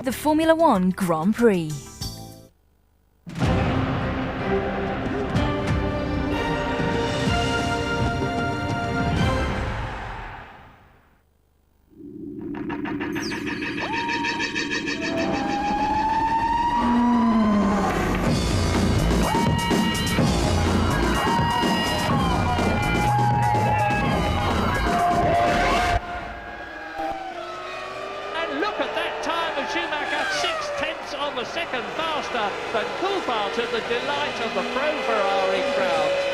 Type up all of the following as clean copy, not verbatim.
The Formula One Grand Prix. Six-tenths of a second faster than Coulthard to the delight of the Pro Ferrari crowd.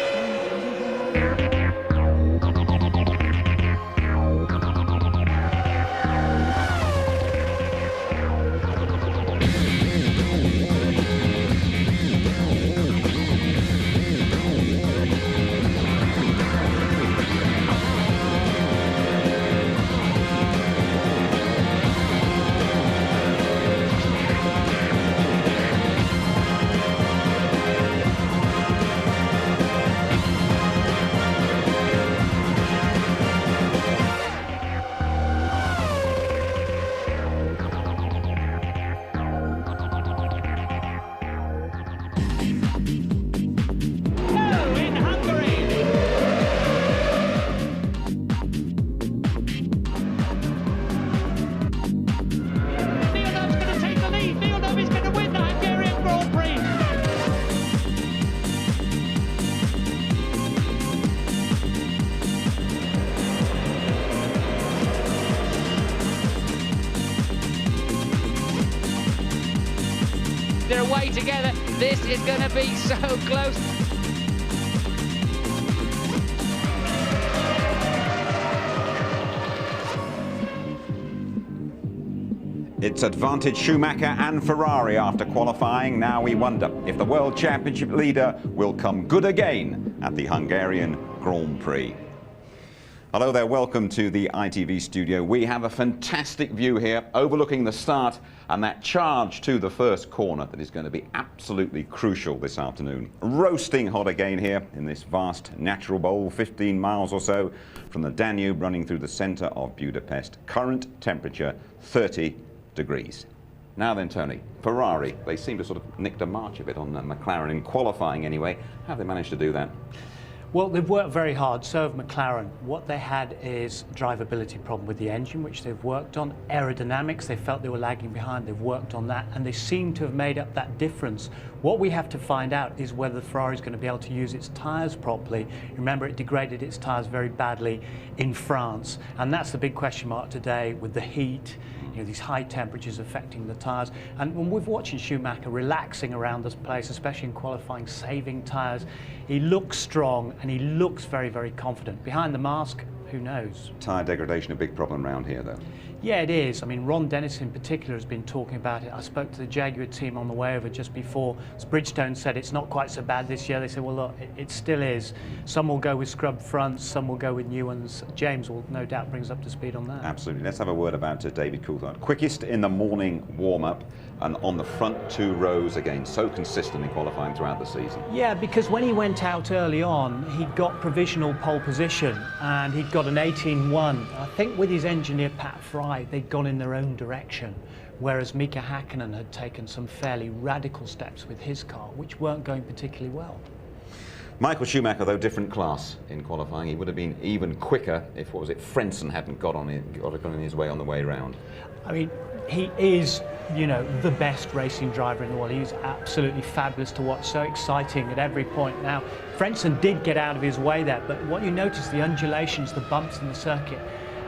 They're away together. This is going to be so close. It's advantage Schumacher and Ferrari after qualifying. Now we wonder if the World Championship leader will come good again at the Hungarian Grand Prix. Hello there, welcome to the ITV studio. We have a fantastic view here overlooking the start and that charge to the first corner that is going to be absolutely crucial this afternoon. Roasting hot again here in this vast natural bowl, 15 miles or so from the Danube running through the centre of Budapest. Current temperature 30 degrees. Now then, Tony, Ferrari, they seem to sort of nicked a march a bit on McLaren in qualifying anyway. How have they managed to do that? Well, they've worked very hard, so have McLaren. What they had is a drivability problem with the engine, which they've worked on. Aerodynamics, they felt they were lagging behind, they've worked on that, and they seem to have made up that difference. What we have to find out is whether Ferrari is going to be able to use its tyres properly. Remember, it degraded its tyres very badly in France, and that's the big question mark today with the heat. You know, these high temperatures affecting the tyres. And when we're watching Schumacher relaxing around this place, especially in qualifying, saving tyres, he looks strong and he looks very, very confident. Behind the mask, who knows? Tyre degradation a big problem around here, though. Yeah, it is. I mean, Ron Dennis in particular has been talking about it. I spoke to the Jaguar team on the way over just before. Bridgestone said it's not quite so bad this year. They said, well, look, it still is. Some will go with scrubbed fronts, some will go with new ones. James will no doubt bring us up to speed on that. Absolutely. Let's have a word about David Coulthard. Quickest in the morning warm-up and on the front two rows again. So consistent in qualifying throughout the season. Yeah, because when he went out early on, he got provisional pole position and he'd got an 18-1. I think with his engineer, Pat Fry, they'd gone in their own direction, whereas Mika Hakkinen had taken some fairly radical steps with his car, which weren't going particularly well. Michael Schumacher, though, different class in qualifying. He would have been even quicker if, what was it, Frentzen hadn't got in his way on the way round. I mean, he is, you know, the best racing driver in the world. He's absolutely fabulous to watch, so exciting at every point. Now, Frentzen did get out of his way there, but what you notice, the undulations, the bumps in the circuit,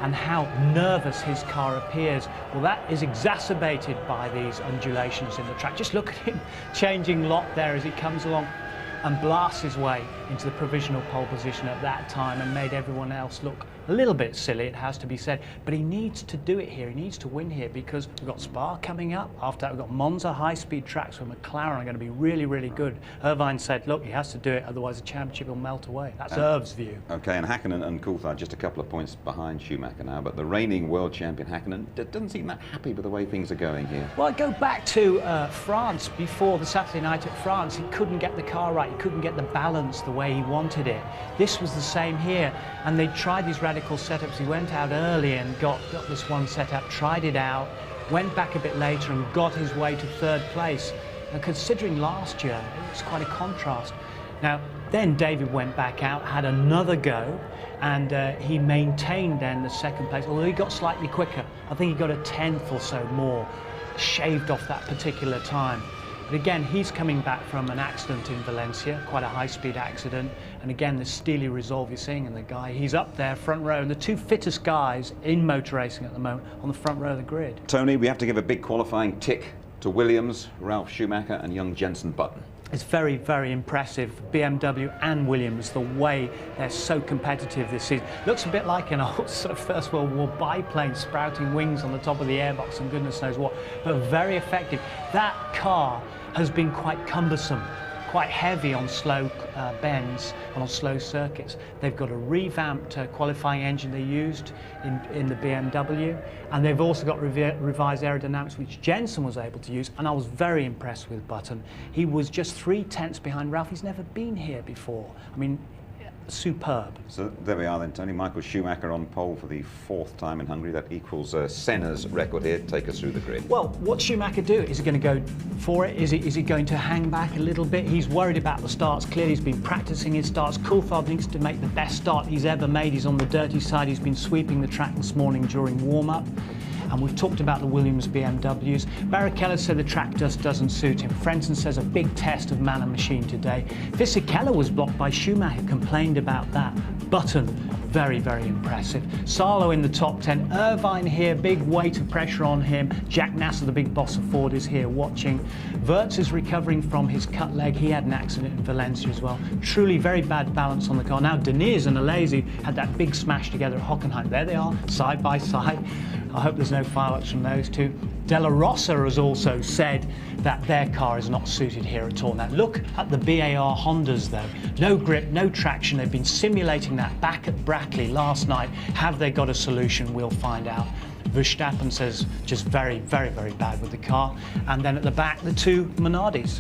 and how nervous his car appears. Well, that is exacerbated by these undulations in the track. Just look at him changing lot there as he comes along and blasts his way into the provisional pole position at that time and made everyone else look a little bit silly, it has to be said, but he needs to do it here. He needs to win here because we've got Spa coming up. After that, we've got Monza, high-speed tracks where McLaren are going to be really, really good. Irvine said, look, he has to do it, otherwise the championship will melt away. That's Irv's view. Okay, and Hakkinen and Coulthard just a couple of points behind Schumacher now, but the reigning world champion Hakkinen doesn't seem that happy with the way things are going here. Well, I go back to France before the Saturday night at France. He couldn't get the car right. He couldn't get the balance the way he wanted it. This was the same here, and they tried these radical setups. He went out early and got this one set up, tried it out, went back a bit later and got his way to third place. And considering last year, it was quite a contrast. Now, then David went back out, had another go, and he maintained then the second place, although he got slightly quicker. I think he got a tenth or so more, shaved off that particular time. But again, he's coming back from an accident in Valencia, quite a high-speed accident, and again, the steely resolve you're seeing in the guy. He's up there, front row, and the two fittest guys in motor racing at the moment on the front row of the grid. Tony, we have to give a big qualifying tick to Williams, Ralf Schumacher and young Jenson Button. It's very, very impressive, BMW and Williams, the way they're so competitive this season. Looks a bit like an old sort of First World War biplane sprouting wings on the top of the airbox and goodness knows what, but very effective. That car has been quite cumbersome, quite heavy on slow bends and on slow circuits. They've got a revamped qualifying engine they used in the BMW, and they've also got revised aerodynamics, which Jenson was able to use, and I was very impressed with Button. He was just 3/10 behind Ralph. He's never been here before. I mean, superb. So there we are then, Tony. Michael Schumacher on pole for the 4th time in Hungary. That equals Senna's record here. Take us through the grid. Well, what's Schumacher do? Is he going to go for it? Is he going to hang back a little bit? He's worried about the starts. Clearly, he's been practicing his starts. Coulthard needs to make the best start he's ever made. He's on the dirty side. He's been sweeping the track this morning during warm-up. And we've talked about the Williams BMWs. Barrichello said the track just doesn't suit him. Frentzen says a big test of man and machine today. Fisichella was blocked by Schumacher, complained about that. Button, very, very impressive. Salo in the top 10. Irvine here, big weight of pressure on him. Jack Nasser, the big boss of Ford, is here watching. Wirtz is recovering from his cut leg. He had an accident in Valencia as well. Truly very bad balance on the car. Now, Deniz and Alesi had that big smash together at Hockenheim. There they are, side by side. I hope there's no fireworks from those two. Della Rosa has also said that their car is not suited here at all. Now look at the BAR Hondas though. No grip, no traction. They've been simulating that back at Brackley last night. Have they got a solution? We'll find out. Verstappen says just very, very, very bad with the car. And then at the back, the two Minardis.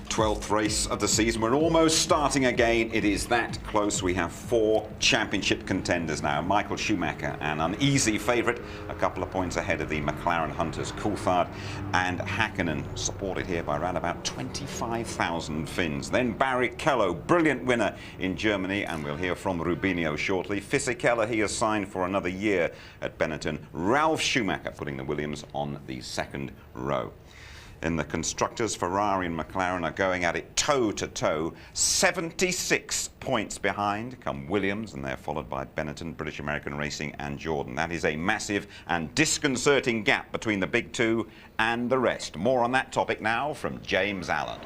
12th race of the season. We're almost starting again. It is that close. We have 4 championship contenders now. Michael Schumacher, an uneasy favourite, a couple of points ahead of the McLaren hunters, Coulthard and Hakkinen, supported here by around about 25,000 Finns. Then Barrichello, brilliant winner in Germany, and we'll hear from Rubinho shortly. Fisichella, he has signed for another year at Benetton. Ralf Schumacher putting the Williams on the 2nd row. In the constructors, Ferrari and McLaren are going at it toe-to-toe. 76 points behind come Williams, and they're followed by Benetton, British American Racing and Jordan. That is a massive and disconcerting gap between the big two and the rest. More on that topic now from James Allen.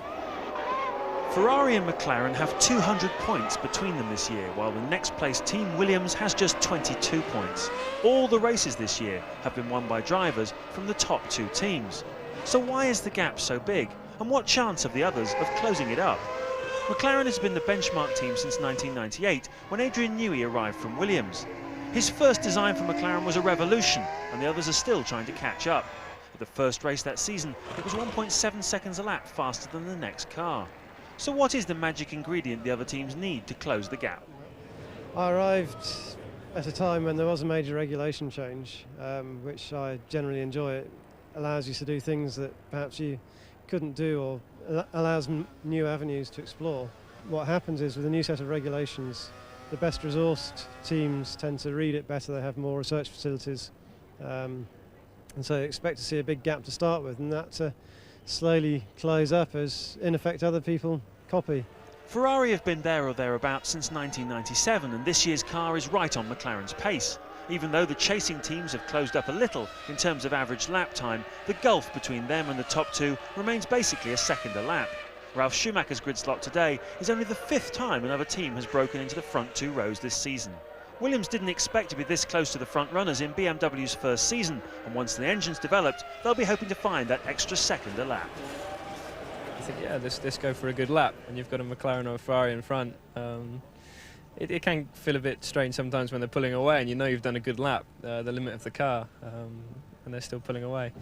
Ferrari and McLaren have 200 points between them this year, while the next place team Williams has just 22 points. All the races this year have been won by drivers from the top 2 teams. So why is the gap so big, and what chance have the others of closing it up? McLaren has been the benchmark team since 1998, when Adrian Newey arrived from Williams. His first design for McLaren was a revolution, and the others are still trying to catch up. At the first race that season, it was 1.7 seconds a lap faster than the next car. So what is the magic ingredient the other teams need to close the gap? I arrived at a time when there was a major regulation change, which I generally enjoy. It allows you to do things that perhaps you couldn't do, or allows new avenues to explore. What happens is, with a new set of regulations, the best resourced teams tend to read it better. They have more research facilities, and so expect to see a big gap to start with, and that slowly close up as in effect other people copy. Ferrari have been there or thereabouts since 1997, and this year's car is right on McLaren's pace. Even though the chasing teams have closed up a little in terms of average lap time, the gulf between them and the top 2 remains basically a second a lap. Ralf Schumacher's grid slot today is only the 5th time another team has broken into the front 2 rows this season. Williams didn't expect to be this close to the front runners in BMW's first season, and once the engine's developed, they'll be hoping to find that extra second a lap. I think, yeah, let's go for a good lap, and you've got a McLaren or a Ferrari in front. It can feel a bit strange sometimes when they're pulling away and you know you've done a good lap, the limit of the car, and they're still pulling away.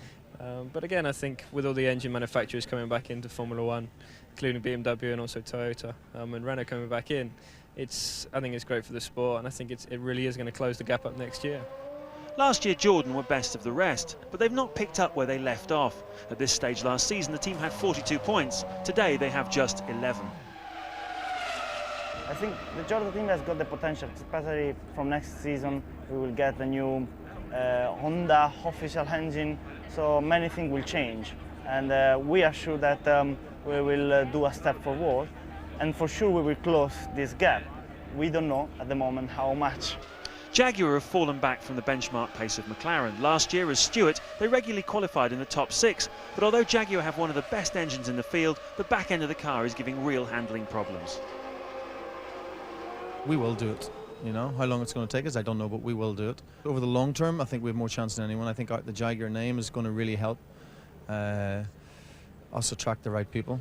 But again, I think with all the engine manufacturers coming back into Formula One, including BMW and also Toyota, and Renault coming back in, I think it's great for the sport, and I think it really is going to close the gap up next year. Last year Jordan were best of the rest, but they've not picked up where they left off. At this stage last season the team had 42 points, today they have just 11. I think the Jordan team has got the potential, especially from next season. We will get the new Honda official engine, so many things will change. And we are sure that we will do a step forward, and for sure we will close this gap. We don't know at the moment how much. Jaguar have fallen back from the benchmark pace of McLaren. Last year as Stewart, they regularly qualified in the top 6, but although Jaguar have one of the best engines in the field, the back end of the car is giving real handling problems. We will do it. You know, how long it's going to take us, I don't know, but we will do it. Over the long term, I think we have more chance than anyone. I think the Jaguar name is going to really help us attract the right people.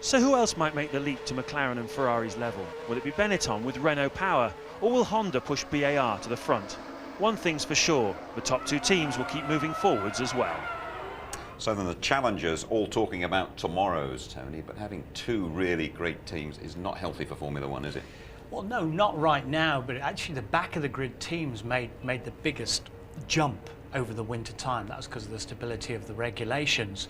So who else might make the leap to McLaren and Ferrari's level? Will it be Benetton with Renault power, or will Honda push BAR to the front? One thing's for sure, the top 2 teams will keep moving forwards as well. So then the challengers all talking about tomorrow's, Tony, but having 2 really great teams is not healthy for Formula One, is it? Well, no, not right now, but actually the back of the grid teams made the biggest jump over the winter time. That was because of the stability of the regulations.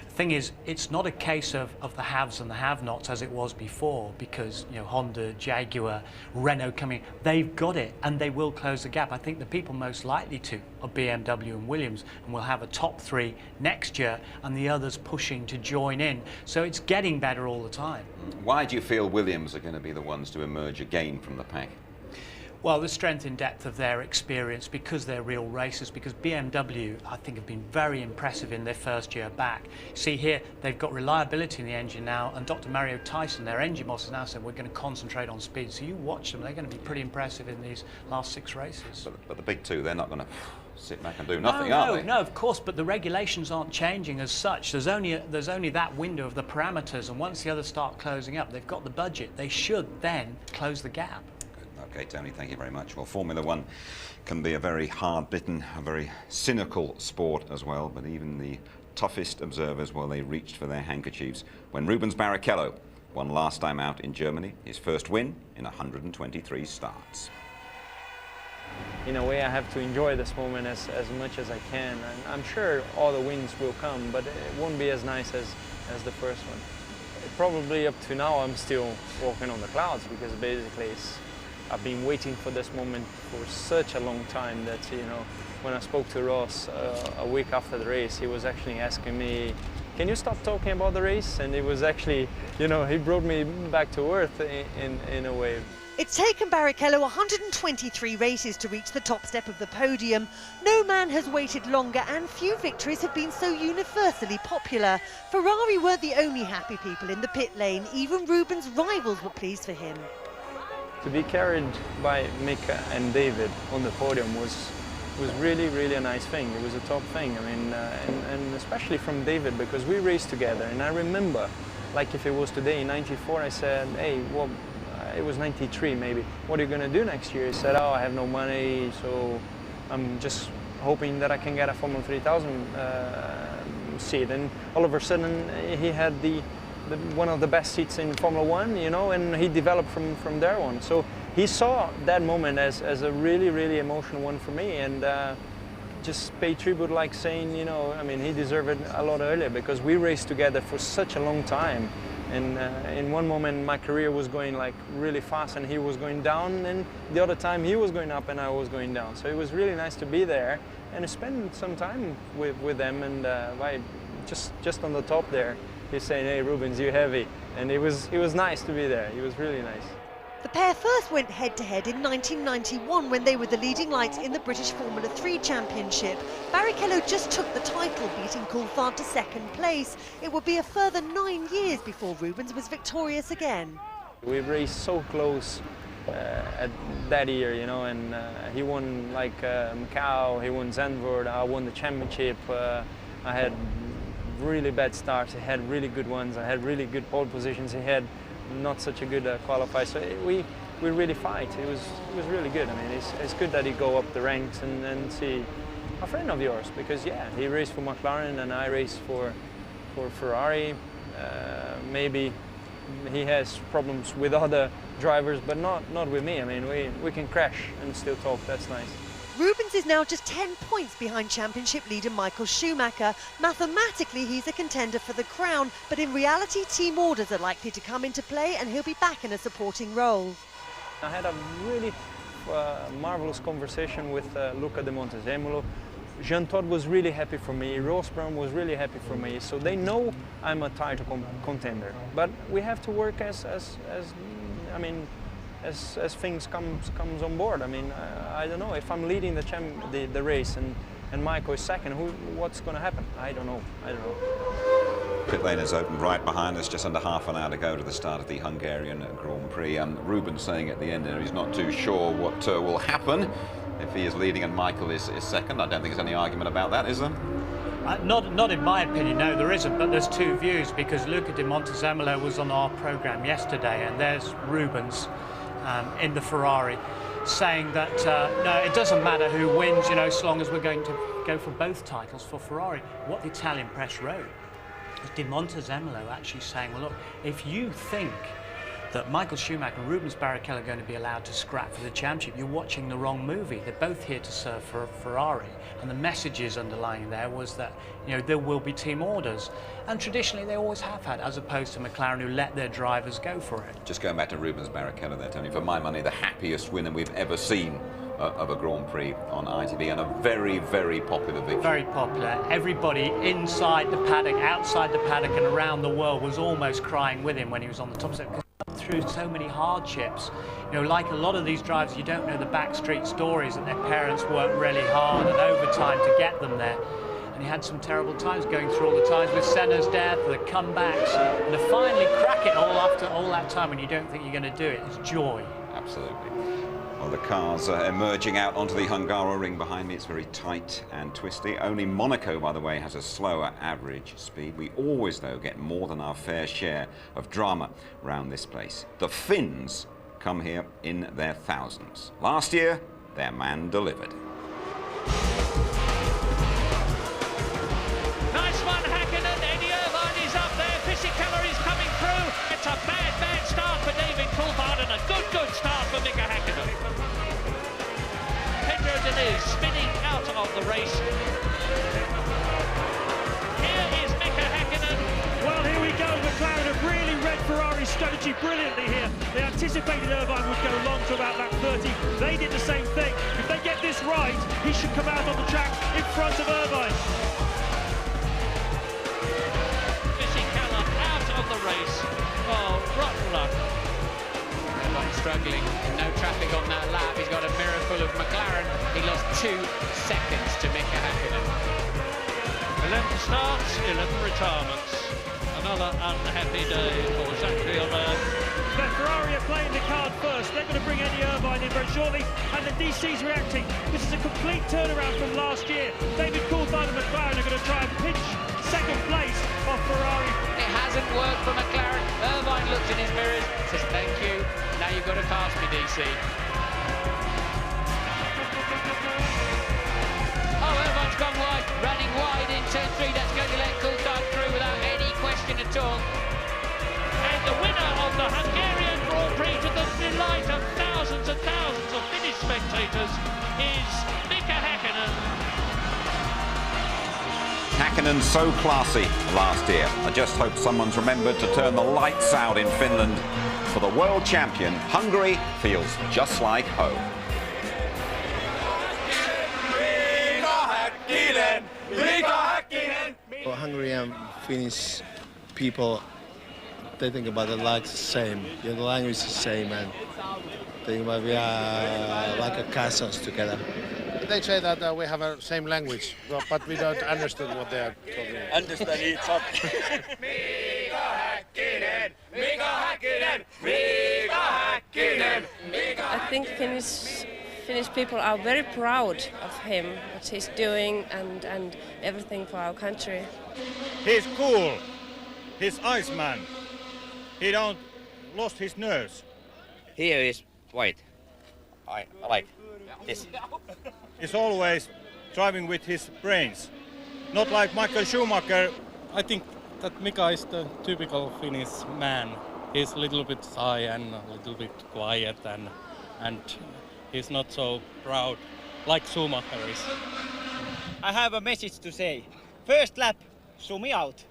The thing is, it's not a case of the haves and the have-nots as it was before, because, you know, Honda, Jaguar, Renault coming, they've got it and they will close the gap. I think the people most likely to are BMW and Williams, and we'll have a top 3 next year and the others pushing to join in. So it's getting better all the time. Why do you feel Williams are going to be the ones to emerge again from the pack? Well, the strength and depth of their experience, because they're real racers, because BMW, I think, have been very impressive in their first year back. See here, they've got reliability in the engine now, and Dr. Mario Tyson, their engine boss, has now said we're going to concentrate on speed. So you watch them, they're going to be pretty impressive in these last 6 races. But the big 2, they're not going to sit back and do nothing, are they? No, of course, but the regulations aren't changing as such. There's only that window of the parameters, and once the others start closing up, they've got the budget. They should then close the gap. Okay, Tony, thank you very much. Well, Formula One can be a very hard-bitten, a very cynical sport as well, but even the toughest observers, well, they reached for their handkerchiefs when Rubens Barrichello won last time out in Germany, his first win in 123 starts. In a way, I have to enjoy this moment as much as I can, and I'm sure all the wins will come, but it won't be as nice as the first one. Probably up to now, I'm still walking on the clouds, because basically I've been waiting for this moment for such a long time that, you know, when I spoke to Ross a week after the race, he was actually asking me, can you stop talking about the race? And it was actually, you know, he brought me back to earth in a way. It's taken Barrichello 123 races to reach the top step of the podium. No man has waited longer, and few victories have been so universally popular. Ferrari weren't the only happy people in the pit lane. Even Rubens' rivals were pleased for him. To be carried by Mika and David on the podium was really, really a nice thing. It was a top thing. I mean, and especially from David, because we raced together. And I remember, like if it was today in '94, I said, hey, well, it was '93 maybe. What are you going to do next year? He said, oh, I have no money, so I'm just hoping that I can get a Formula 3000 seat. And all of a sudden, he had one of the best seats in Formula One, you know, and he developed from there on. So he saw that moment as a really, really emotional one for me, and just pay tribute, like saying, you know, I mean, he deserved it a lot earlier, because we raced together for such a long time. And in one moment my career was going like really fast and he was going down, and the other time he was going up and I was going down. So it was really nice to be there and spend some time with them, and just on the top there, he's saying, hey Rubens, you're heavy. And it was nice to be there. It was really nice. The pair first went head-to-head in 1991 when they were the leading lights in the British Formula 3 Championship. Barrichello just took the title, beating Coulthard to second place. It would be a further 9 years before Rubens was victorious again. We raced so close at that year, you know, and he won like Macau, he won Zandvoort, I won the championship. I had really bad starts, he had really good ones, I had really good pole positions, he had not such a good qualifier, so we really fight. It was really good. I mean, it's good that he go up the ranks and see a friend of yours, because yeah, he raced for McLaren and I raced for Ferrari. Maybe he has problems with other drivers, but not with me. I mean, we can crash and still talk. That's nice. Rubens Williams is now just 10 points behind championship leader Michael Schumacher. Mathematically, he's a contender for the crown, but in reality, team orders are likely to come into play and he'll be back in a supporting role. I had a really marvelous conversation with Luca de Montezemolo. Jean Todt was really happy for me, Ross Brown was really happy for me, so they know I'm a title contender. But we have to work as things comes on board. I mean, I don't know if I'm leading the race and Michael is second. What's going to happen? I don't know. Pit lane is open right behind us, just under half an hour to go to the start of the Hungarian Grand Prix. Ruben saying at the end there he's not too sure what will happen if he is leading and Michael is second. I don't think there's any argument about that, is there? Not in my opinion, no, there isn't, but there's two views, because Luca de Montezemolo was on our programme yesterday, and there's Rubens in the Ferrari saying that no, it doesn't matter who wins, you know, so long as we're going to go for both titles for Ferrari. What the Italian press wrote was de Montezemolo actually saying, well, look, if you think that Michael Schumacher and Rubens Barrichello are going to be allowed to scrap for the championship, you're watching the wrong movie. They're both here to serve for Ferrari, and the messages underlying there was that, you know, there will be team orders, and traditionally they always have had, as opposed to McLaren, who let their drivers go for it. Just going back to Rubens Barrichello there, Tony, for my money, the happiest winner we've ever seen of a Grand Prix on ITV, and a very, very popular victory. Very popular. Everybody inside the paddock, outside the paddock, and around the world was almost crying with him when he was on the top step. Through so many hardships, you know, like a lot of these drivers, you don't know the backstreet stories that their parents worked really hard and overtime to get them there. And he had some terrible times going through all the times with Senna's death, the comebacks, and to finally crack it all after all that time when you don't think you're going to do it. It's joy. Absolutely. Well, the cars are emerging out onto the Hungaroring behind me. It's very tight and twisty. Only Monaco, by the way, has a slower average speed. We always, though, get more than our fair share of drama around this place. The Finns come here in their thousands. Last year, their man delivered. Nice one, Hakkinen. Eddie Irvine is up there. Fisichella is coming through. It's a bad start for David Coulthard and a good start for Mika Hakkinen. Pedro Diniz spinning out of the race. Here is Mika Hakkinen. Well, here we go. McLaren have really read Ferrari's strategy brilliantly here. They anticipated Irvine would go long to about lap 30. They did the same thing. If they get this right, he should come out on the track in front of Irvine. Fisichella out of the race. Oh, rotten luck. Irvine struggling, no traffic on that lap. He's got a miracle of McLaren. He lost 2 seconds to Mika Hakkinen. 11 starts, 11 retirements. Another unhappy day for Zachary Villeneuve. But Ferrari are playing the card first. They're going to bring Eddie Irvine in very shortly, and the DC's reacting. This is a complete turnaround from last year. David Coulthard and McLaren are going to try and pinch second place off Ferrari. It hasn't worked for McLaren. Irvine looks in his mirrors, says thank you. Now you've got to pass me, DC. Oh, Irvine's gone wide, running wide in turn 3. That's going to let Coulthard through without any question at all. And the winner of the Hungarian Grand Prix, to the delight of thousands and thousands of Finnish spectators, is Mika Hakkinen. Hakkinen so classy last year. I just hope someone's remembered to turn the lights out in Finland. For the world champion, Hungary feels just like home. Well, Hungary and Finnish people, they think about the lights the same. The language is the same, and they think about we are like a cousins together. They say that we have a same language, but we don't understand what they are talking about. Understand each other. Mika Häkkinen! Mika Häkkinen! Mika Häkkinen! I think Finnish people are very proud of him, what he's doing and everything for our country. He's cool. He's Iceman. He don't lost his nerves. Here is white. I like this. He's always driving with his brains. Not like Michael Schumacher. I think that Mika is the typical Finnish man. He's a little bit shy and a little bit quiet and he's not so proud like Schumacher is. I have a message to say. First lap, Sumi out.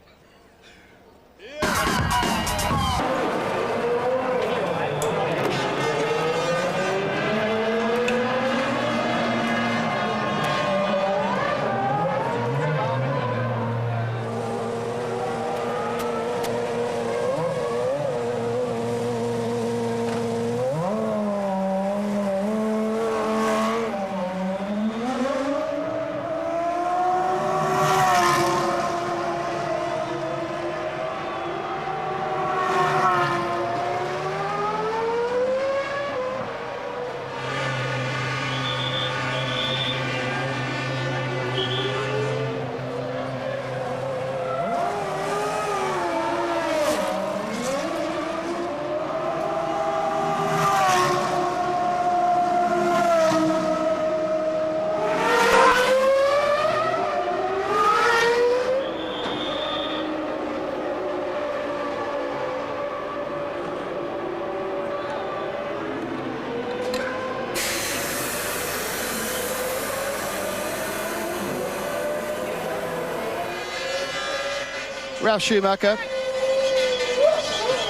Ralf Schumacher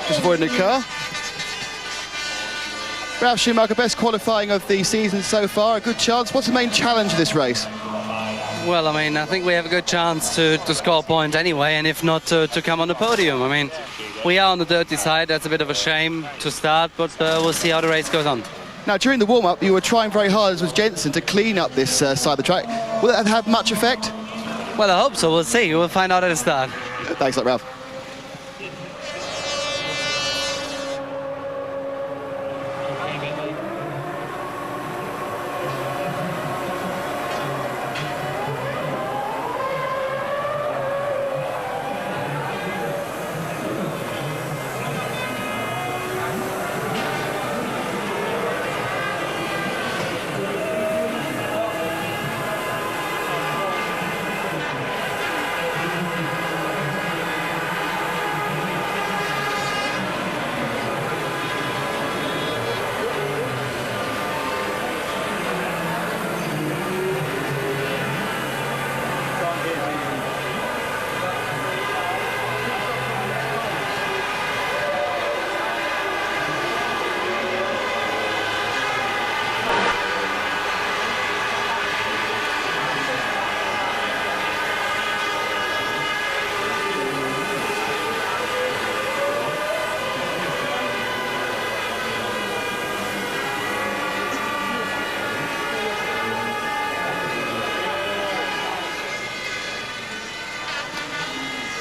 just avoiding a car. Ralf Schumacher, best qualifying of the season so far, a good chance. What's the main challenge of this race? Well, I mean, I think we have a good chance to score points anyway, and if not, to come on the podium. I mean, we are on the dirty side. That's a bit of a shame to start, but we'll see how the race goes on. Now, during the warm-up, you were trying very hard, as was Jensen, to clean up this side of the track. Will that have much effect? Well, I hope so. We'll see. We'll find out at the start. Thanks a lot, Ralf.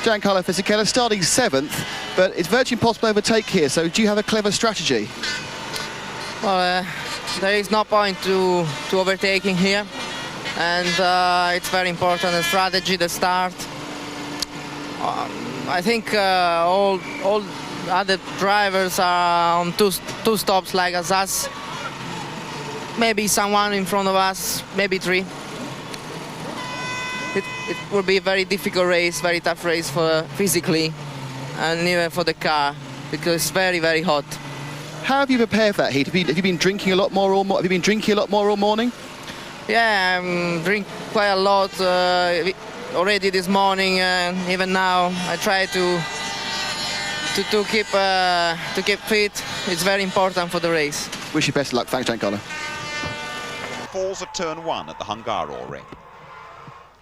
Giancarlo Fisichella starting 7th, but it's virtually impossible to overtake here, so do you have a clever strategy? Well, there is no point to overtaking here, and it's very important, the strategy, the start. I think all other drivers are on two stops like us. Maybe someone in front of us, maybe 3. It will be a very difficult race, very tough race for physically and even for the car, because it's very, very hot. How have you prepared for that heat? Have you been drinking a lot more all morning? Have you been drinking a lot more all morning? Yeah, I drink quite a lot already this morning, and even now I try to keep fit. It's very important for the race. Wish you best of luck. Thanks, Giancarlo. Falls at turn 1 at the Hungaroring.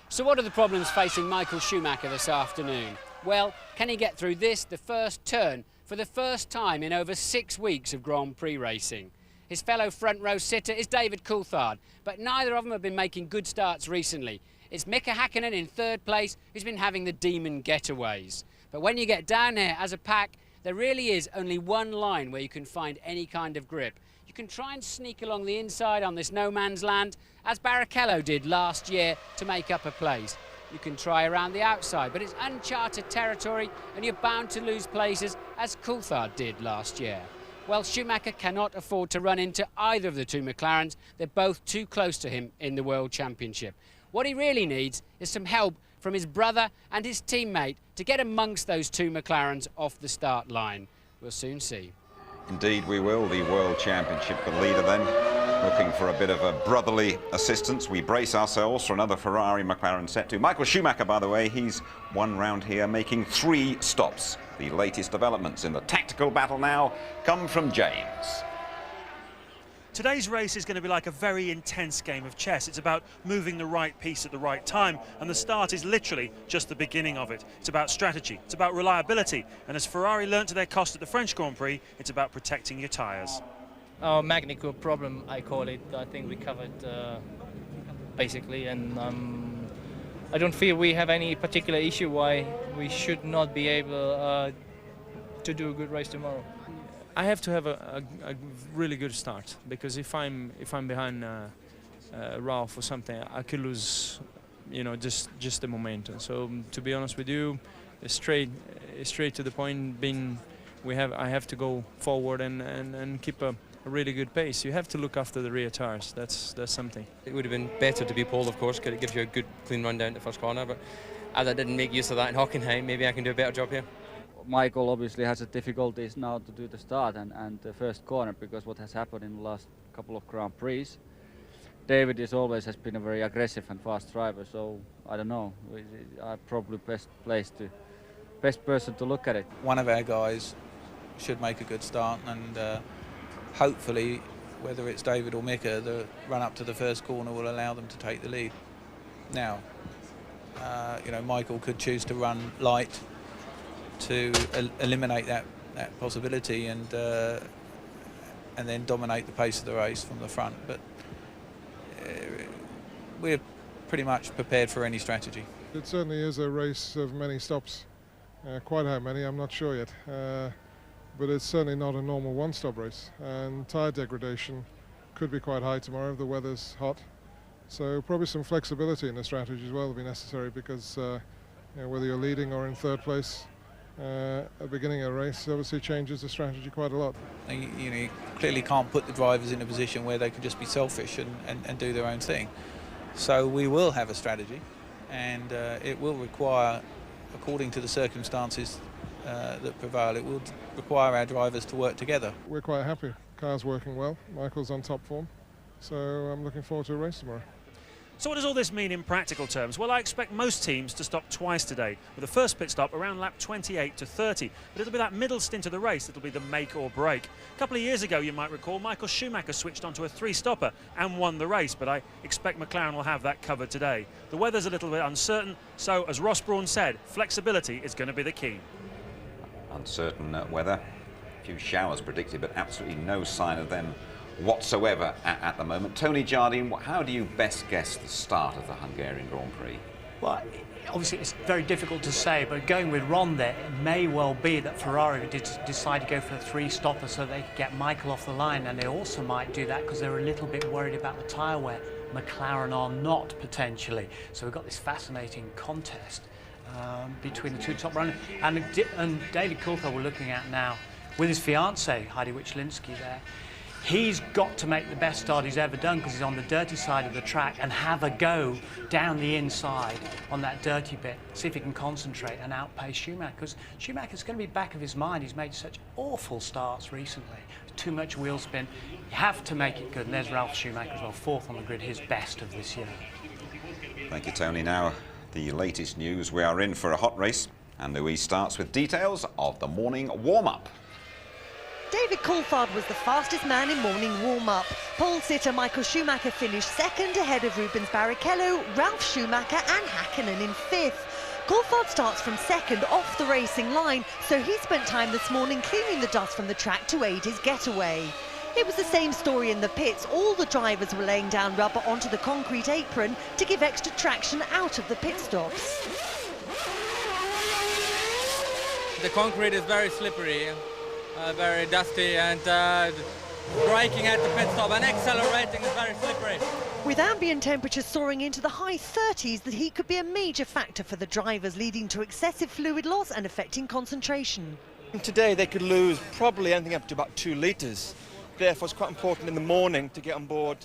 So what are the problems facing Michael Schumacher this afternoon? Well, can he get through this, the first turn, for the first time in over 6 weeks of Grand Prix racing? His fellow front row sitter is David Coulthard, but neither of them have been making good starts recently. It's Mika Häkkinen in 3rd place, who's been having the demon getaways. But when you get down here as a pack, there really is only one line where you can find any kind of grip. You can try and sneak along the inside on this no man's land, as Barrichello did last year to make up a place. You can try around the outside, but it's uncharted territory and you're bound to lose places, as Coulthard did last year. Well, Schumacher cannot afford to run into either of the 2 McLarens. They're both too close to him in the World Championship. What he really needs is some help from his brother and his teammate to get amongst those 2 McLarens off the start line. We'll soon see. Indeed we will. The World Championship, the leader then, Looking for a bit of a brotherly assistance. We brace ourselves for another Ferrari-McLaren set to. Michael Schumacher, by the way, he's one round here, making 3 stops. The latest developments in the tactical battle now come from James. Today's race is going to be like a very intense game of chess. It's about moving the right piece at the right time, and the start is literally just the beginning of it. It's about strategy, it's about reliability, and as Ferrari learnt to their cost at the French Grand Prix, it's about protecting your tyres. Our mechanical problem, I call it, I think we covered basically, and I don't feel we have any particular issue why we should not be able to do a good race tomorrow. I have to have a really good start, because if I'm behind Ralph or something, I could lose, you know, just the momentum. So to be honest with you, straight to the point. I have to go forward and keep a really good pace. You have to look after the rear tires. That's something. It would have been better to be pole, of course, because it gives you a good clean run down the first corner. But as I didn't make use of that in Hockenheim, maybe I can do a better job here. Michael obviously has a difficulties now to do the start and the first corner, because what has happened in the last couple of Grand Prix. David always has been a very aggressive and fast driver, so I don't know. I'm probably best person to look at it. One of our guys should make a good start, and hopefully, whether it's David or Mika, the run up to the first corner will allow them to take the lead. Now, you know, Michael could choose to run light to eliminate that possibility and then dominate the pace of the race from the front. But we're pretty much prepared for any strategy. It certainly is a race of many stops. Quite how many, I'm not sure yet. But it's certainly not a normal one-stop race. And tyre degradation could be quite high tomorrow if the weather's hot. So probably some flexibility in the strategy as well will be necessary, because you know, whether you're leading or in third place, at the beginning of a race obviously changes the strategy quite a lot. You know, you clearly can't put the drivers in a position where they can just be selfish and do their own thing. So we will have a strategy, and it will require, according to the circumstances that prevail, it will require our drivers to work together. We're quite happy. Car's working well. Michael's on top form. So I'm looking forward to a race tomorrow. So what does all this mean in practical terms? Well, I expect most teams to stop twice today, with the first pit stop around lap 28 to 30. But it'll be that middle stint of the race that'll be the make or break. A couple of years ago, you might recall, Michael Schumacher switched onto a 3-stopper and won the race, but I expect McLaren will have that covered today. The weather's a little bit uncertain, so as Ross Brawn said, flexibility is going to be the key. Uncertain weather, a few showers predicted, but absolutely no sign of them whatsoever at the moment. Tony Jardine, how do you best guess the start of the Hungarian Grand Prix? Well, obviously it's very difficult to say, but going with Ron there, it may well be that Ferrari did decide to go for a 3-stopper so they could get Michael off the line, and they also might do that because they're a little bit worried about the tyre wear. McLaren are not, potentially. So we've got this fascinating contest between the two top runners. And David Coulthard we're looking at now with his fiancée, Heidi Wichlinski there. He's got to make the best start he's ever done, because he's on the dirty side of the track, and have a go down the inside on that dirty bit. See if he can concentrate and outpace Schumacher, because Schumacher's going to be back of his mind. He's made such awful starts recently. Too much wheel spin. You have to make it good. And there's Ralf Schumacher as well, 4th on the grid, his best of this year. Thank you, Tony. Now, the latest news. We are in for a hot race, and Louise starts with details of the morning warm-up. David Coulthard was the fastest man in morning warm-up. Pole sitter Michael Schumacher finished 2nd ahead of Rubens Barrichello, Ralf Schumacher and Häkkinen in 5th. Coulthard starts from 2nd off the racing line, so he spent time this morning cleaning the dust from the track to aid his getaway. It was the same story in the pits. All the drivers were laying down rubber onto the concrete apron to give extra traction out of the pit stops. The concrete is very slippery. Very dusty, and braking at the pit stop and accelerating is very slippery. With ambient temperatures soaring into the high 30s, the heat could be a major factor for the drivers, leading to excessive fluid loss and affecting concentration. Today they could lose probably anything up to about 2 litres. Therefore it's quite important in the morning to get on board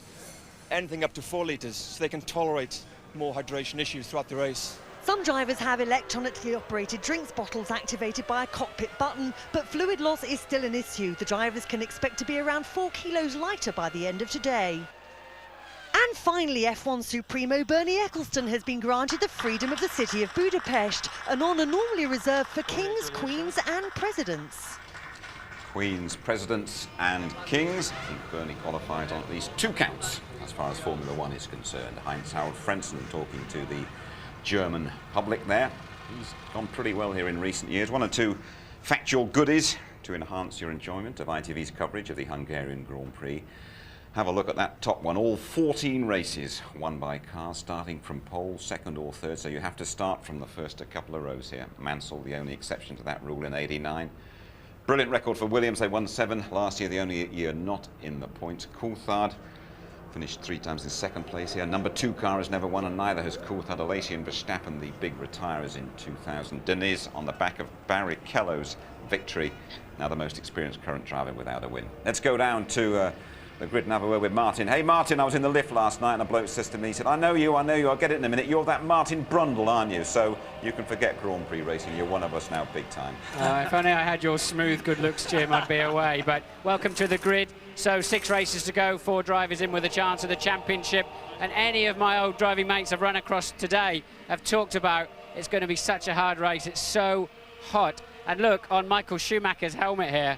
anything up to 4 litres so they can tolerate more hydration issues throughout the race. Some drivers have electronically operated drinks bottles activated by a cockpit button, but fluid loss is still an issue. The drivers can expect to be around 4 kilos lighter by the end of today. And finally, F1 Supremo Bernie Ecclestone has been granted the freedom of the city of Budapest, an honour normally reserved for kings, queens and presidents. Queens, presidents and kings. I think Bernie qualified on at least 2 counts as far as Formula One is concerned. Heinz-Harald Frentzen talking to the German public there. He's gone pretty well here in recent years. 1 or 2 factual goodies to enhance your enjoyment of ITV's coverage of the Hungarian Grand Prix. Have a look at that top one. All 14 races won by cars starting from pole, second or third, so you have to start from the first a couple of rows here. Mansell, the only exception to that rule in '89. Brilliant record for Williams. They won 7 last year, the only year not in the points. Coulthard finished 3 times in second place here. Number 2 car has never won, and neither has Coulthard. Alesi and Verstappen, the big retirers in 2000. Deniz on the back of Barrichello's victory, now the most experienced current driver without a win. Let's go down to the grid and have a word with Martin. Hey Martin, I was in the lift last night and a bloke says to me, he said, I know you, I'll get it in a minute. You're that Martin Brundle, aren't you? So you can forget Grand Prix racing, you're one of us now, big time. If only I had your smooth good looks, Jim, I'd be away. But welcome to the grid. So 6 races to go, 4 drivers in with a chance of the championship. And any of my old driving mates I've run across today have talked about it's going to be such a hard race. It's so hot. And look, on Michael Schumacher's helmet here,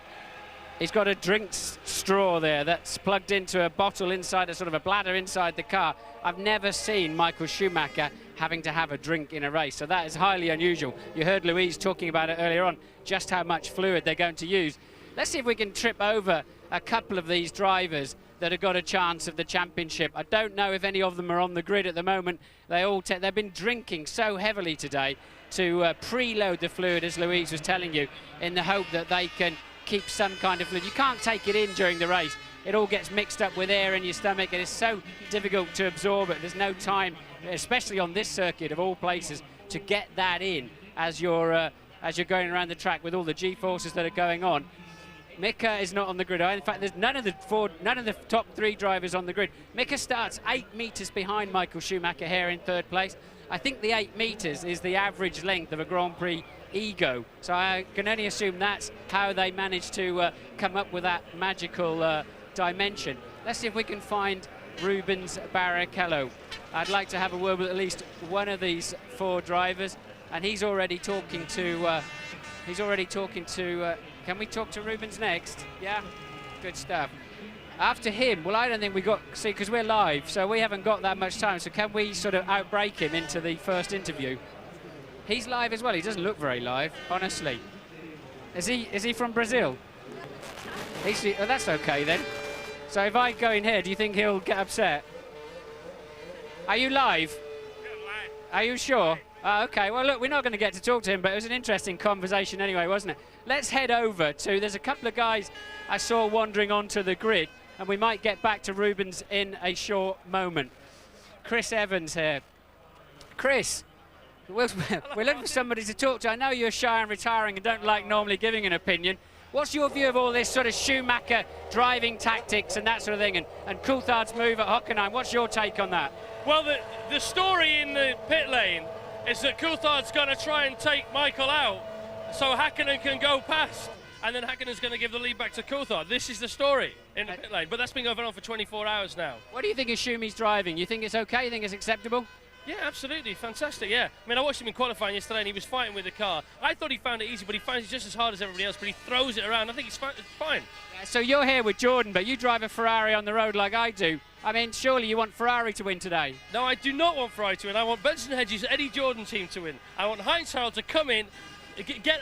he's got a drink straw there that's plugged into a bottle inside, a sort of a bladder inside the car. I've never seen Michael Schumacher having to have a drink in a race, so that is highly unusual. You heard Louise talking about it earlier on, just how much fluid they're going to use. Let's see if we can trip over a couple of these drivers that have got a chance of the championship. I don't know if any of them are on the grid at the moment. They've been drinking so heavily today to preload the fluid, as Louise was telling you, in the hope that they can keep some kind of fluid. You can't take it in during the race. It all gets mixed up with air in your stomach and it's so difficult to absorb it. There's no time, especially on this circuit of all places, to get that in as you're going around the track with all the G-forces that are going on. Mika is not on the grid. In fact, there's none of the top 3 drivers on the grid. Mika starts 8 metres behind Michael Schumacher here in 3rd place. I think the 8 metres is the average length of a Grand Prix ego, so I can only assume that's how they managed to come up with that magical dimension. Let's see if we can find Rubens Barrichello. I'd like to have a word with at least one of these 4 drivers, and he's already talking to can we talk to Rubens next? Yeah, good stuff. After him, well, I don't think we got, see, because we're live, so we haven't got that much time, so can we sort of outbreak him into the first interview? He's live as well. He doesn't look very live, honestly. Is he from Brazil? Oh, that's okay then. So if I go in here, do you think he'll get upset? Are you live? Are you sure? Oh, okay, well look, we're not going to get to talk to him, but it was an interesting conversation anyway, wasn't it? Let's head over to, there's a couple of guys I saw wandering onto the grid, and we might get back to Rubens in a short moment. Chris Evans here. Chris, we're looking for somebody to talk to. I know you're shy and retiring and don't like normally giving an opinion. What's your view of all this sort of Schumacher driving tactics and that sort of thing, and Coulthard's move at Hockenheim? What's your take on that? Well, the story in the pit lane is that Coulthard's going to try and take Michael out so Hakkinen can go past, and then Hakkinen's going to give the lead back to Coulthard. This is the story in the pit lane, but that's been going on for 24 hours now. What do you think of Schumi's driving? You think it's okay? You think it's acceptable? Yeah, absolutely, fantastic, yeah. I mean, I watched him in qualifying yesterday and he was fighting with the car. I thought he found it easy, but he finds it just as hard as everybody else, but he throws it around. I think it's fine. Yeah, so you're here with Jordan, but you drive a Ferrari on the road like I do. I mean, surely you want Ferrari to win today? No, I do not want Ferrari to win. I want Benson Hedges' Eddie Jordan team to win. I want Heinz-Harald to come in, get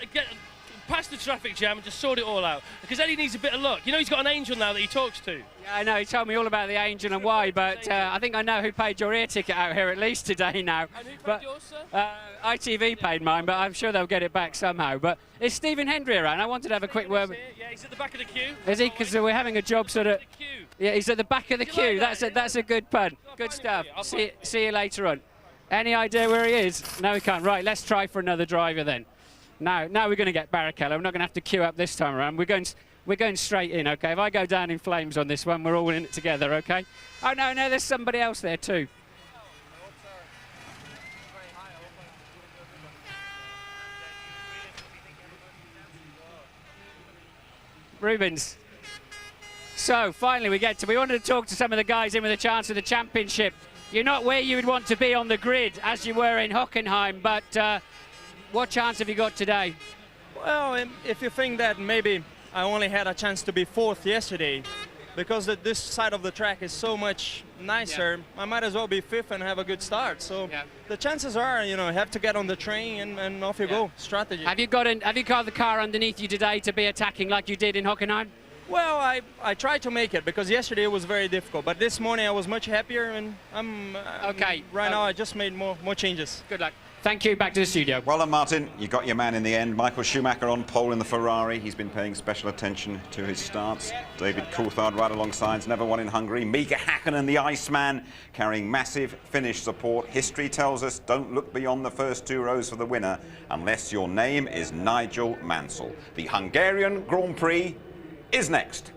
past the traffic jam and just sort it all out. Because Eddie needs a bit of luck. You know, he's got an angel now that he talks to. Yeah, I know. He told me all about the angel and why, but I think I know who paid your ear ticket out here at least today now. And who paid yours, sir? ITV paid mine, but I'm sure they'll get it back somehow. But is Stephen Hendry around? I wanted to have a quick word. Yeah, he's at the back of the queue. Is he? Because we're having a job sort of... Yeah, he's at the back of the queue. That's a good pun. Good stuff. See you later on. Any idea where he is? No, we can't. Right, let's try for another driver then. Now we're going to get Barrichello. We're not going to have to queue up this time around. We're going straight in, okay? If I go down in flames on this one, we're all in it together, okay? Oh, no, there's somebody else there too. Rubens. So finally we wanted to talk to some of the guys in with a chance of the championship. You're not where you would want to be on the grid as you were in Hockenheim, but what chance have you got today? Well, if you think that maybe I only had a chance to be 4th yesterday, because this side of the track is so much nicer, I might as well be 5th and have a good start. So the chances are, you know, you have to get on the train and off you go. Strategy. Have you got the car underneath you today to be attacking like you did in Hockenheim? Well, I tried to make it because yesterday it was very difficult, but this morning I was much happier, and I'm okay. Right now I just made more changes. Good luck. Thank you. Back to the studio. Well done, Martin. You got your man in the end. Michael Schumacher on pole in the Ferrari. He's been paying special attention to his starts. David Coulthard right alongside. Never won in Hungary. Mika Häkkinen, the Iceman, carrying massive Finnish support. History tells us don't look beyond the first 2 rows for the winner unless your name is Nigel Mansell. The Hungarian Grand Prix is next.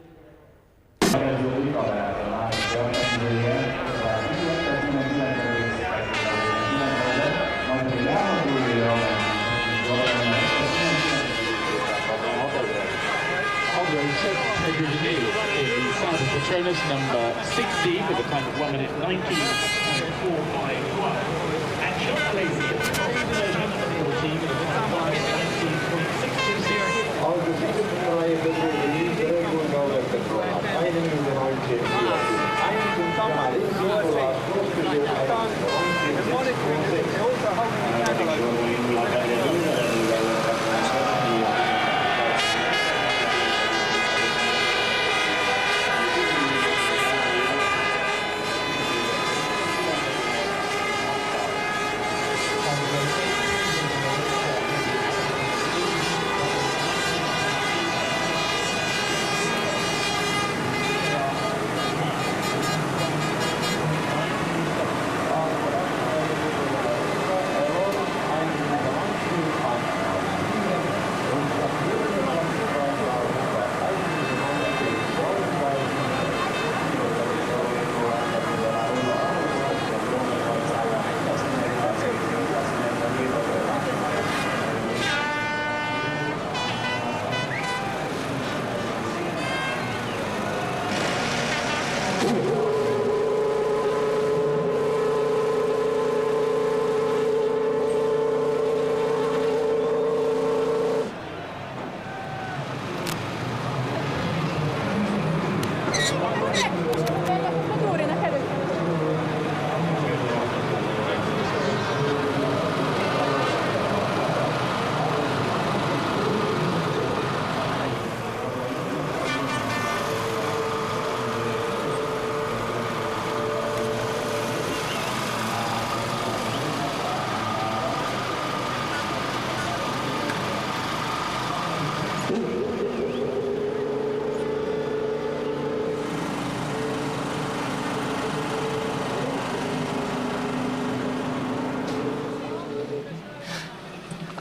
Patronus number 16 with a time of 1 minute 19.451. And Sean Lacey, number 14 with a time of '"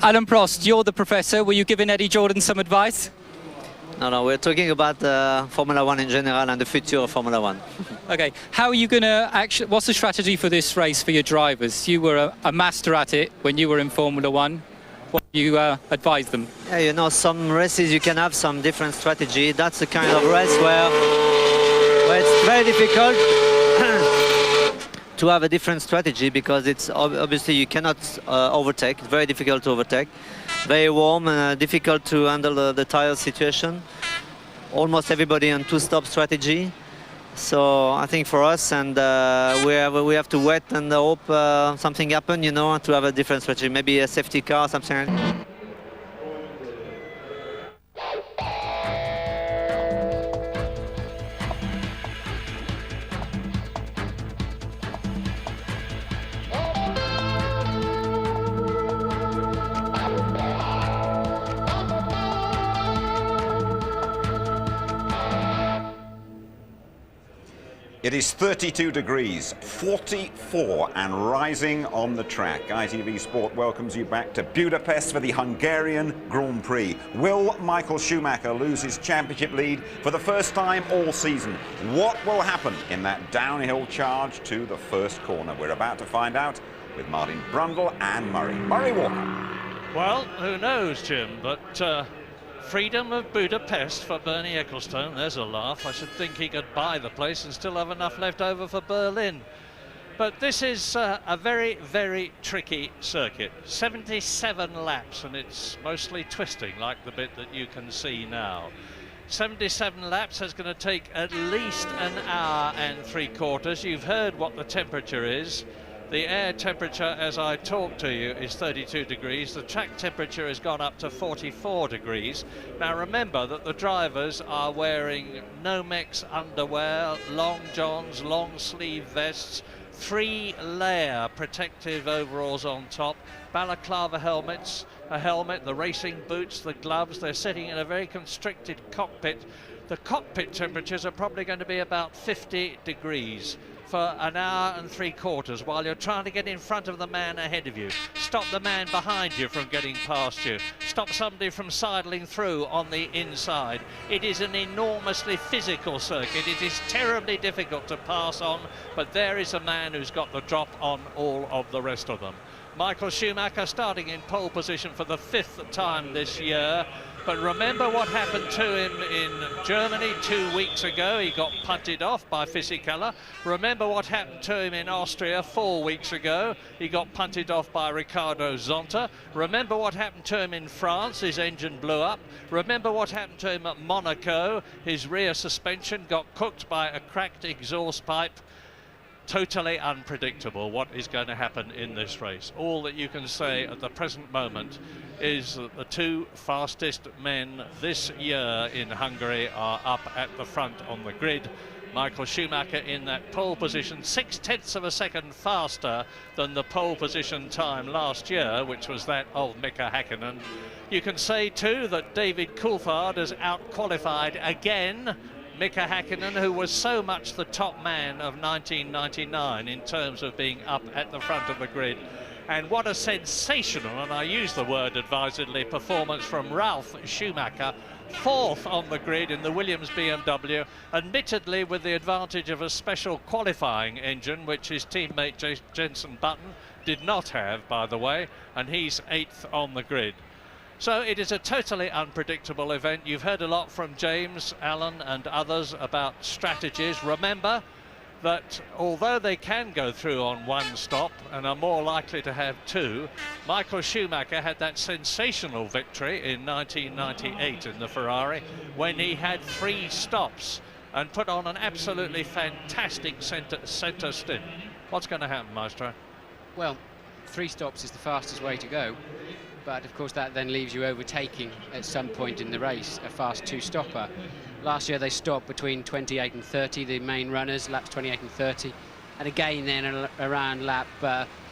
Alan Prost, you're the professor. Were you giving Eddie Jordan some advice? No, we're talking about Formula One in general and the future of Formula One. Okay, how are you going to actually, what's the strategy for this race for your drivers? You were a master at it when you were in Formula One. What do you advise them? Yeah, you know, some races you can have some different strategy. That's the kind of race where it's very difficult to have a different strategy because it's obviously you cannot overtake. It's very difficult to overtake. Very warm and difficult to handle the tire situation. Almost everybody on two-stop strategy. So I think for us, and we have to wait and hope something happen, you know, to have a different strategy. Maybe a safety car, something. It is 32 degrees, 44 and rising on the track. ITV Sport welcomes you back to Budapest for the Hungarian Grand Prix. Will Michael Schumacher lose his championship lead for the first time all season? What will happen in that downhill charge to the first corner? We're about to find out with Martin Brundle and Murray. Murray Walker. Well, who knows, Jim, but Freedom of Budapest for Bernie Ecclestone. There's a laugh. I should think he could buy the place and still have enough left over for Berlin. But this is a very, very tricky circuit. 77 laps, and it's mostly twisting, like the bit that you can see now. 77 laps is going to take at least an hour and 3/4. You've heard what the temperature is. The air temperature, as I talk to you, is 32 degrees. The track temperature has gone up to 44 degrees. Now remember that the drivers are wearing Nomex underwear, long johns, long sleeve vests, 3-layer protective overalls on top, balaclava helmets, a helmet, the racing boots, the gloves. They're sitting in a very constricted cockpit. The cockpit temperatures are probably going to be about 50 degrees for an hour and 3/4 while you're trying to get in front of the man ahead of you. Stop the man behind you from getting past you. Stop somebody from sidling through on the inside. It is an enormously physical circuit. It is terribly difficult to pass on, but there is a man who's got the drop on all of the rest of them. Michael Schumacher starting in pole position for the 5th time this year. But remember what happened to him in Germany 2 weeks ago. He got punted off by Fisichella. Remember what happened to him in Austria 4 weeks ago. He got punted off by Ricardo Zonta. Remember what happened to him in France. His engine blew up. Remember what happened to him at Monaco. His rear suspension got cooked by a cracked exhaust pipe. Totally unpredictable what is going to happen in this race. All that you can say at the present moment is that the 2 fastest men this year in Hungary are up at the front on the grid. Michael Schumacher in that pole position, 0.6 of a second faster than the pole position time last year, which was that of Mika Häkkinen. You can say too that David Coulthard has out-qualified again Mika Häkkinen, who was so much the top man of 1999 in terms of being up at the front of the grid. And what a sensational, and I use the word advisedly, performance from Ralf Schumacher, 4th on the grid in the Williams BMW, admittedly with the advantage of a special qualifying engine, which his teammate Jenson Button did not have, by the way, and he's 8th on the grid. So it is a totally unpredictable event. You've heard a lot from James, Alan and others about strategies. Remember that although they can go through on 1 stop and are more likely to have 2, Michael Schumacher had that sensational victory in 1998 in the Ferrari when he had 3 stops and put on an absolutely fantastic centre stint. What's going to happen, Maestro? Well, 3 stops is the fastest way to go. But of course that then leaves you overtaking at some point in the race, a fast 2-stopper. Last year they stopped between 28 and 30, the main runners, laps 28 and 30. And again then around lap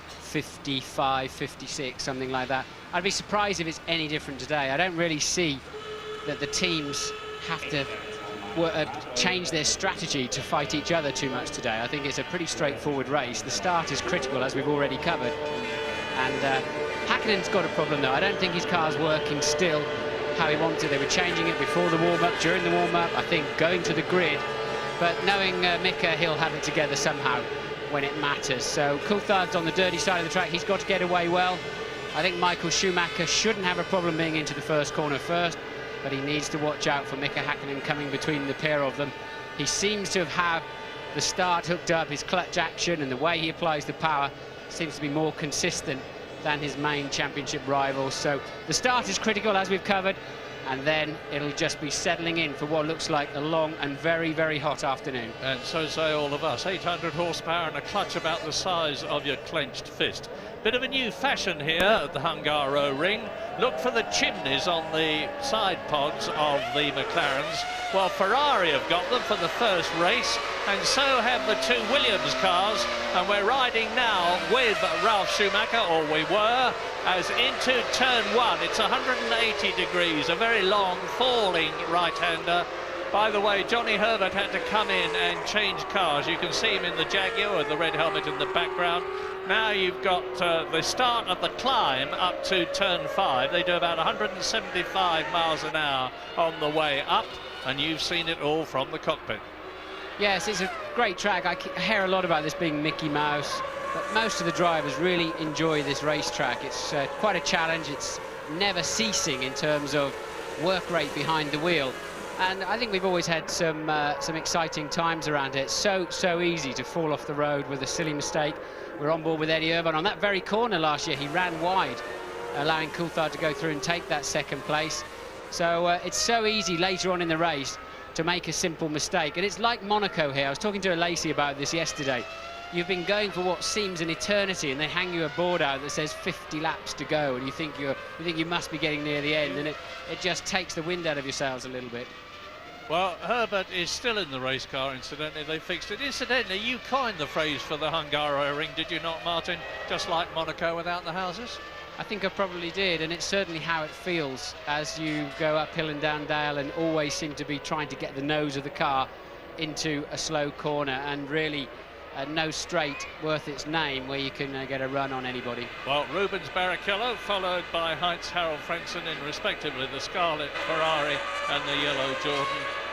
55, 56, something like that. I'd be surprised if it's any different today. I don't really see that the teams have to change their strategy to fight each other too much today. I think it's a pretty straightforward race. The start is critical, as we've already covered. And Häkkinen's got a problem though. I don't think his car's working still how he wants it. They were changing it before the warm-up, during the warm-up, I think going to the grid. But knowing Mika, he'll have it together somehow when it matters. So Coulthard's on the dirty side of the track. He's got to get away well. I think Michael Schumacher shouldn't have a problem being into the first corner first, but he needs to watch out for Mika Häkkinen coming between the pair of them. He seems to have the start hooked up, his clutch action and the way he applies the power seems to be more consistent than his main championship rivals. So the start is critical, as we've covered, and then it'll just be settling in for what looks like a long and very, very hot afternoon. And so say all of us. 800 horsepower and a clutch about the size of your clenched fist. Bit of a new fashion here at the Hungaro ring. Look for the chimneys on the side pods of the McLarens. Well, Ferrari have got them for the first race, and so have the 2 Williams cars. And we're riding now with Ralf Schumacher, or we were, as into turn 1. It's 180 degrees, a very long falling right-hander. By the way, Johnny Herbert had to come in and change cars. You can see him in the Jaguar with the red helmet in the background. Now you've got the start of the climb up to turn 5. They do about 175 miles an hour on the way up, and you've seen it all from the cockpit. Yes, it's a great track. I hear a lot about this being Mickey Mouse, but most of the drivers really enjoy this racetrack. It's quite a challenge. It's never ceasing in terms of work rate behind the wheel. And I think we've always had some exciting times around it. So easy to fall off the road with a silly mistake. We're on board with Eddie Irvine on that very corner last year. He ran wide, allowing Coulthard to go through and take that second place. So it's so easy later on in the race to make a simple mistake. And it's like Monaco here. I was talking to Lacey about this yesterday. You've been going for what seems an eternity, and they hang you a board out that says 50 laps to go, and you think you must be getting near the end, and it just takes the wind out of your sails a little bit. Well, Herbert is still in the race car, incidentally. They fixed it. Incidentally, you coined the phrase for the Hungaroring, did you not, Martin? Just like Monaco without the houses? I think I probably did, and it's certainly how it feels as you go uphill and down dale and always seem to be trying to get the nose of the car into a slow corner, and really no straight worth its name where you can get a run on anybody. Well, Rubens Barrichello followed by Heinz-Harald Frentzen in respectively the scarlet Ferrari and the yellow Jordan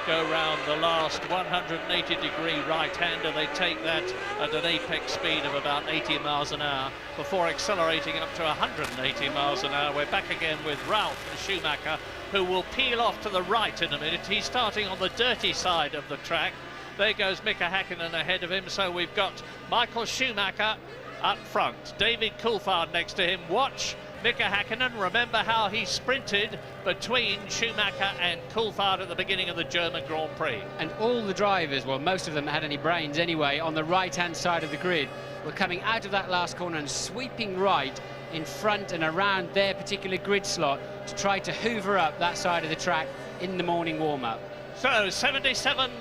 go round the last 180-degree right-hander. They take that at an apex speed of about 80 miles an hour before accelerating up to 180 miles an hour. We're back again with Ralf Schumacher, who will peel off to the right in a minute. He's starting on the dirty side of the track. There goes Mika Häkkinen ahead of him, so we've got Michael Schumacher up front, David Coulthard next to him. Watch Mika Häkkinen. Remember how he sprinted between Schumacher and Coulthard at the beginning of the German Grand Prix. And all the drivers, well, most of them had any brains anyway, on the right-hand side of the grid were coming out of that last corner and sweeping right in front and around their particular grid slot to try to hoover up that side of the track in the morning warm-up. So 77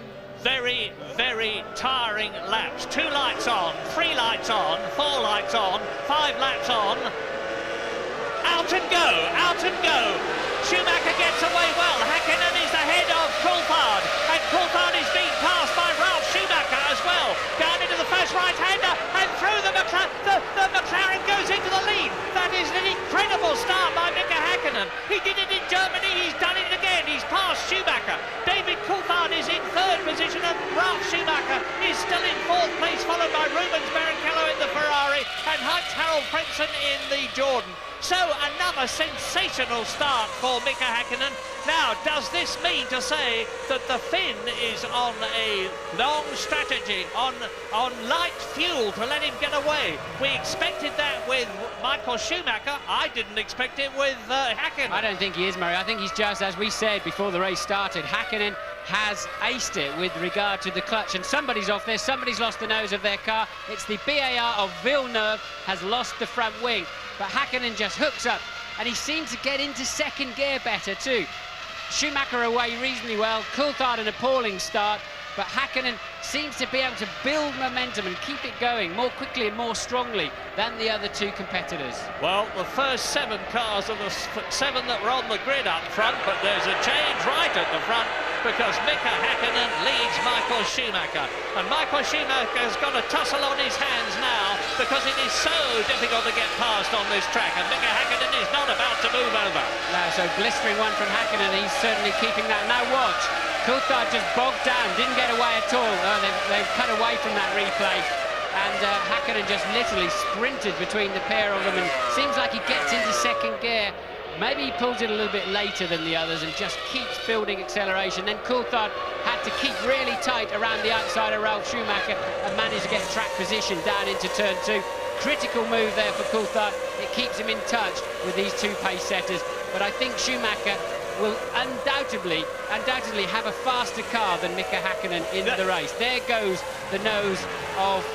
very, very tiring laps. 2 lights on, 3 lights on, 4 lights on, 5 laps on. Out and go, out and go. Schumacher gets away well. Häkkinen is ahead of Coulthard, and Coulthard is being passed by Ralf Schumacher as well. Down into the first right-hander, and through the McLaren goes into the lead. That is an incredible start by Mika Häkkinen. He did it in Germany, he's done it again. He's passed Schumacher. David Coulthard is in 3rd position, and Ralf Schumacher is still in 4th place, followed by Rubens Barrichello in the Ferrari and Heinz-Harald Frentzen in the Jordan. So another sensational start for Mika Häkkinen. Now, does this mean to say that the Finn is on a long strategy, on light fuel to let him get away? We expected that with Michael Schumacher. I didn't expect it with Häkkinen. I don't think he is, Murray. I think he's just, as we said before the race started, Häkkinen has aced it with regard to the clutch, and somebody's off there, somebody's lost the nose of their car. It's the BAR of Villeneuve has lost the front wing, but Häkkinen just hooks up, and he seems to get into 2nd gear better too. Schumacher away reasonably well, Coulthard an appalling start, but Häkkinen seems to be able to build momentum and keep it going more quickly and more strongly than the other 2 competitors. Well, the first 7 cars are the 7 that were on the grid up front, but there's a change right at the front because Mika Häkkinen leads Michael Schumacher. And Michael Schumacher's got a tussle on his hands now because it is so difficult to get past on this track, and Mika Häkkinen is not about to move over. No, so blistering one from Häkkinen, he's certainly keeping that. Now watch, Coulthard just bogged down, didn't get away at all. Oh, they've cut away from that replay, and Häkkinen just literally sprinted between the pair of them, and seems like he gets into 2nd gear. Maybe he pulls it a little bit later than the others and just keeps building acceleration. Then Coulthard had to keep really tight around the outside of Ralf Schumacher and managed to get track position down into turn 2. Critical move there for Coulthard. It keeps him in touch with these 2 pace setters. But I think Schumacher will undoubtedly have a faster car than Mika Häkkinen in the race. There goes the nose of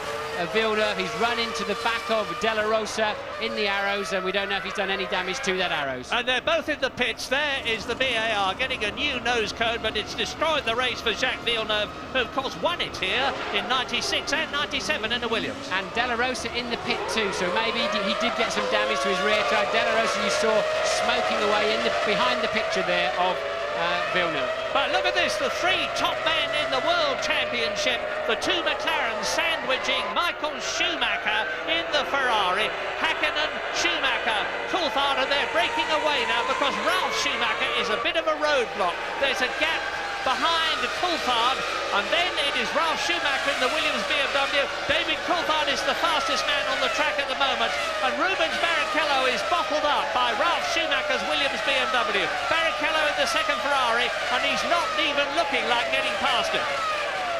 Villeneuve. He's run into the back of De La Rosa in the arrows, and we don't know if he's done any damage to that arrows. And they're both in the pits. There is the BAR getting a new nose cone, but it's destroyed the race for Jacques Villeneuve, who of course won it here in 96 and 97 in a Williams. And De La Rosa in the pit too, so maybe he did get some damage to his rear tire. De La Rosa you saw smoking away behind the picture there of Villeneuve. But look at this, the 3 top men in the World Championship, the 2 McLarens sandwiching Michael Schumacher in the Ferrari, Häkkinen, Schumacher, Coulthard, and they're breaking away now because Ralf Schumacher is a bit of a roadblock. There's a gap behind Coulthard, And then it is Ralf Schumacher in the Williams BMW. David Coulthard is the fastest man on the track at the moment. And Rubens Barrichello is bottled up by Ralf Schumacher's Williams BMW. Barrichello in the second Ferrari, and he's not even looking like getting past it.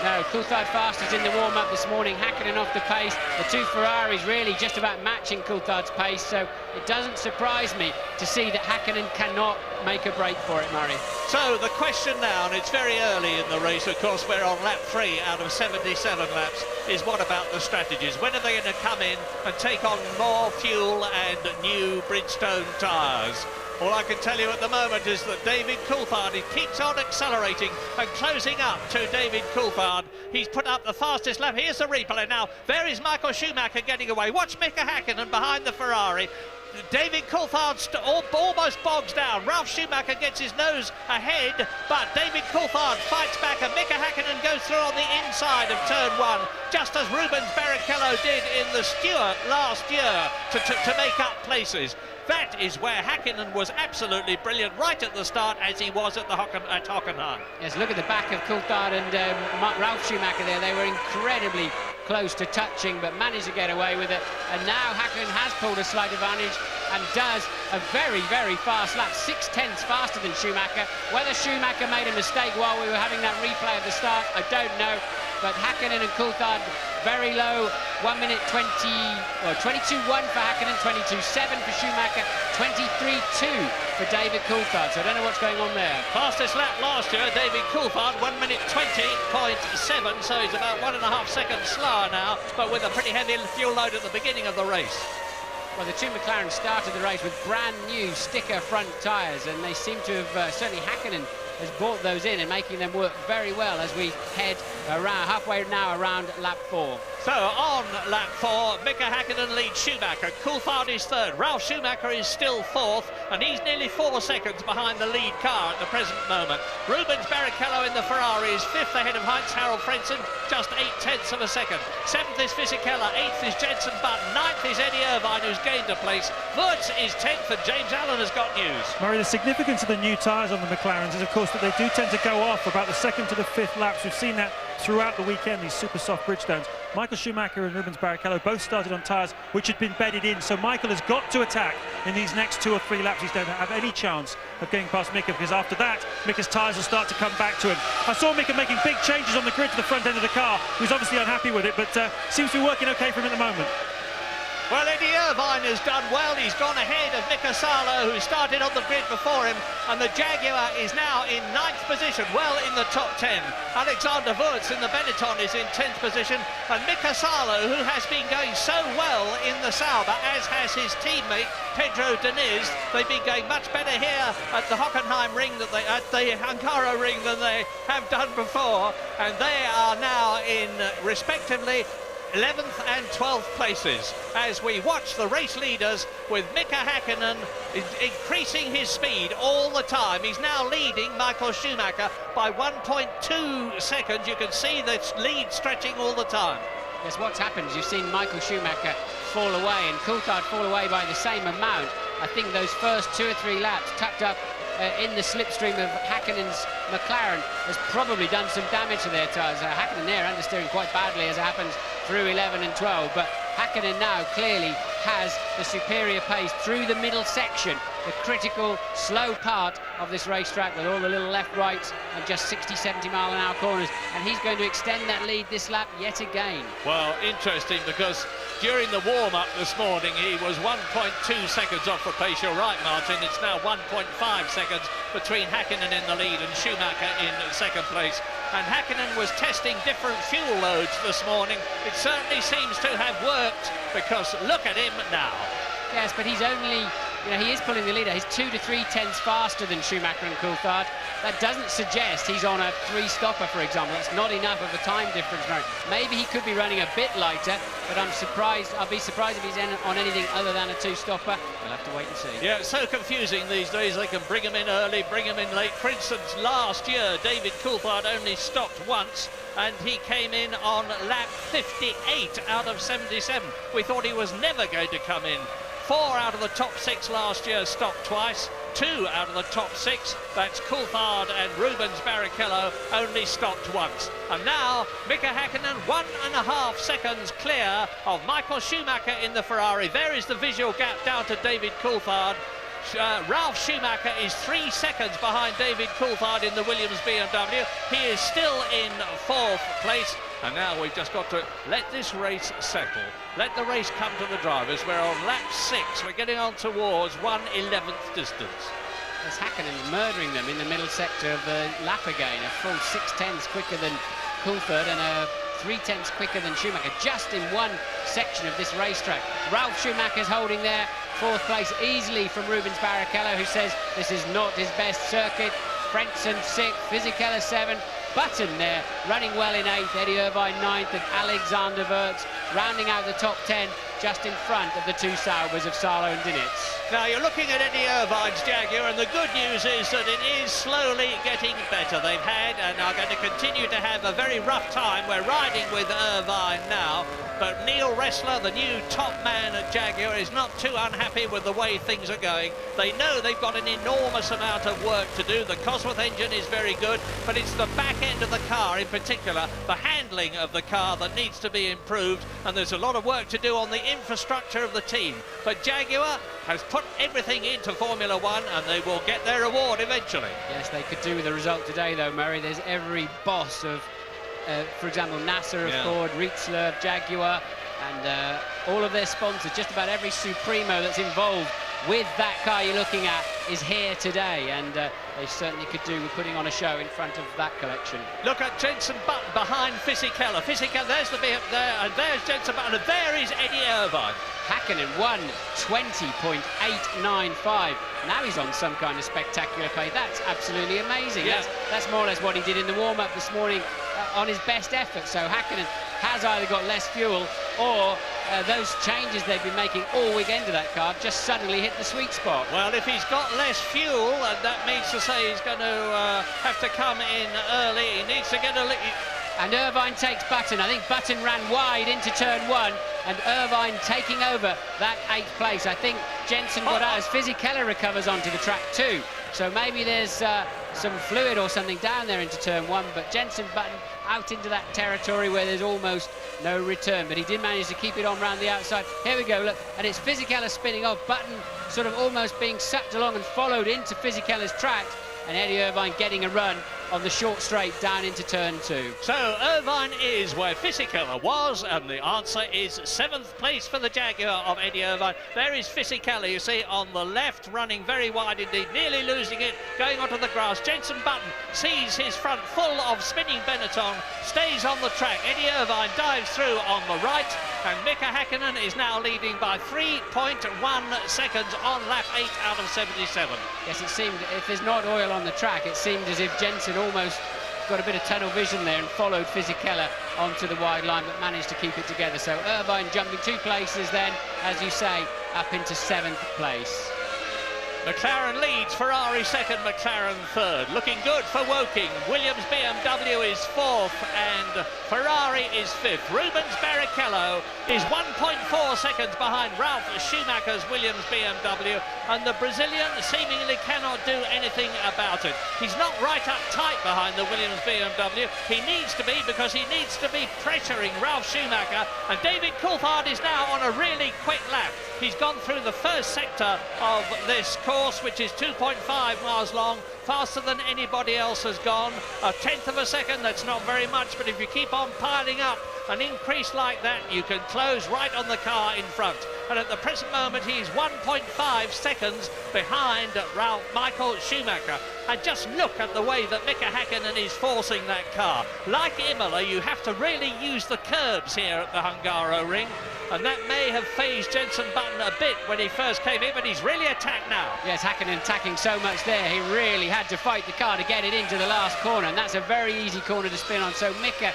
No, Coulthard fastest in the warm-up this morning, Häkkinen off the pace. The two Ferraris really just about matching Coulthard's pace, so it doesn't surprise me to see that Häkkinen cannot make a break for it, Murray. So the question now, and it's very early in the race, of course, we're on lap 3 out of 77 laps, is what about the strategies? When are they going to come in and take on more fuel and new Bridgestone tyres? All I can tell you at the moment is that David Coulthard, he keeps on accelerating and closing up to David Coulthard. He's put up the fastest lap. Here's the replay now. There is Michael Schumacher getting away. Watch Mika Häkkinen behind the Ferrari. David Coulthard almost bogs down. Ralf Schumacher gets his nose ahead, but David Coulthard fights back, and Mika Häkkinen goes through on the inside of turn 1, just as Rubens Barrichello did in the Stewart last year to make up places. That is where Häkkinen was absolutely brilliant right at the start, as he was at Hockenheim. Yes, look at the back of Coulthard and Ralf Schumacher there. They were incredibly close to touching, but managed to get away with it. And now Häkkinen has pulled a slight advantage and does a very, very fast lap, 6/10 faster than Schumacher. Whether Schumacher made a mistake while we were having that replay at the start, I don't know. But Häkkinen and Coulthard very low, 1 minute 22.1 for Häkkinen, 22.7 for Schumacher, 23.2 for David Coulthard. So I don't know what's going on there. Fastest lap last year, David Coulthard, 1 minute 20.7, so he's about 1.5 seconds slower now, but with a pretty heavy fuel load at the beginning of the race. Well, the two McLaren started the race with brand new sticker front tyres, and they seem to have, certainly Häkkinen has brought those in and making them work very well as we head around halfway now around lap 4. So on lap 4, Mika Häkkinen leads Schumacher. Coulthard is third. Ralf Schumacher is still fourth, and he's nearly 4 seconds behind the lead car at the present moment. Rubens Barrichello in the Ferrari is fifth ahead of Heinz-Harald Frentzen, just 0.8 of a second. Seventh is Fisichella, eighth is Jenson Button, ninth is Eddie Irvine, who's gained a place. Wurz is 10th, and James Allen has got news. Murray, the significance of the new tyres on the McLarens is, of course, that they do tend to go off about the 2nd to the 5th laps. We've seen that throughout the weekend, these super soft Bridgestones. Michael Schumacher and Rubens Barrichello both started on tyres which had been bedded in, so Michael has got to attack in these next 2 or 3 laps. He don't have any chance of getting past Mika, because after that, Mika's tyres will start to come back to him. I saw Mika making big changes on the grid to the front end of the car. He was obviously unhappy with it, but seems to be working okay for him at the moment. Well, Eddie Irvine has done well. He's gone ahead of Mika Salo, who started on the grid before him, and the Jaguar is now in 9th position, well in the top 10. Alexander Wurz in the Benetton is in 10th position, and Mika Salo, who has been going so well in the Sauber, as has his teammate Pedro Diniz. They've been going much better here at the Hockenheim ring, at the Ankara ring, than they have done before, and they are now in respectively 11th and 12th places as we watch the race leaders, with Mika Häkkinen increasing his speed all the time. He's now leading Michael Schumacher by 1.2 seconds. You can see the lead stretching all the time. Yes, what's happened is you've seen Michael Schumacher fall away and Coulthard fall away by the same amount. I think those first 2 or 3 laps tucked up in the slipstream of Häkkinen's McLaren has probably done some damage to their tyres. Häkkinen there understeering quite badly, as it happens through 11 and 12, but Häkkinen now clearly has the superior pace through the middle section, the critical slow part of this racetrack with all the little left rights and just 60-70 mile an hour corners, and he's going to extend that lead this lap yet again. Well, interesting, because during the warm-up this morning he was 1.2 seconds off the pace. You're right, Martin, it's now 1.5 seconds between Häkkinen in the lead and Schumacher in second place. And Häkkinen was testing different fuel loads this morning. It certainly seems to have worked, because look at him now. Yes, but he's only, you know, he is pulling the leader. He's 2 to 3 tenths faster than Schumacher and Coulthard. That doesn't suggest he's on a 3-stopper, for example. That's not enough of a time difference. Maybe he could be running a bit lighter, but I'll be surprised if he's on anything other than a 2-stopper. We'll have to wait and see. Yeah, it's so confusing these days. They can bring him in early, bring him in late. For instance, last year, David Coulthard only stopped once, and he came in on lap 58 out of 77. We thought he was never going to come in. 4 out of the top 6 last year stopped twice. 2 out of the top 6, that's Coulthard and Rubens Barrichello, only stopped once. And now Mika Häkkinen 1.5 seconds clear of Michael Schumacher in the Ferrari. There is the visual gap down to David Coulthard. Ralf Schumacher is 3 seconds behind David Coulthard in the Williams BMW. He is still in 4th place. And now we've just got to let this race settle. Let the race come to the drivers. We're on lap 6. We're getting on towards 1/11th distance. There's Häkkinen murdering them in the middle sector of the lap again. A full 6/10 quicker than Coulthard and a 3/10 quicker than Schumacher, just in one section of this racetrack. Ralf Schumacher's holding there 4th place easily from Rubens Barrichello, who says this is not his best circuit. Frentzen 6th, Fisichella 7th. Button there, running well in 8th, Eddie Irvine 9th, and Alexander Wirtz rounding out the top 10 just in front of the 2 Saubers of Salo and Dinitz. Now you're looking at Eddie Irvine's Jaguar, and the good news is that it is slowly getting better. They've had and are going to continue to have a very rough time. We're riding with Irvine now, but Neil Ressler, the new top man at Jaguar, is not too unhappy with the way things are going. They know they've got an enormous amount of work to do. The Cosworth engine is very good, but it's the back end of the car, in particular the handling of the car, that needs to be improved, and there's a lot of work to do on the infrastructure of the team. But Jaguar has put everything into Formula One, and they will get their reward eventually. Yes, they could do with the result today though, Murray. There's every boss of for example, Nasser of Ford, Rietzler of Jaguar, and all of their sponsors, just about every Supremo that's involved with that car you're looking at is here today, and they certainly could do with putting on a show in front of that collection. Look at Jenson Button behind Fisichella. Fisichella, there's the bit there, and there's Jenson Button, and there is Eddie Irvine. Häkkinen 1:20.895. Now he's on some kind of spectacular pace. That's absolutely amazing. Yeah. That's more or less what he did in the warm-up this morning on his best effort. So Häkkinen has either got less fuel, or those changes they've been making all weekend to that car just suddenly hit the sweet spot. Well, if he's got less fuel, and that means to say he's going to have to come in early, he needs to get a... And Irvine takes Button. I think Button ran wide into turn 1, and Irvine taking over that 8th place. I think Jensen got out as Fisichella recovers onto the track too. So maybe there's some fluid or something down there into turn 1, but Jensen Button out into that territory where there's almost no return, but he did manage to keep it on round the outside. Here we go, look, and it's Fisichella spinning off, Button sort of almost being sucked along and followed into Fisichella's track, and Eddie Irvine getting a run on the short straight down into turn 2. So Irvine is where Fisichella was, and the answer is 7th place for the Jaguar of Eddie Irvine. There is Fisichella, you see, on the left, running very wide indeed, nearly losing it, going onto the grass. Jenson Button sees his front full of spinning Benetton, stays on the track. Eddie Irvine dives through on the right, and Mika Häkkinen is now leading by 3.1 seconds on lap 8 out of 77. Yes, it seemed, if there's not oil on the track, it seemed as if Jensen almost got a bit of tunnel vision there and followed Fisichella onto the wide line, but managed to keep it together. So Irvine jumping 2 places then, as you say, up into 7th place. McLaren leads, Ferrari 2nd, McLaren 3rd. Looking good for Woking. Williams BMW is 4th and Ferrari is 5th. Rubens Barrichello is 1.4 seconds behind Ralf Schumacher's Williams BMW, and the Brazilian seemingly cannot do anything about it. He's not right up tight behind the Williams BMW. He needs to be, because he needs to be pressuring Ralf Schumacher, and David Coulthard is now on a really quick lap. He's gone through the first sector of this course, which is 2.5 miles long, faster than anybody else has gone. 1/10 of a second, that's not very much, but if you keep on piling up an increase like that, you can close right on the car in front. And at the present moment, he's 1.5 seconds behind Michael Schumacher. And just look at the way that Mika Häkkinen is forcing that car. Like Imola, you have to really use the curbs here at the Hungaroring, and that may have phased Jenson Button a bit when he first came in, but he's really attacked now. Yes, Häkkinen attacking so much there, he really had to fight the car to get it into the last corner, and that's a very easy corner to spin on. So Mika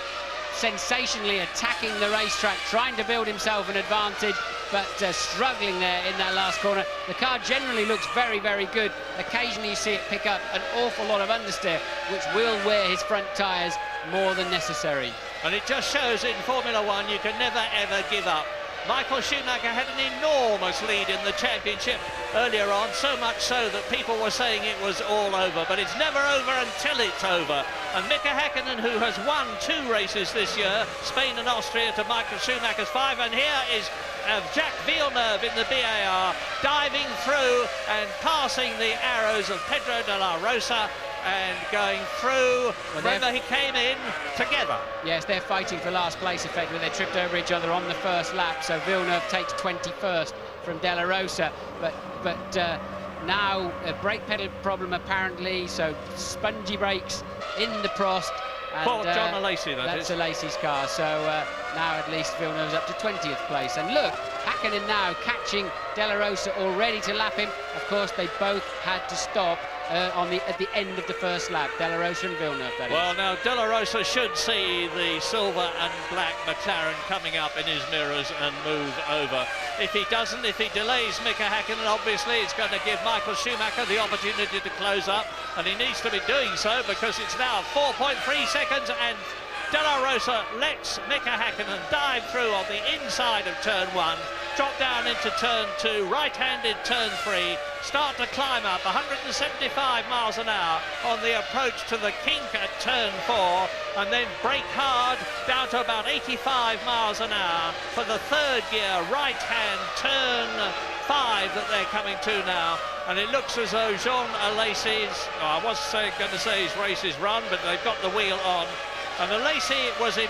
sensationally attacking the racetrack, trying to build himself an advantage, but struggling there in that last corner. The car generally looks very, very good. Occasionally you see it pick up an awful lot of understeer, which will wear his front tyres more than necessary. And it just shows in Formula One you can never, ever give up. Michael Schumacher had an enormous lead in the championship earlier on, so much so that people were saying it was all over, but it's never over until it's over. And Mika Häkkinen, who has won 2 races this year, Spain and Austria, to Michael Schumacher's 5, and here is Jacques Villeneuve in the BAR, diving through and passing the arrows of Pedro de la Rosa and going through. Remember, he came in together. Yes, they're fighting for last place effectively. They tripped over each other on the first lap, so Villeneuve takes 21st from De La Rosa, but now a brake pedal problem apparently, so spongy brakes in the Prost. And, Poor John Lacey, that's Lacey's car, so now at least Villeneuve's up to 20th place. And look, Häkkinen now catching De La Rosa already to lap him. Of course, they both had to stop at the end of the first lap, De La Rosa and Villeneuve, that is. Well, now De La Rosa should see the silver and black McLaren coming up in his mirrors and move over. If he doesn't, if he delays Mika Häkkinen, obviously it's going to give Michael Schumacher the opportunity to close up, and he needs to be doing so because it's now 4.3 seconds and De La Rosa lets Mika Häkkinen dive through on the inside of turn 1, drop down into turn 2, right-handed turn 3, start to climb up 175 miles an hour on the approach to the kink at turn 4, and then brake hard down to about 85 miles an hour for the 3rd gear right-hand turn 5 that they're coming to now. And it looks as though Jean Alesi's, I was going to say his race is run, but they've got the wheel on. And Alesi was in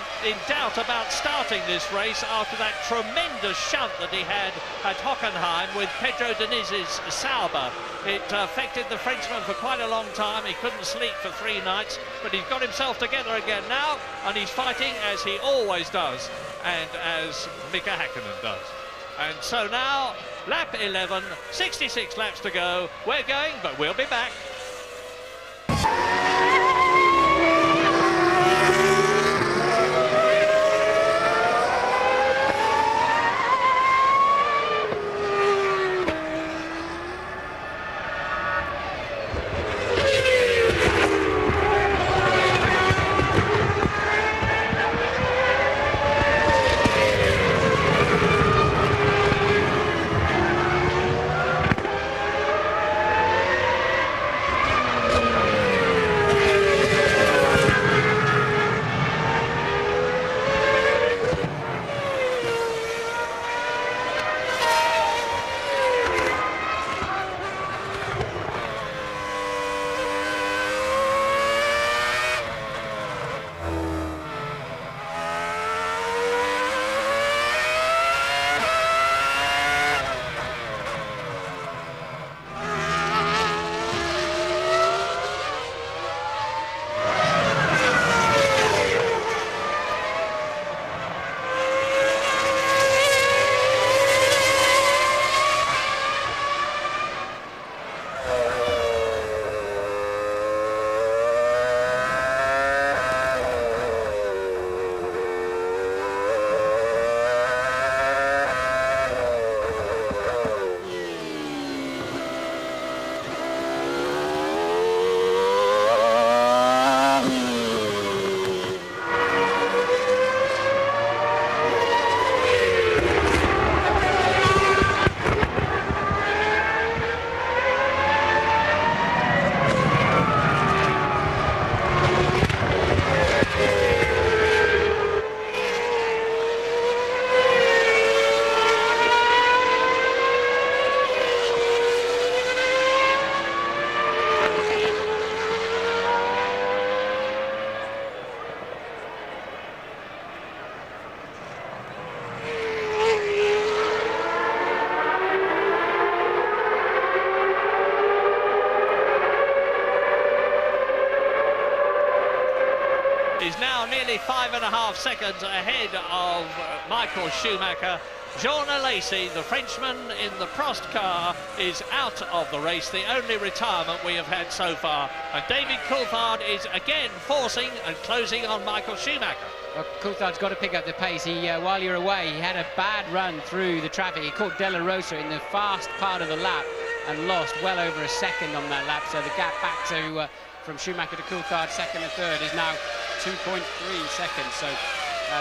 doubt about starting this race after that tremendous shunt that he had at Hockenheim with Pedro Deniz's Sauber. It affected the Frenchman for quite a long time. He couldn't sleep for 3 nights, but he's got himself together again now, and he's fighting as he always does, and as Mika Häkkinen does. And so now, lap 11, 66 laps to go. We're going, but we'll be back. He's now nearly 5.5 seconds ahead of Michael Schumacher. Jean Alesi, the Frenchman in the Prost car, is out of the race, the only retirement we have had so far. And David Coulthard is again forcing and closing on Michael Schumacher. Well, Coulthard's got to pick up the pace. While you're away, he had a bad run through the traffic. He caught De La Rosa in the fast part of the lap and lost well over a second on that lap. So the gap back to from Schumacher to Coulthard, second and third, is now 2.3 seconds. So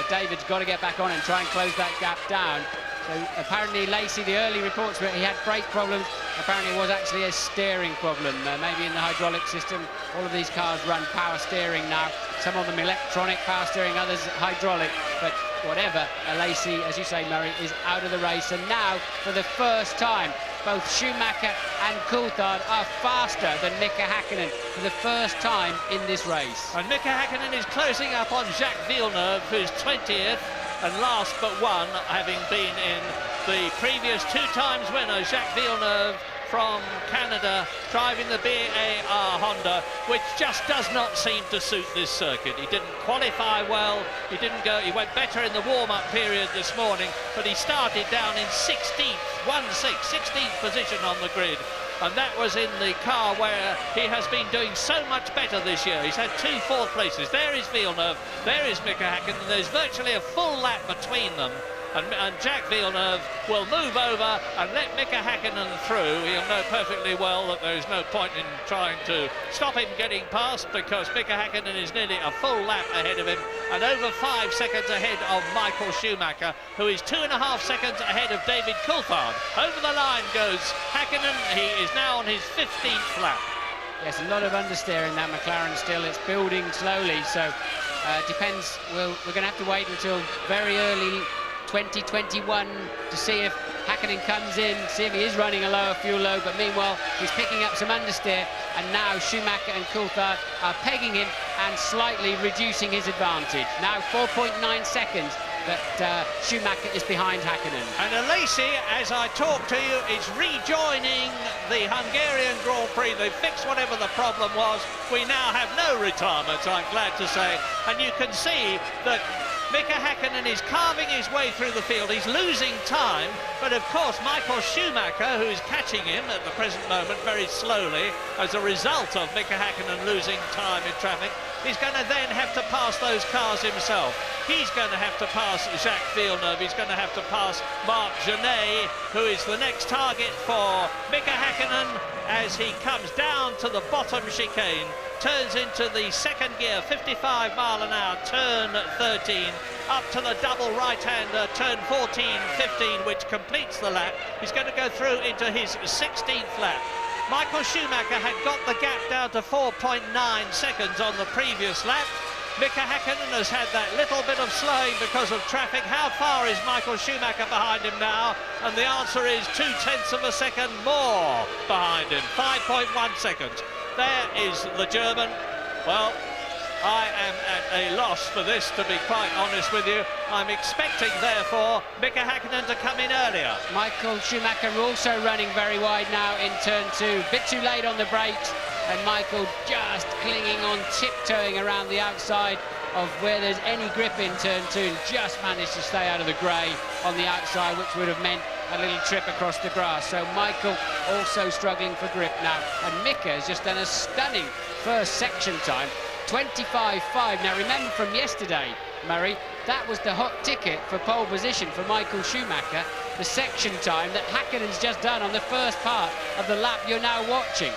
David's got to get back on and try and close that gap down. So apparently Lacey, the early reports were he had brake problems. Apparently it was actually a steering problem, maybe in the hydraulic system. All of these cars run power steering now. Some of them electronic power steering, others hydraulic. But whatever, Lacey, as you say, Murray, is out of the race. And now, for the first time, both Schumacher and Coulthard are faster than Mika Häkkinen for the first time in this race. And Mika Häkkinen is closing up on Jacques Villeneuve, who's 20th. And last but one, having been in the previous 2 times winner, Jacques Villeneuve from Canada, driving the BAR Honda, which just does not seem to suit this circuit. He didn't qualify well, he went better in the warm-up period this morning, but he started down in 16th position on the grid. And that was in the car where he has been doing so much better this year. He's had 2 fourth places. There is Villeneuve, there is Mika Häkkinen, and there's virtually a full lap between them. And Jacques Villeneuve will move over and let Mika Häkkinen through. He'll know perfectly well that there's no point in trying to stop him getting past, because Mika Häkkinen is nearly a full lap ahead of him and over 5 seconds ahead of Michael Schumacher, who is 2.5 seconds ahead of David Coulthard. Over the line goes Häkkinen. He is now on his 15th lap. Yes, a lot of understeer in that McLaren still. It's building slowly, so depends. We're going to have to wait until very early 2021 to see if Häkkinen comes in, see if he is running a lower fuel load, but meanwhile he's picking up some understeer, and now Schumacher and Coulthard are pegging him and slightly reducing his advantage. Now 4.9 seconds, but Schumacher is behind Häkkinen. And Lacey, as I talk to you, is rejoining the Hungarian Grand Prix. They fixed whatever the problem was. We now have no retirements, I'm glad to say, and you can see that Mika Häkkinen is carving his way through the field. He's losing time, but of course Michael Schumacher, who is catching him at the present moment very slowly as a result of Mika Häkkinen losing time in traffic, is going to then have to pass those cars himself. He's going to have to pass Jacques Villeneuve. He's going to have to pass Marc Genet, who is the next target for Mika Häkkinen as he comes down to the bottom chicane, turns into the second gear, 55 mile an hour, turn 13, up to the double right-hander, turn 14, 15, which completes the lap. He's going to go through into his 16th lap. Michael Schumacher had got the gap down to 4.9 seconds on the previous lap. Mika Häkkinen has had that little bit of slowing because of traffic. How far is Michael Schumacher behind him now? And the answer is 0.2 of a second more behind him, 5.1 seconds. There is the German. Well, I am at a loss for this, to be quite honest with you. I'm expecting, therefore, Mika Häkkinen to come in earlier. Michael Schumacher also running very wide now in turn 2. A bit too late on the brakes, and Michael just clinging on, tiptoeing around the outside of where there's any grip in turn 2. Just managed to stay out of the grey on the outside, which would have meant a little trip across the grass. So Michael also struggling for grip now, and Mika has just done a stunning first section time, 25.5. Now remember from yesterday, Murray, that was the hot ticket for pole position for Michael Schumacher, the section time that Häkkinen's just done on the first part of the lap you're now watching.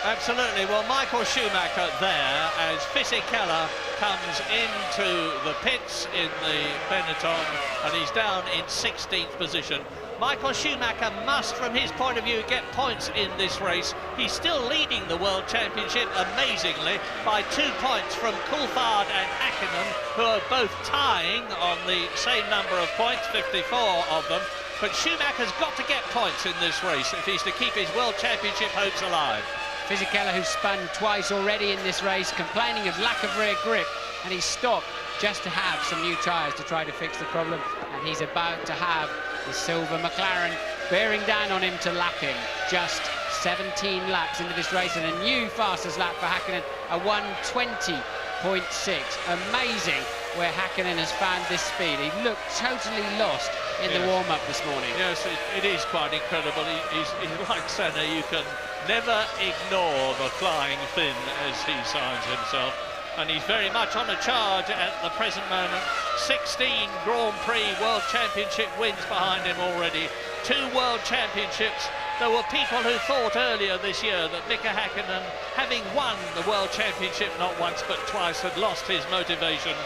Absolutely. Well, Michael Schumacher there as Fisichella comes into the pits in the Benetton, and he's down in 16th position. Michael Schumacher must, from his point of view, get points in this race. He's still leading the World Championship, amazingly, by 2 points from Coulthard and Häkkinen, who are both tying on the same number of points, 54 of them. But Schumacher's got to get points in this race if he's to keep his World Championship hopes alive. Fisichella, who's spun twice already in this race, complaining of lack of rear grip, and he's stopped just to have some new tyres to try to fix the problem, and he's about to have the silver McLaren bearing down on him to lap him. Just 17 laps into this race, and a new fastest lap for Häkkinen, a 1:20.6. Amazing where Häkkinen has found this speed. He looked totally lost in the warm-up this morning. Yes, it is quite incredible. He's like Senna. You can never ignore the flying Finn, as he signs himself. And he's very much on a charge at the present moment. 16 Grand Prix World Championship wins behind him already. 2 World Championships. There were people who thought earlier this year that Mika Häkkinen, having won the World Championship not once but twice, had lost his motivation.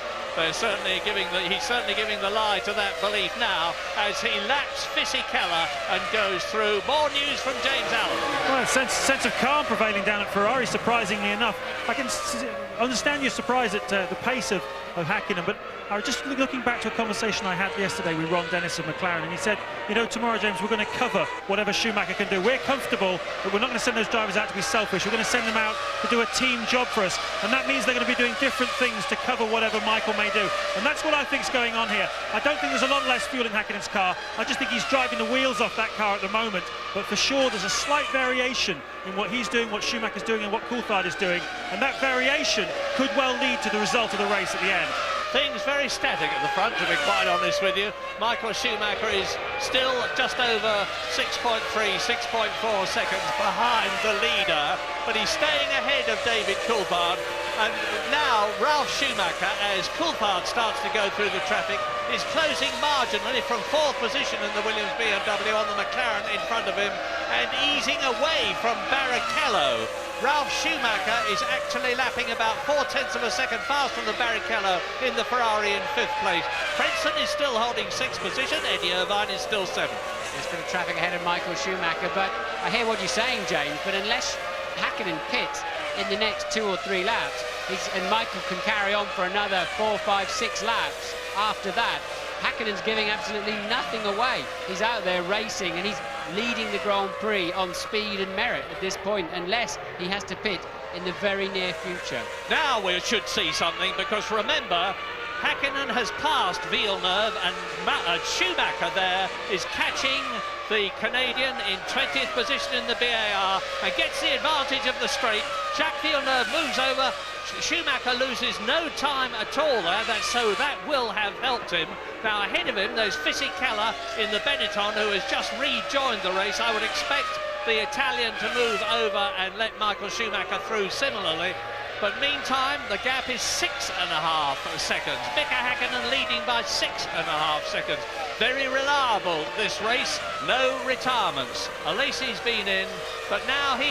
he's certainly giving the lie to that belief now as he laps Fisichella and goes through. More news from James Allen. Well, a sense of calm prevailing down at Ferrari, surprisingly enough. I can understand you're surprised at the pace of Häkkinen, but I was just looking back to a conversation I had yesterday with Ron Dennis of McLaren, and he said, you know, tomorrow, James, we're going to cover whatever Schumacher can do. We're comfortable, but we're not going to send those drivers out to be selfish. We're going to send them out to do a team job for us, and that means they're going to be doing different things to cover whatever Michael may do. And that's what I think is going on here. I don't think there's a lot less fuel in Häkkinen's car. I just think he's driving the wheels off that car at the moment, but for sure there's a slight variation in what he's doing, what Schumacher's doing, and what Coulthard is doing, and that variation could well lead to the result of the race at the end. Things very static at the front, to be quite honest with you. Michael Schumacher is still just over 6.3, 6.4 seconds behind the leader, but he's staying ahead of David Coulthard. And now Ralf Schumacher, as Coulthard starts to go through the traffic, is closing marginally from 4th position in the Williams BMW on the McLaren in front of him and easing away from Barrichello. Ralf Schumacher is actually lapping about 0.4 of a second faster than Barrichello in the Ferrari in 5th place. Frentzen is still holding 6th position. Eddie Irvine is still 7th. There's a bit of traffic ahead of Michael Schumacher, but I hear what you're saying, James, but unless Häkkinen pits in the next 2 or 3 laps, and Michael can carry on for another 4, 5, 6 laps after that, Häkkinen's giving absolutely nothing away. He's out there racing and he's leading the Grand Prix on speed and merit at this point, unless he has to pit in the very near future. Now we should see something, because remember, Häkkinen has passed Villeneuve, and Schumacher there is catching the Canadian in 20th position in the BAR and gets the advantage of the straight. Jacques Villeneuve moves over. Schumacher loses no time at all there, so that will have helped him. Now ahead of him there's Fisichella in the Benetton, who has just rejoined the race. I would expect the Italian to move over and let Michael Schumacher through similarly. But meantime, the gap is 6.5 seconds. Mika Häkkinen leading by 6.5 seconds. Very reliable, this race. No retirements. Alesi's been in, but now he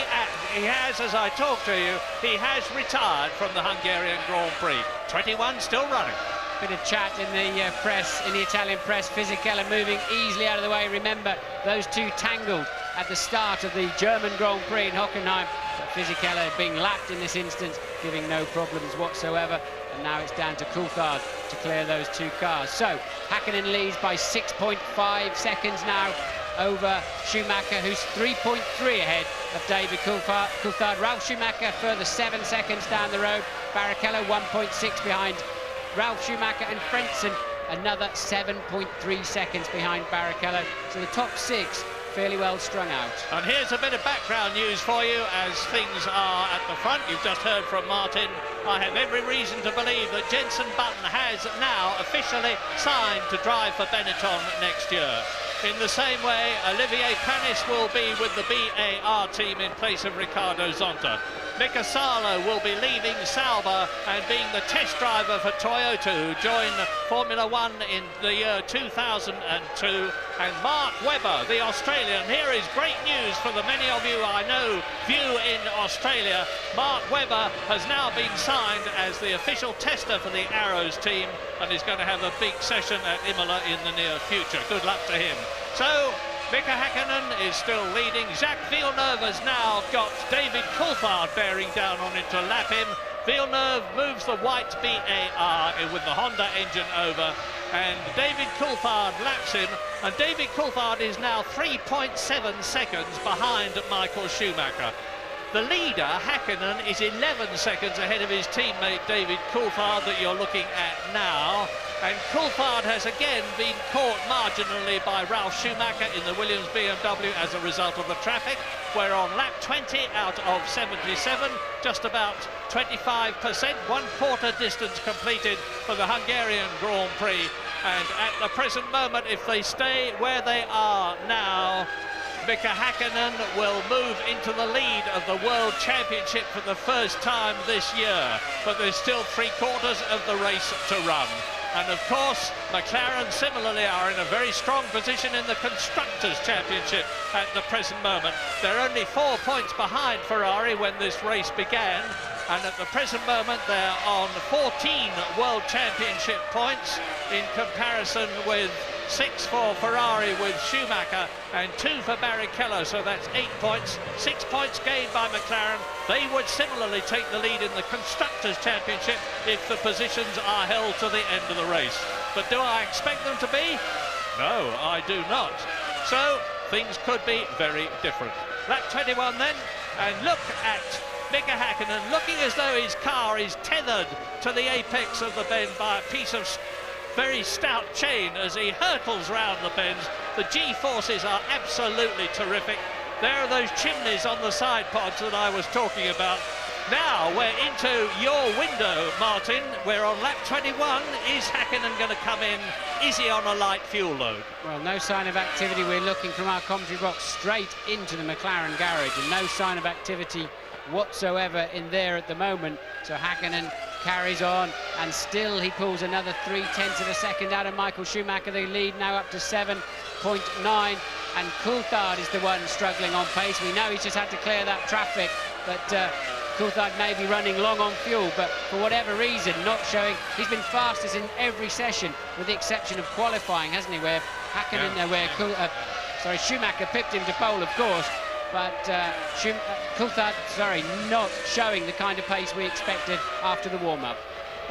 has, as I talk to you, he has retired from the Hungarian Grand Prix. 21 still running. Bit of chat in the press, in the Italian press. Fisichella moving easily out of the way. Remember, those two tangled at the start of the German Grand Prix in Hockenheim. But Fisichella being lapped in this instance, giving no problems whatsoever. And now it's down to Coulthard to clear those 2 cars. So Häkkinen leads by 6.5 seconds now over Schumacher, who's 3.3 ahead of David Coulthard. Ralf Schumacher further 7 seconds down the road. Barrichello 1.6 behind Ralf Schumacher, and Frentzen another 7.3 seconds behind Barrichello. So the top 6 fairly well strung out. And here's a bit of background news for you as things are at the front. You've just heard from Martin. I have every reason to believe that Jenson Button has now officially signed to drive for Benetton next year. In the same way, Olivier Panis will be with the BAR team in place of Ricardo Zonta. Mika Salo will be leaving Sauber and being the test driver for Toyota, who joined Formula One in the year 2002. And Mark Webber, the Australian. Here is great news for the many of you I know view in Australia. Mark Webber has now been signed as the official tester for the Arrows team and is going to have a big session at Imola in the near future. Good luck to him. So Mika Häkkinen is still leading. Jacques Villeneuve has now got David Coulthard bearing down on him to lap him. Villeneuve moves the white BAR with the Honda engine over, and David Coulthard laps him, and David Coulthard is now 3.7 seconds behind Michael Schumacher. The leader, Häkkinen, is 11 seconds ahead of his teammate David Coulthard that you're looking at now. And Coulthard has again been caught marginally by Ralf Schumacher in the Williams BMW as a result of the traffic. We're on lap 20 out of 77, just about 25%, 1/4 distance completed for the Hungarian Grand Prix. And at the present moment, if they stay where they are now, Mika Häkkinen will move into the lead of the World Championship for the first time this year. But there's still 3/4 of the race to run. And of course, McLaren similarly are in a very strong position in the Constructors' Championship at the present moment. They're only 4 points behind Ferrari when this race began, and at the present moment they're on 14 World Championship points in comparison with 6 for Ferrari with Schumacher and 2 for Barrichello, so that's 8 points, 6 points gained by McLaren. They would similarly take the lead in the Constructors' Championship if the positions are held to the end of the race. But do I expect them to be? No, I do not. So things could be very different. Lap 21 then, and look at Mika Häkkinen looking as though his car is tethered to the apex of the bend by a piece of very stout chain as he hurtles round the bends. The G-forces are absolutely terrific. There are those chimneys on the side pods that I was talking about. Now we're into your window, Martin. We're on lap 21. Is Häkkinen going to come in? Is he on a light fuel load? Well, no sign of activity. We're looking from our commentary box straight into the McLaren garage, and no sign of activity whatsoever in there at the moment. So Häkkinen carries on, and still he pulls another 3/10 of a second out of Michael Schumacher. The lead now up to 7.9, and Coulthard is the one struggling on pace. We know he's just had to clear that traffic, but Coulthard may be running long on fuel, but for whatever reason not showing. He's been fastest in every session with the exception of qualifying, hasn't he, where Häkkinen, Schumacher pipped him to pole, of course, but Coulthard, not showing the kind of pace we expected after the warm-up.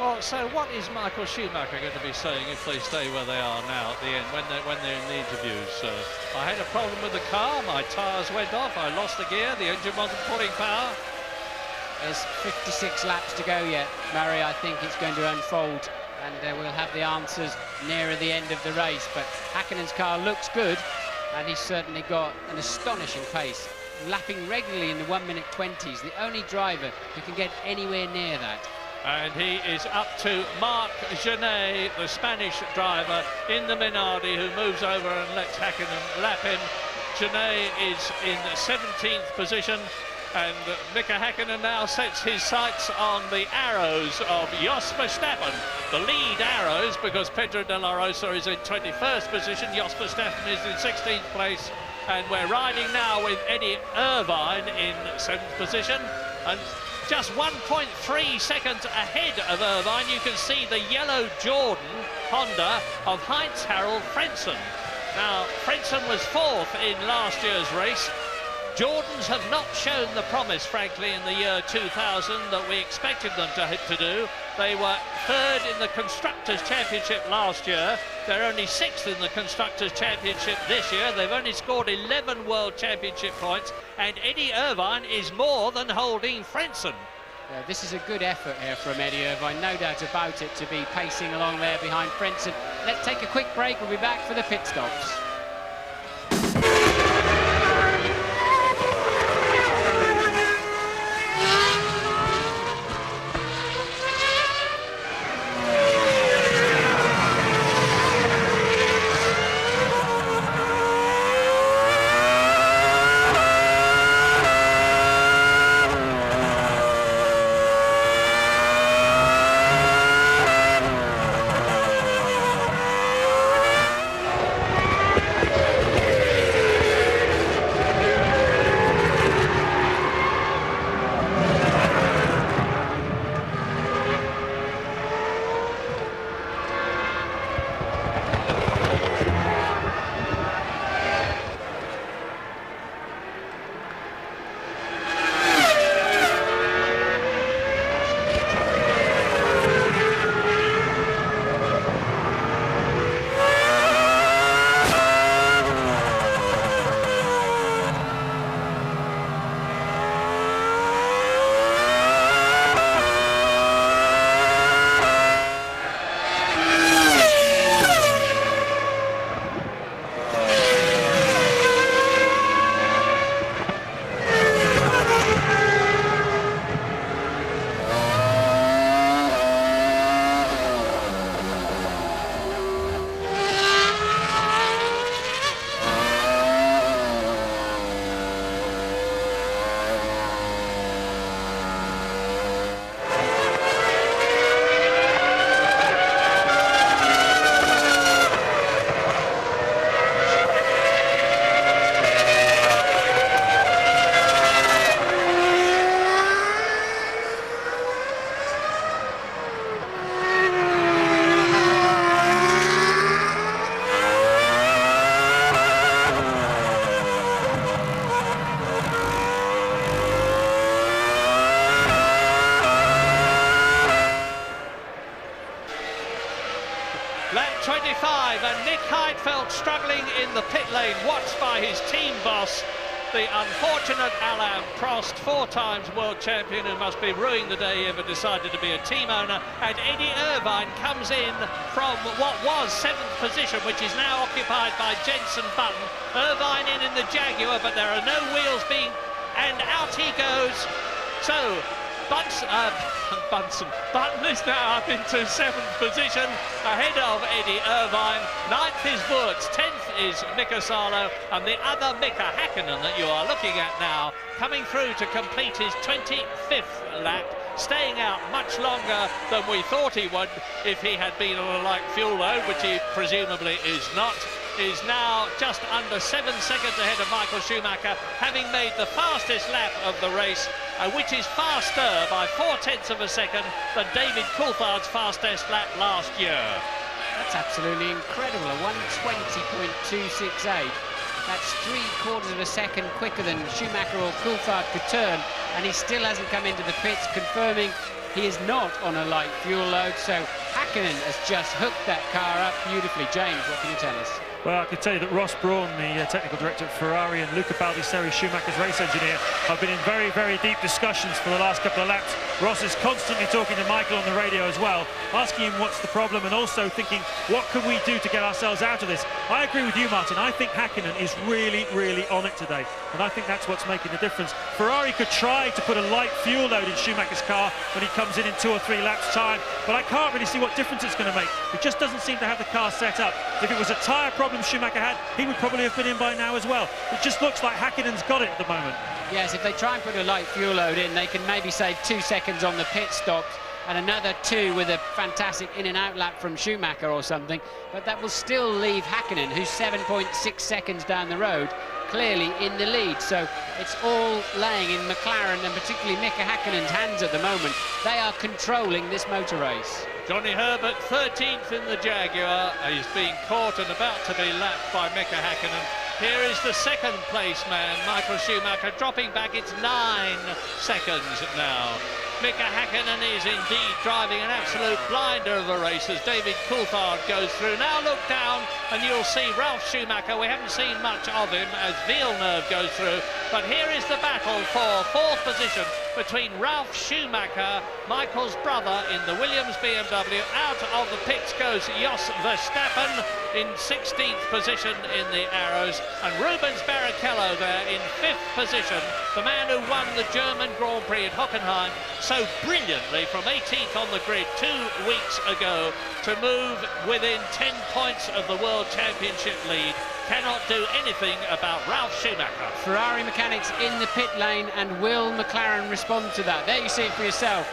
Well, so what is Michael Schumacher going to be saying if they stay where they are now at the end, when they're in the interviews? I had a problem with the car, my tyres went off, I lost the gear, the engine wasn't pulling power. There's 56 laps to go yet, Murray. I think it's going to unfold, and we'll have the answers nearer the end of the race. But Häkkinen's car looks good, and he's certainly got an astonishing pace, lapping regularly in the 1:20s. The only driver who can get anywhere near that. And he is up to Marc Genet, the Spanish driver in the Minardi, who moves over and lets Häkkinen lap him. Genet is in 17th position, and Mika Häkkinen now sets his sights on the arrows of Jos Verstappen, the lead arrows, because Pedro de la Rosa is in 21st position, Jos Verstappen is in 16th place, and we're riding now with Eddie Irvine in 7th position, and just 1.3 seconds ahead of Irvine, you can see the yellow Jordan Honda of Heinz-Harald Frentzen. Now, Frentzen was 4th in last year's race. Jordans have not shown the promise, frankly, in the year 2000 that we expected them to do. They were 3rd in the Constructors' Championship last year. They're only 6th in the Constructors' Championship this year. They've only scored 11 World Championship points, and Eddie Irvine is more than holding Frentzen. This is a good effort here from Eddie Irvine, no doubt about it, to be pacing along there behind Frentzen. Let's take a quick break. We'll be back for the pit stops. 25, and Nick Heidfeld struggling in the pit lane, watched by his team boss, the unfortunate Alain Prost, 4 times world champion, who must be ruining the day he ever decided to be a team owner. And Eddie Irvine comes in from what was 7th position, which is now occupied by Jenson Button. Irvine in the Jaguar, but there are no wheels being, and out he goes. So Button is now up into 7th position, ahead of Eddie Irvine. 9th is Wurz, 10th is Mika Salo, and the other Mika Häkkinen that you are looking at now, coming through to complete his 25th lap, staying out much longer than we thought he would if he had been on a light fuel load, which he presumably is not. Is now just under 7 seconds ahead of Michael Schumacher, having made the fastest lap of the race, which is faster by 0.4 of a second than David Coulthard's fastest lap last year. That's absolutely incredible, a 1:20.268. That's 3/4 of a second quicker than Schumacher or Coulthard could turn, and he still hasn't come into the pits, confirming he is not on a light fuel load. So Häkkinen has just hooked that car up beautifully. James, what can you tell us? Well, I can tell you that Ross Brawn, the technical director at Ferrari, and Luca Baldisseri, Schumacher's race engineer, have been in very, very deep discussions for the last couple of laps. Ross is constantly talking to Michael on the radio as well, asking him what's the problem, and also thinking, what can we do to get ourselves out of this? I agree with you, Martin. I think Häkkinen is really, really on it today, and I think that's what's making the difference. Ferrari could try to put a light fuel load in Schumacher's car when he comes in 2 or 3 laps' time, but I can't really see what difference it's going to make. He just doesn't seem to have the car set up. If it was a tyre problem Schumacher had, he would probably have been in by now as well. It just looks like Häkkinen's got it at the moment. Yes, if they try and put a light fuel load in, they can maybe save 2 seconds on the pit stops and another 2 with a fantastic in and out lap from Schumacher or something, but that will still leave Häkkinen, who's 7.6 seconds down the road, clearly in the lead. So it's all laying in McLaren and particularly Mika Häkkinen's hands at the moment. They are controlling this motor race. Johnny Herbert, 13th in the Jaguar. He's being caught and about to be lapped by Mika Häkkinen. Here is the second place man, Michael Schumacher, dropping back. It's 9 seconds now. Mika Häkkinen is indeed driving an absolute blinder of a race as David Coulthard goes through. Now look down and you'll see Ralf Schumacher. We haven't seen much of him as Villeneuve goes through, but here is the battle for 4th position between Ralf Schumacher, Michael's brother, in the Williams BMW. Out of the pits goes Jos Verstappen in 16th position in the Arrows, and Rubens Barrichello there in 5th position, the man who won the German Grand Prix at Hockenheim so brilliantly from 18th on the grid 2 weeks ago to move within 10 points of the World Championship lead. Cannot do anything about Ralf Schumacher. Ferrari mechanics in the pit lane, and will McLaren respond to that? There you see it for yourself.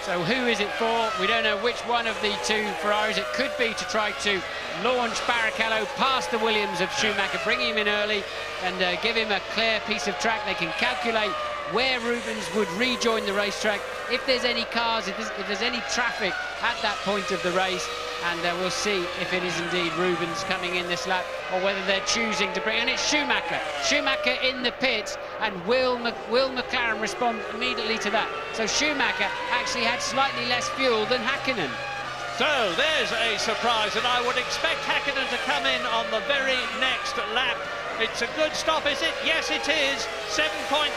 So who is it for? We don't know which one of the 2 Ferraris it could be to try to launch Barrichello past the Williams of Schumacher, bring him in early and give him a clear piece of track. They can calculate where Rubens would rejoin the racetrack, if there's any cars, if there's any traffic at that point of the race, and we'll see if it is indeed Rubens coming in this lap or whether they're choosing to bring, and it's Schumacher in the pits, and will McLaren respond immediately to that? So Schumacher actually had slightly less fuel than Häkkinen. So there's a surprise, and I would expect Häkkinen to come in on the very next lap. It's a good stop, is it? Yes, it is. 7.3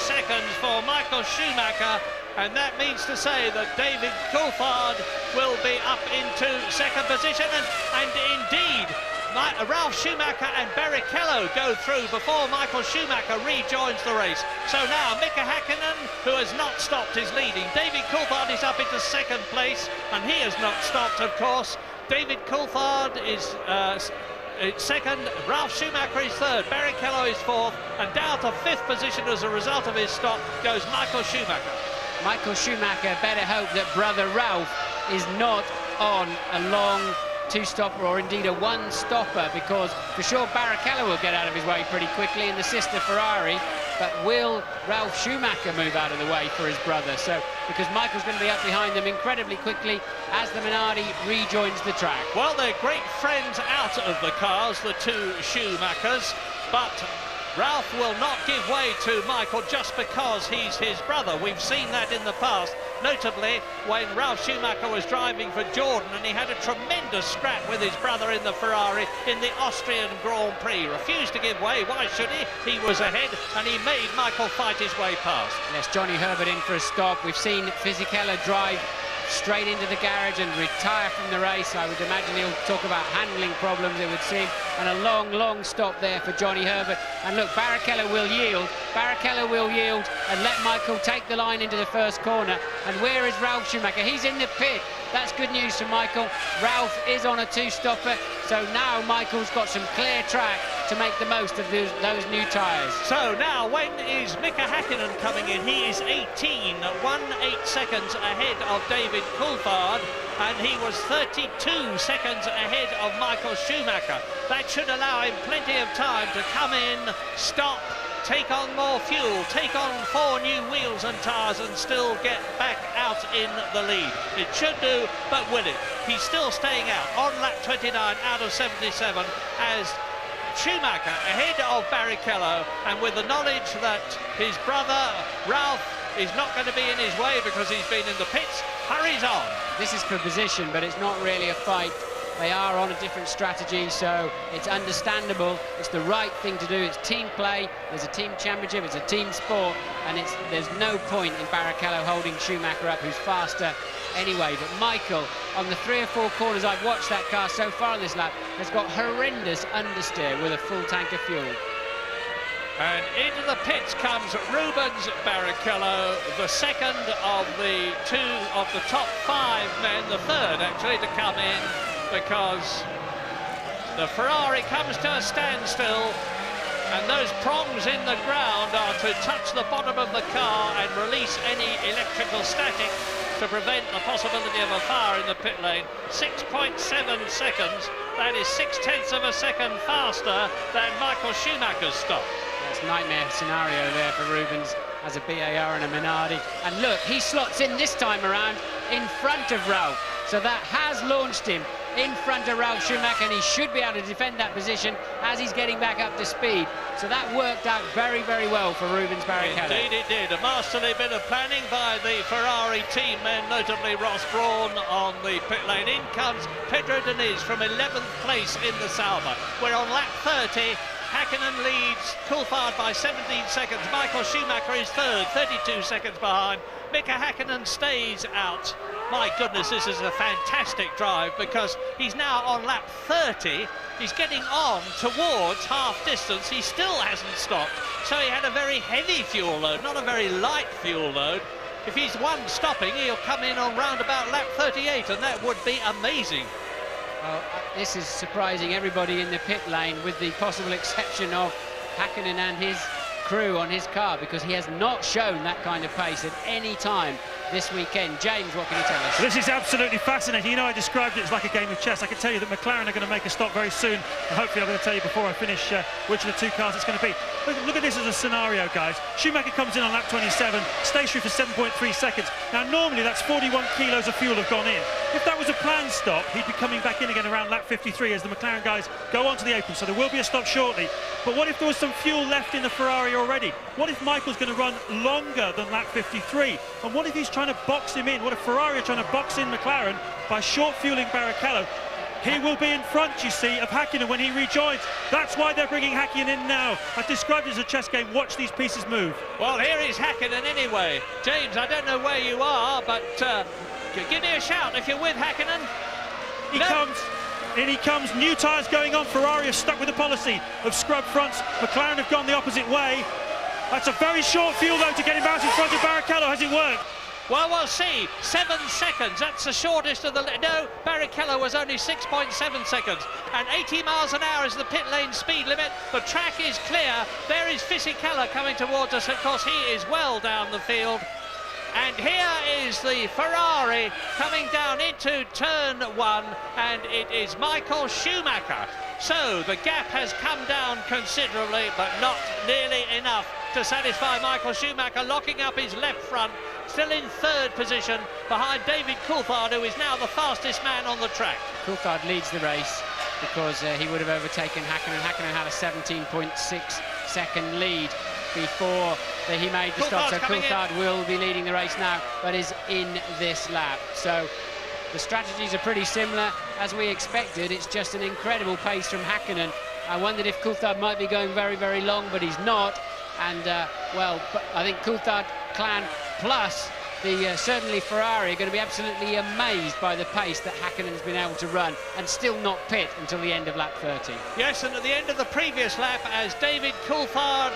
seconds for Michael Schumacher, and that means to say that David Coulthard will be up into 2nd position, and indeed Ralf Schumacher and Barrichello go through before Michael Schumacher rejoins the race. So now Mika Häkkinen, who has not stopped, is leading. David Coulthard is up into 2nd place, and he has not stopped, of course. David Coulthard is 2nd, Ralf Schumacher is 3rd, Barrichello is 4th, and down to 5th position as a result of his stop goes Michael Schumacher. Michael Schumacher better hope that brother Ralf is not on a long 2-stopper or indeed a 1-stopper, because for sure Barrichello will get out of his way pretty quickly in the sister Ferrari, but will Ralf Schumacher move out of the way for his brother? So, because Michael's going to be up behind them incredibly quickly as the Minardi rejoins the track. Well, they're great friends out of the cars, the 2 Schumachers, but Ralph will not give way to Michael just because he's his brother. We've seen that in the past, notably when Ralf Schumacher was driving for Jordan and he had a tremendous scrap with his brother in the Ferrari in the Austrian Grand Prix. Refused to give way. Why should he? He was ahead and he made Michael fight his way past. Yes, Johnny Herbert in for a stop. We've seen Fisichella drive straight into the garage and retire from the race. I would imagine he'll talk about handling problems, it would seem, and a long stop there for Johnny Herbert. And look, Barrichello will yield. Barrichello will yield and let Michael take the line into the first corner. And where is Ralf Schumacher? He's in the pit. That's good news for Michael. Ralph is on a two-stopper, so now Michael's got some clear track to make the most of those new tyres. So now, when is Mika Häkkinen coming in? He is 18.18 seconds ahead of David Coulthard, and he was 32 seconds ahead of Michael Schumacher. That should allow him plenty of time to come in, stop, take on more fuel, take on 4 new wheels and tyres and still get back out in the lead. It should do, but will it? He's still staying out on lap 29 out of 77 as Schumacher ahead of Barrichello, and with the knowledge that his brother Ralph is not going to be in his way because he's been in the pits, hurries on. This is for position, but it's not really a fight. They are on a different strategy, so it's understandable. It's the right thing to do. It's team play. There's a team championship. It's a team sport, and there's no point in Barrichello holding Schumacher up, who's faster anyway. But Michael, on the 3 or 4 corners I've watched that car so far on this lap, has got horrendous understeer with a full tank of fuel. And into the pits comes Rubens Barrichello, the second of the 2 of the top 5 men, the third actually to come in, because the Ferrari comes to a standstill and those prongs in the ground are to touch the bottom of the car and release any electrical static to prevent the possibility of a fire in the pit lane. 6.7 seconds, that is 0.6 of a second faster than Michael Schumacher's stop. That's a nightmare scenario there for Rubens as a BAR and a Minardi. And look, he slots in this time around in front of Ralph. So that has launched him in front of Ralf Schumacher, and he should be able to defend that position as he's getting back up to speed. So that worked out very well for Rubens Barrichello. Indeed it did. A masterly bit of planning by the Ferrari team men, notably Ross Brawn on the pit lane. In comes Pedro Diniz from 11th place in the Sauber. We're on lap 30. Häkkinen leads Coulthard by 17 seconds. Michael Schumacher is third, 32 seconds behind. Mika Häkkinen stays out. My goodness, this is a fantastic drive because he's now on lap 30. He's getting on towards half distance. He still hasn't stopped. So he had a very heavy fuel load, not a very light fuel load. If he's one stopping, he'll come in on round about lap 38, and that would be amazing. Well, this is surprising everybody in the pit lane, with the possible exception of Häkkinen and his crew on his car, because he has not shown that kind of pace at any time this weekend. James, what can you tell us? This is absolutely fascinating. You know, I described it as like a game of chess. I can tell you that McLaren are going to make a stop very soon, and hopefully I'm going to tell you before I finish which of the 2 cars it's going to be. Look at this as a scenario, guys. Schumacher comes in on lap 27, stationary for 7.3 seconds. Now, normally that's 41 kilos of fuel have gone in. If that was a planned stop, he'd be coming back in again around lap 53 as the McLaren guys go onto the apron, so there will be a stop shortly. But what if there was some fuel left in the Ferrari already? What if Michael's going to run longer than lap 53? And what if he's trying to box him in? What if Ferrari are trying to box in McLaren by short fueling Barrichello? He will be in front, you see, of Häkkinen when he rejoins. That's why they're bringing Häkkinen in now. I've described it as a chess game. Watch these pieces move. Well, here is Häkkinen anyway. James, I don't know where you are, but give me a shout if you're with Häkkinen. In he comes. New tyres going on. Ferrari are stuck with the policy of scrub fronts. McLaren have gone the opposite way. That's a very short fuel, though, to get him out in front of Barrichello. Has it worked? Well, we'll see. 7 seconds. That's the shortest of the... No, Barrichello was only 6.7 seconds. And 80 miles an hour is the pit lane speed limit. The track is clear. There is Fisichella coming towards us. Of course, he is well down the field. And here is the Ferrari coming down into turn 1, and it is Michael Schumacher. So the gap has come down considerably, but not nearly enough to satisfy Michael Schumacher, locking up his left front, still in third position behind David Coulthard, who is now the fastest man on the track. Coulthard leads the race because he would have overtaken Häkkinen. Häkkinen had a 17.6 second lead before he made the stop. So Coulthard will be leading the race now, but is in this lap. So the strategies are pretty similar as we expected. It's just an incredible pace from Häkkinen. I wondered if Coulthard might be going very, very long, but he's not. And, well, I think Coulthard clan plus certainly Ferrari are going to be absolutely amazed by the pace that Häkkinen has been able to run and still not pit until the end of lap 30. Yes, and at the end of the previous lap, as David Coulthard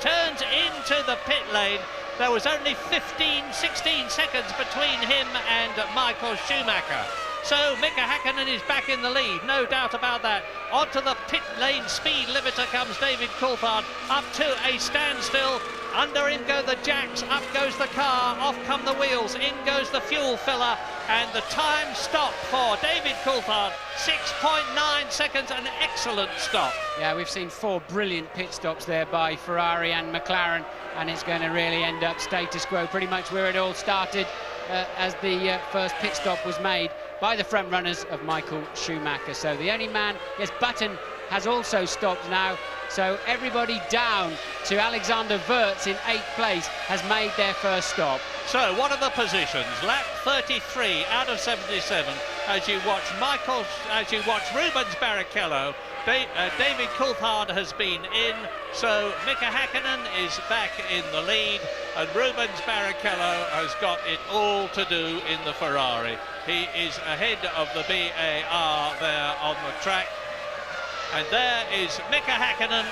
turns into the pit lane, there was only 16 seconds between him and Michael Schumacher. So Mika Häkkinen is back in the lead, no doubt about that. Onto the pit lane speed limiter comes David Coulthard, up to a standstill. Under him go the jacks, up goes the car, off come the wheels, in goes the fuel filler, and the time stop for David Coulthard, 6.9 seconds, an excellent stop. Yeah, we've seen 4 brilliant pit stops there by Ferrari and McLaren, and it's going to really end up status quo, pretty much where it all started as the first pit stop was made by the front runners of Michael Schumacher. So the only man, yes, Button has also stopped now. So everybody down to Alexander Wurz in 8th place has made their first stop. So what are the positions? Lap 33 out of 77 as you watch Rubens Barrichello. David Coulthard has been in, so Mika Häkkinen is back in the lead, and Rubens Barrichello has got it all to do in the Ferrari. He is ahead of the BAR there on the track. And there is Mika Häkkinen.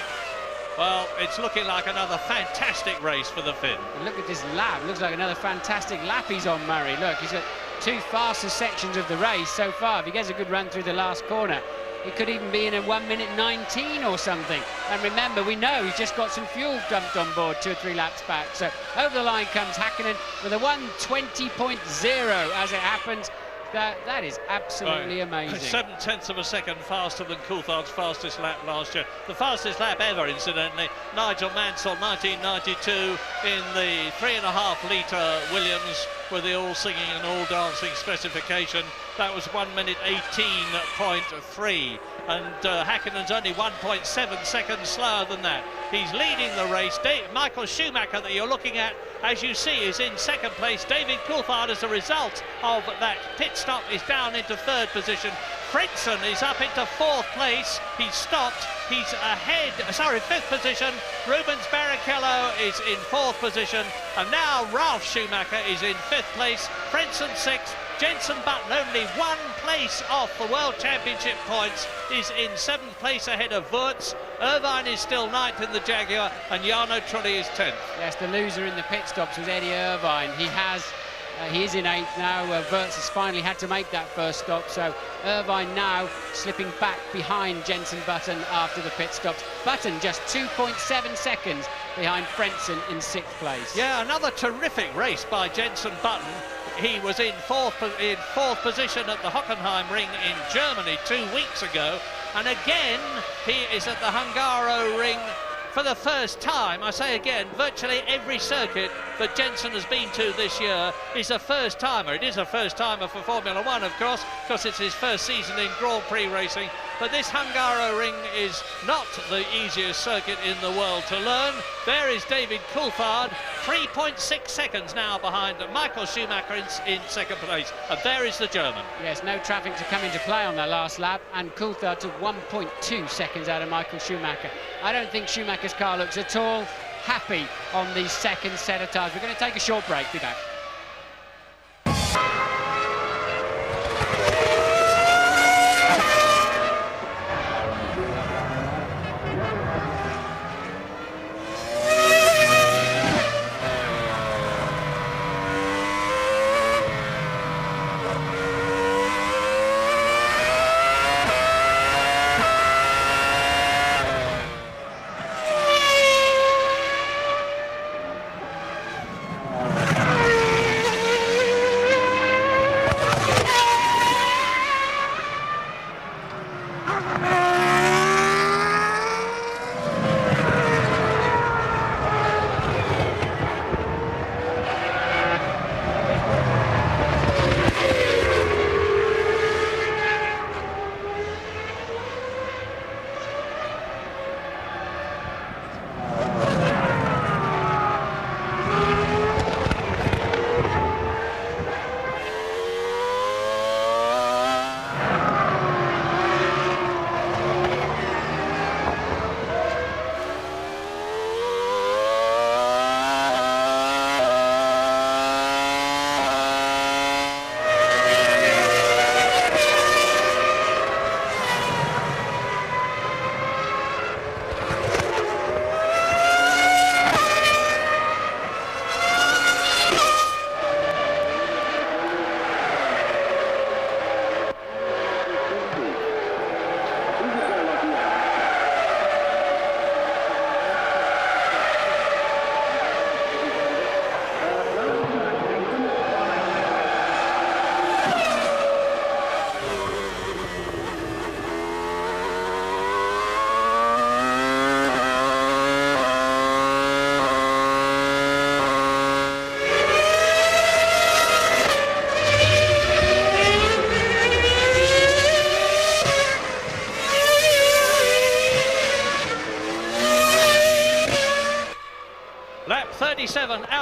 Well, it's looking like another fantastic race for the Finn. And look at this lap. Looks like another fantastic lap he's on, Murray. Look, he's got 2 fastest sections of the race so far. If he gets a good run through the last corner, he could even be in a 1:19 or something. And remember, we know he's just got some fuel dumped on board 2 or 3 laps back. So over the line comes Häkkinen with a 1:20.0 as it happens. That is absolutely amazing. 7/10 of a second faster than Coulthard's fastest lap last year. The fastest lap ever, incidentally. Nigel Mansell, 1992, in the 3.5 litre Williams with the all singing and all dancing specification. That was 1:18.3, and Häkkinen's only 1.7 seconds slower than that. He's leading the race. Michael Schumacher, that you're looking at, as you see, is in 2nd place. David Coulthard, as a result of that pit stop, is down into 3rd position. Frentzen is up into 4th place. He's stopped. He's ahead, 5th position. Rubens Barrichello is in 4th position. And now Ralf Schumacher is in 5th place. Frentzen 6th. Jenson Button, only 1 place off the World Championship points, is in 7th place ahead of Wurz. Irvine is still 9th in the Jaguar, and Jarno Trulli is 10th. Yes, the loser in the pit stops was Eddie Irvine. He is in 8th now. Wurz has finally had to make that first stop, so Irvine now slipping back behind Jenson Button after the pit stops. Button just 2.7 seconds behind Frentzen in 6th place. Yeah, another terrific race by Jenson Button. He was in fourth position at the Hockenheim Ring in Germany 2 weeks ago, and again he is at the Hungaro Ring for the first time. I say again, virtually every circuit that Jenson has been to this year is a first timer. It is a first timer for Formula One, of course, because it's his first season in Grand Prix racing. But this Hungaro Ring is not the easiest circuit in the world to learn. There is David Coulthard, 3.6 seconds now behind Michael Schumacher in 2nd place. And there is the German. Yes, no traffic to come into play on that last lap, and Coulthard took 1.2 seconds out of Michael Schumacher. I don't think Schumacher's car looks at all happy on the 2nd set of tyres. We're going to take a short break. Be back.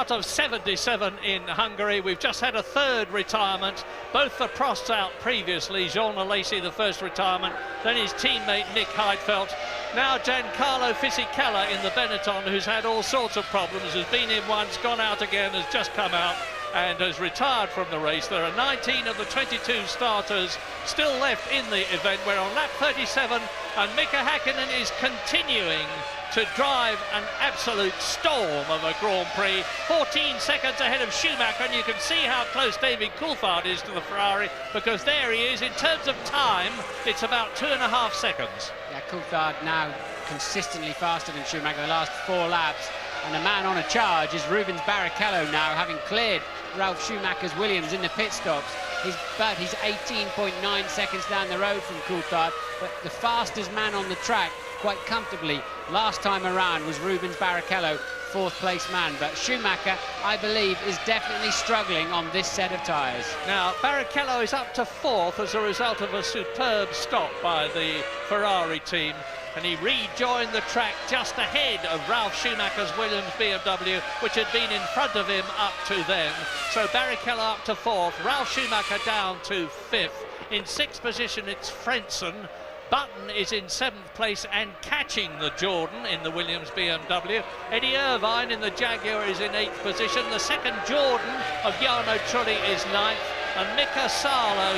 out of 77 in Hungary. We've just had a third retirement. Both the Prosts out previously. Jean Alesi, the first retirement, then his teammate Nick Heidfeld. Now Giancarlo Fisichella in the Benetton, who's had all sorts of problems, has been in once, gone out again, has just come out and has retired from the race. There are 19 of the 22 starters still left in the event. We're on lap 37 and Mika Häkkinen is continuing to drive an absolute storm of a Grand Prix. 14 seconds ahead of Schumacher, and you can see how close David Coulthard is to the Ferrari, because there he is. In terms of time, it's about 2.5 seconds. Yeah, Coulthard now consistently faster than Schumacher the last 4 laps. And the man on a charge is Rubens Barrichello now, having cleared Ralf Schumacher's Williams in the pit stops. He's 18.9 seconds down the road from Coulthard, but the fastest man on the track, quite comfortably, last time around was Rubens Barrichello, 4th place man. But Schumacher, I believe, is definitely struggling on this set of tyres. Now, Barrichello is up to 4th as a result of a superb stop by the Ferrari team, and he rejoined the track just ahead of Ralf Schumacher's Williams BMW, which had been in front of him up to then. So Barrichello up to 4th, Ralf Schumacher down to 5th. In 6th position, it's Frentzen. Button is in 7th place and catching the Jordan in the Williams BMW. Eddie Irvine in the Jaguar is in 8th position. The second Jordan of Jarno Trulli is 9th, and Mika Sauber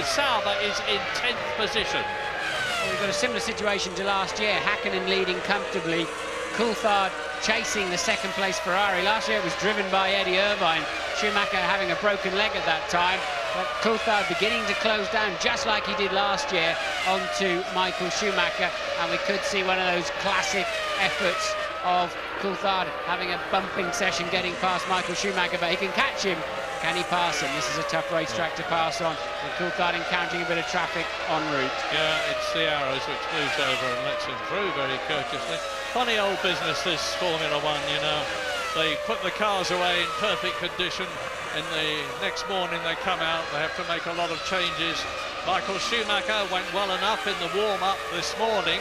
is in 10th position. Well, we've got a similar situation to last year. Häkkinen leading comfortably, Coulthard chasing the 2nd place Ferrari. Last year it was driven by Eddie Irvine. Schumacher having a broken leg at that time, but Coulthard beginning to close down just like he did last year onto Michael Schumacher, and we could see one of those classic efforts of Coulthard having a bumping session getting past Michael Schumacher, but he can catch him. Can he pass him? This is a tough racetrack to pass on, and Coulthard encountering a bit of traffic en route. Yeah, it's the Arrows which moves over and lets him through very courteously. Funny old business, this Formula One, you know. They put the cars away in perfect condition, and the next morning they come out, they have to make a lot of changes. Michael Schumacher went well enough in the warm-up this morning,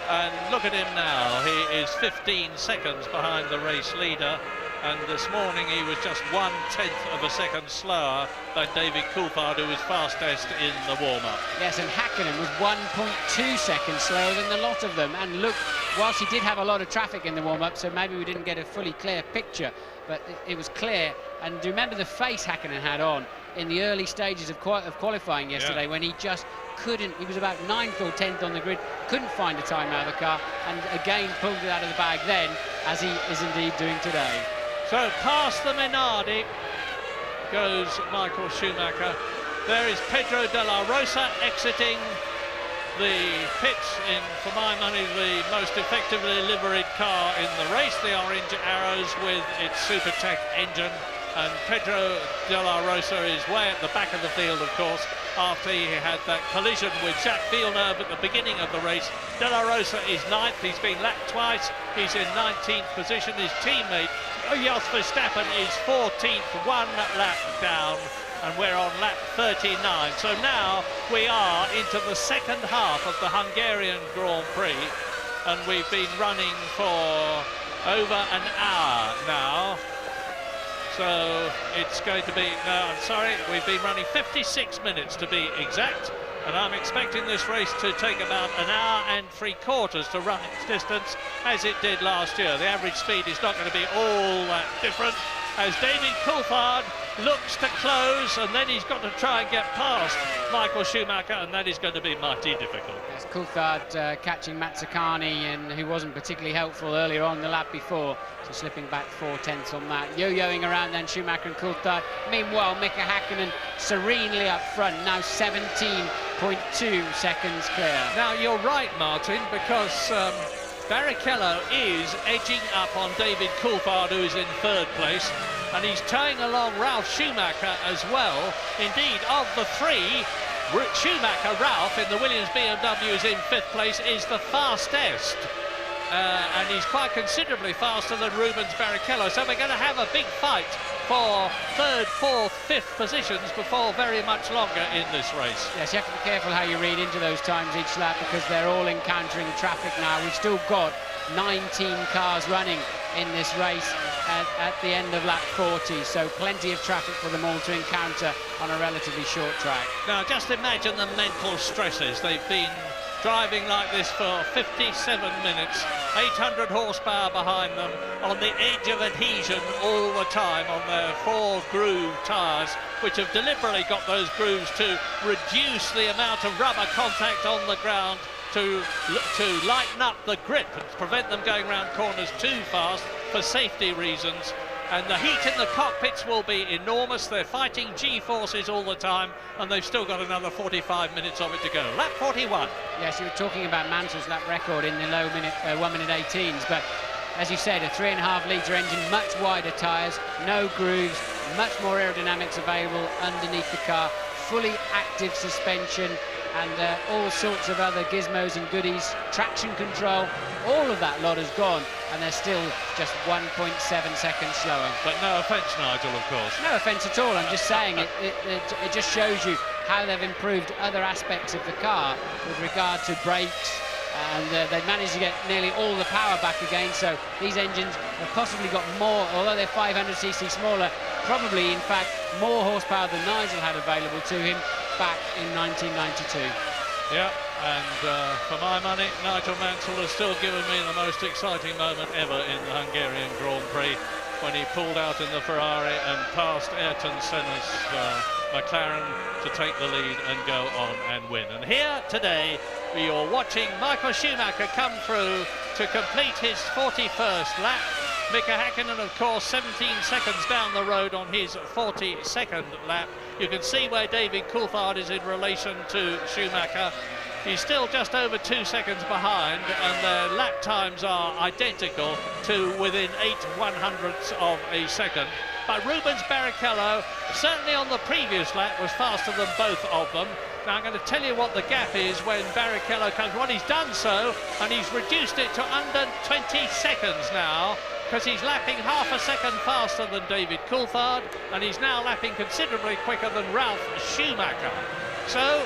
and look at him now. He is 15 seconds behind the race leader, and this morning he was just 1/10 of a second slower than David Coulthard, who was fastest in the warm-up. Yes, and Häkkinen was 1.2 seconds slower than the lot of them. And look, whilst he did have a lot of traffic in the warm-up, so maybe we didn't get a fully clear picture, but it was clear. And do you remember the face Häkkinen had on in the early stages of qualifying yesterday, when he just couldn't, he was about 9th or 10th on the grid, couldn't find a time out of the car, and again pulled it out of the bag then, as he is indeed doing today. So past the Minardi goes Michael Schumacher. There is Pedro de la Rosa exiting the pits in, for my money, the most effectively liveried car in the race, the Orange Arrows with its Supertech engine. And Pedro de la Rosa is way at the back of the field, of course, after he had that collision with Jacques Villeneuve at the beginning of the race. De la Rosa is 9th, he's been lapped twice, he's in 19th position. His teammate, Jos Verstappen, is 14th, 1 lap down, and we're on lap 39. So now we are into the second half of the Hungarian Grand Prix, and we've been running for over an hour now. So it's going to be, no, I'm sorry, we've been running 56 minutes to be exact, and I'm expecting this race to take about an hour and 3/4 to run its distance, as it did last year. The average speed is not going to be all that different, as David Coulthard looks to close, and then he's got to try and get past Michael Schumacher, and that is going to be mighty difficult. Yes, Coulthard catching Mazzacani, and who wasn't particularly helpful earlier on the lap before, so slipping back 4/10 on that. Yo-yoing around then Schumacher and Coulthard. Meanwhile, Mika Häkkinen serenely up front, now 17.2 seconds clear. Now you're right, Martin, because Barrichello is edging up on David Coulthard, who is in 3rd place, and he's towing along Ralf Schumacher as well. Indeed, of the 3, Schumacher, Ralf in the Williams BMW is in 5th place, is the fastest. And he's quite considerably faster than Rubens Barrichello. So we're going to have a big fight for 3rd, 4th, 5th positions before very much longer in this race. Yes, you have to be careful how you read into those times each lap, because they're all encountering traffic now. We've still got 19 cars running in this race, at the end of lap 40, so plenty of traffic for them all to encounter on a relatively short track. Now, just imagine the mental stresses. They've been driving like this for 57 minutes, 800 horsepower behind them, on the edge of adhesion all the time on their 4-groove tyres, which have deliberately got those grooves to reduce the amount of rubber contact on the ground to lighten up the grip and prevent them going around corners too fast for safety reasons. And the heat in the cockpits will be enormous. They're fighting G-forces all the time, and they've still got another 45 minutes of it to go. Lap 41. Yes, you were talking about Mansell's lap record in the low 1-minute 18s, but as you said, a 3.5-litre engine, much wider tyres, no grooves, much more aerodynamics available underneath the car, fully active suspension, and all sorts of other gizmos and goodies, traction control, all of that lot has gone, and they're still just 1.7 seconds slower. But no offence, Nigel, of course. No offence at all, I'm just saying it just shows you how they've improved other aspects of the car with regard to brakes, and they've managed to get nearly all the power back again, so these engines have possibly got more, although they're 500cc smaller, probably in fact more horsepower than Nigel had available to him back in 1992. Yeah, and for my money, Nigel Mansell has still given me the most exciting moment ever in the Hungarian Grand Prix when he pulled out in the Ferrari and passed Ayrton Senna's McLaren to take the lead and go on and win. And here today, you're watching Michael Schumacher come through to complete his 41st lap. Mika Häkkinen, of course, 17 seconds down the road on his 42nd lap. You can see where David Coulthard is in relation to Schumacher. He's still just over 2 seconds behind, and their lap times are identical to within 8/100ths of a second. But Rubens Barrichello, certainly on the previous lap, was faster than both of them. Now I'm going to tell you what the gap is when Barrichello comes. Well, he's done so, and he's reduced it to under 20 seconds now, because he's lapping half a second faster than David Coulthard, and he's now lapping considerably quicker than Ralf Schumacher. So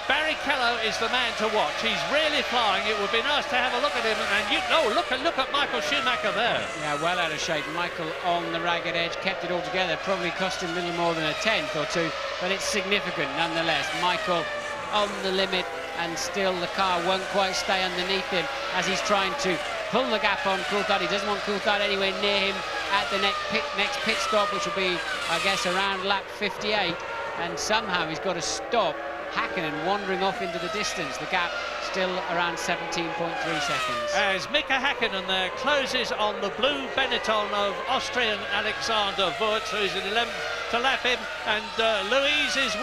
Barrichello is the man to watch. He's really flying. It would be nice to have a look at him, and look at Michael Schumacher there. Yeah, well out of shape. Michael on the ragged edge, kept it all together. Probably cost him a little more than a tenth or two, but it's significant nonetheless. Michael on the limit, and still the car won't quite stay underneath him as he's trying to pull the gap on Coulthard. He doesn't want Coulthard anywhere near him at the next pit stop, which will be, I guess, around lap 58. And somehow he's got to stop Häkkinen wandering off into the distance. The gap still around 17.3 seconds. As Mika Häkkinen there closes on the blue Benetton of Austrian Alexander Wurz, who's in 11th to lap him, and Louise is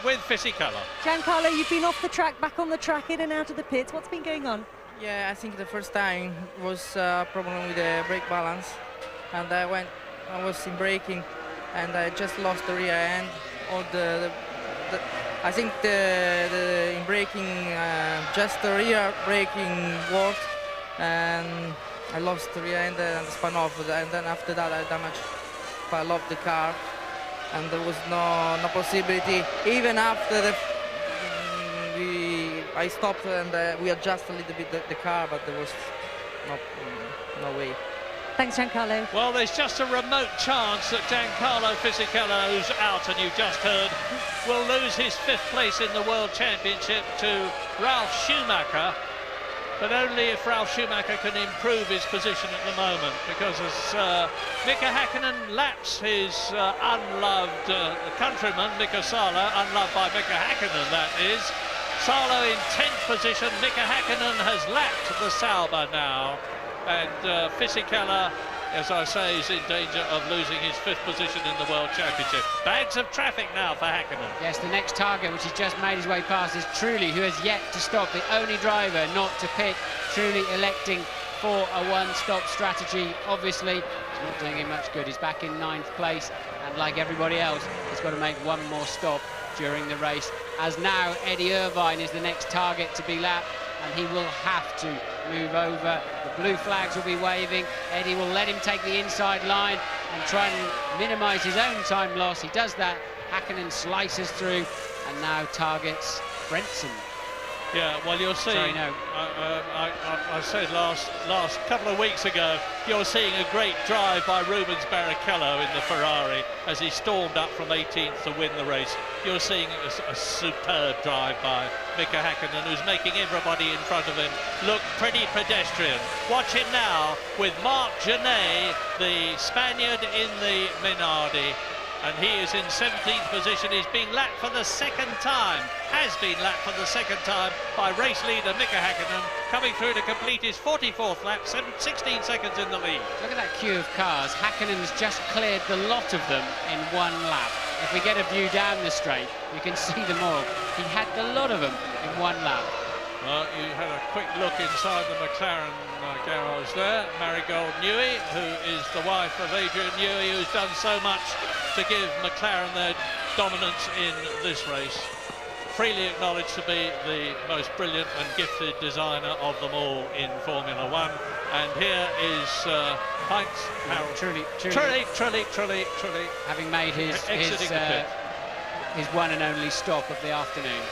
with Fisichella. Giancarlo, you've been off the track, back on the track, in and out of the pits. What's been going on? Yeah, I think the first time was a problem with the brake balance, and I was in braking, and I just lost the rear end. Or I think in braking, just the rear braking worked, and I lost the rear end and spun off. And then after that, I damaged quite a lot of the car, and there was no possibility. Even after I stopped and we adjusted a little bit the car, but there was no way. Thanks, Giancarlo. Well, there's just a remote chance that Giancarlo Fisichella, who's out, and you've just heard, will lose his 5th place in the World Championship to Ralf Schumacher, but only if Ralf Schumacher can improve his position at the moment, because as Mika Häkkinen laps his unloved countryman, Mika Salo, unloved by Mika Häkkinen, that is. Salo in 10th position. Mika Häkkinen has lapped the Sauber now, and Fisichella, as I say, is in danger of losing his 5th position in the World Championship. Bags of traffic now for Häkkinen. Yes, the next target, which he's just made his way past, is Trulli, who has yet to stop, the only driver not to pit. Trulli electing for a one-stop strategy. Obviously, it's not doing him much good. He's back in 9th place, and like everybody else, he's got to make one more stop during the race, as now Eddie Irvine is the next target to be lapped, and he will have to move over. The blue flags will be waving. Eddie will let him take the inside line and try and minimise his own time loss. He does that. Häkkinen slices through and now targets Frentzen. Yeah, well, you're seeing. Sorry, no. I said last couple of weeks ago, you're seeing a great drive by Rubens Barrichello in the Ferrari as he stormed up from 18th to win the race. You're seeing a superb drive by Mika Häkkinen, who's making everybody in front of him look pretty pedestrian. Watch him now with Marc Genet, the Spaniard in the Minardi. And he is in 17th position. He's being lapped for the second time, has been lapped for the second time by race leader Mika Häkkinen, coming through to complete his 44th lap, 16 seconds in the lead. Look at that queue of cars. Häkkinen's just cleared the lot of them in one lap. If we get a view down the straight, you can see them all. He had the lot of them in one lap. Well, you had a quick look inside the McLaren garage there. Marigold Newey, who is the wife of Adrian Newey, who's done so much to give McLaren their dominance in this race. Freely acknowledged to be the most brilliant and gifted designer of them all in Formula One. And here is Heinz Harold. Trulli. Having made his one and only stop of the afternoon.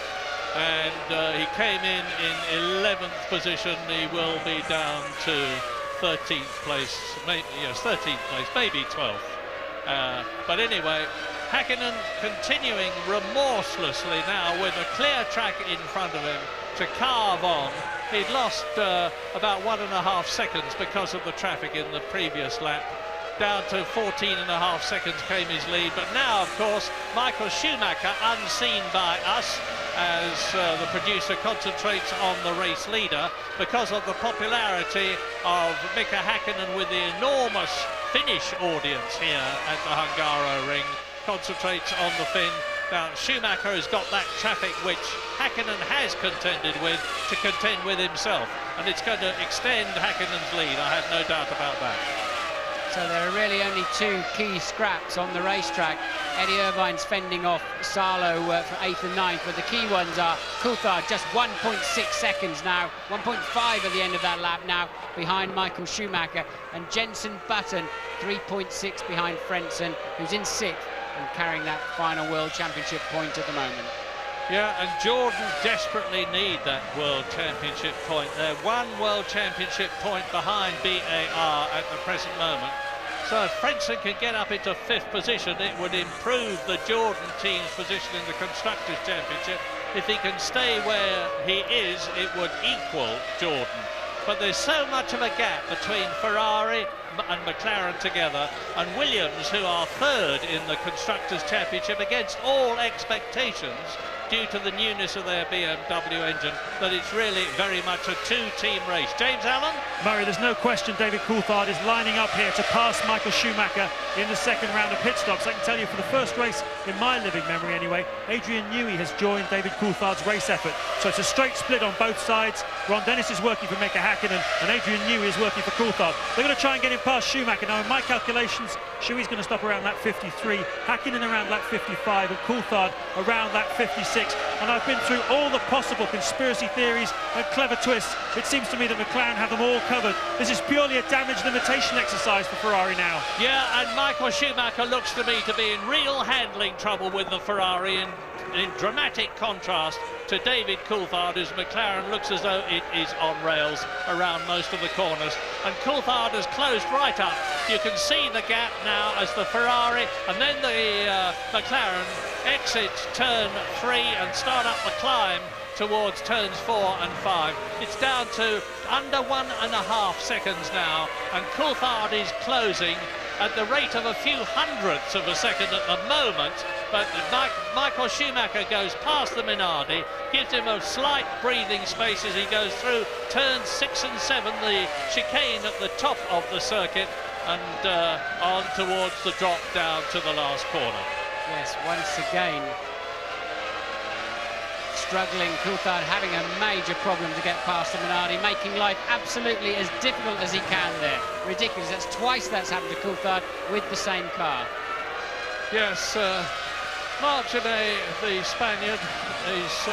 And he came in 11th position. He will be down to 13th place, maybe, yes, 13th place, maybe 12th. But anyway, Häkkinen continuing remorselessly now with a clear track in front of him to carve on. He'd lost about 1.5 seconds because of the traffic in the previous lap. Down to 14.5 seconds came his lead, but now, of course, Michael Schumacher, unseen by us, as the producer concentrates on the race leader, because of the popularity of Mika Häkkinen with the enormous Finnish audience here at the Hungaroring, concentrates on the Finn. Now, Schumacher has got that traffic which Häkkinen has contended with to contend with himself, and it's going to extend Häkkinen's lead, I have no doubt about that. So there are really only two key scraps on the racetrack. Eddie Irvine's fending off Salo for 8th and 9th, but the key ones are Coulthard, just 1.6 seconds now, 1.5 at the end of that lap now, behind Michael Schumacher, and Jenson Button, 3.6 behind Frentzen, who's in 6th and carrying that final World Championship point at the moment. Yeah, and Jordan desperately need that World Championship point. They're one World Championship point behind BAR at the present moment. So if Frentzen can get up into 5th position, it would improve the Jordan team's position in the Constructors' Championship. If he can stay where he is, it would equal Jordan. But there's so much of a gap between Ferrari and McLaren together, and Williams, who are 3rd in the Constructors' Championship against all expectations, due to the newness of their BMW engine, that it's really very much a two-team race. James Allen? Murray, there's no question David Coulthard is lining up here to pass Michael Schumacher in the second round of pit stops. I can tell you for the first race, in my living memory anyway, Adrian Newey has joined David Coulthard's race effort. So it's a straight split on both sides. Ron Dennis is working for Mika Häkkinen and Adrian Newey is working for Coulthard. They're going to try and get him past Schumacher. Now, in my calculations, Shuey's going to stop around lap 53, Häkkinen around lap 55 and Coulthard around lap 56. And I've been through all the possible conspiracy theories and clever twists. It seems to me that McLaren have them all covered. This is purely a damage limitation exercise for Ferrari now. Yeah, and Michael Schumacher looks to me to be in real handling trouble with the Ferrari, in dramatic contrast to David Coulthard, whose McLaren looks as though it is on rails around most of the corners. And Coulthard has closed right up. You can see the gap now as the Ferrari and then the McLaren exits turn 3 and start up the climb towards turns 4 and 5. It's down to under 1.5 seconds now, and Coulthard is closing at the rate of a few hundredths of a second at the moment, but Michael Schumacher goes past the Minardi, gives him a slight breathing space as he goes through turns 6 and 7, the chicane at the top of the circuit, and on towards the drop down to the last corner. Yes, once again, struggling, Coulthard having a major problem to get past the Minardi, making life absolutely as difficult as he can there. Ridiculous, that's twice that's happened to Coulthard with the same car. Yes, Marc Genet, the Spaniard, is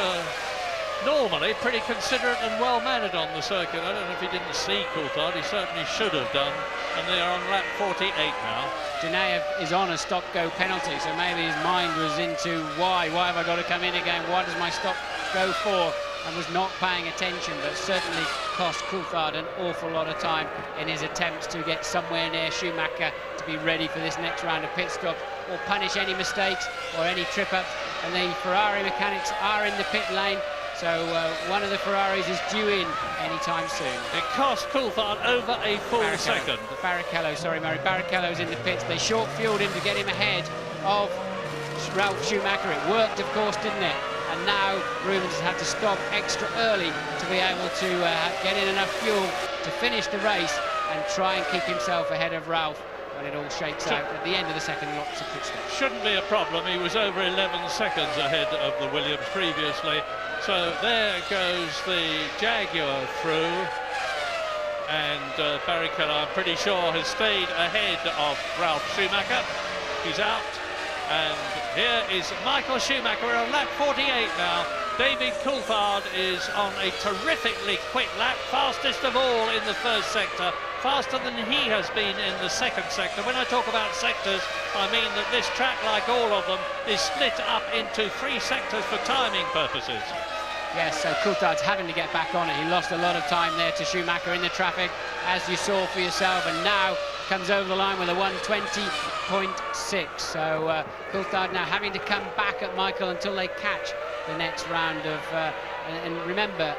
normally pretty considerate and well-mannered on the circuit. I don't know if he didn't see Coulthard, he certainly should have done. and they're on lap 48 now. Janaev is on a stop-go penalty, so maybe his mind was into why have I got to come in again, what does my stop go for, and was not paying attention, but certainly cost Coulthard an awful lot of time in his attempts to get somewhere near Schumacher to be ready for this next round of pit stops or punish any mistakes or any trip-ups. And the Ferrari mechanics are in the pit lane, so one of the Ferraris is due in anytime soon. It cost Coulthard over a full second. Barrichello, sorry Murray, Barrichello's in the pits. They short-fueled him to get him ahead of Ralf Schumacher. It worked, of course, didn't it? And now Rubens has had to stop extra early to be able to get in enough fuel to finish the race and try and keep himself ahead of Ralf when it all shakes out at the end of the second lots of pit stops. Shouldn't be a problem. He was over 11 seconds ahead of the Williams previously. So there goes the Jaguar through, and Barrichello, I'm pretty sure, has stayed ahead of Ralf Schumacher. He's out, and here is Michael Schumacher. We're on lap 48 now. David Coulthard is on a terrifically quick lap, fastest of all in the first sector, faster than he has been in the second sector. When I talk about sectors, I mean that this track, like all of them, is split up into 3 sectors for timing purposes. Yes, so Coulthard's having to get back on it. He lost a lot of time there to Schumacher in the traffic, as you saw for yourself, and now comes over the line with a 1:20.6. So Coulthard now having to come back at Michael until they catch the next round of... and remember,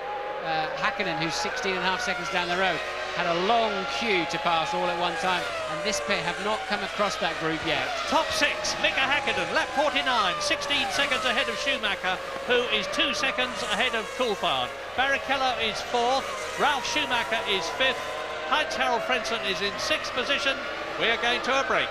Hakkinen, who's 16.5 seconds down the road, had a long queue to pass all at one time, and this pair have not come across that group yet. Top 6, Mika Hakkinen, lap 49, 16 seconds ahead of Schumacher, who is 2 seconds ahead of Coulthard. Barrichello is 4th, Ralf Schumacher is 5th, Heinz-Harald Frentzen is in 6th position. We are going to a break.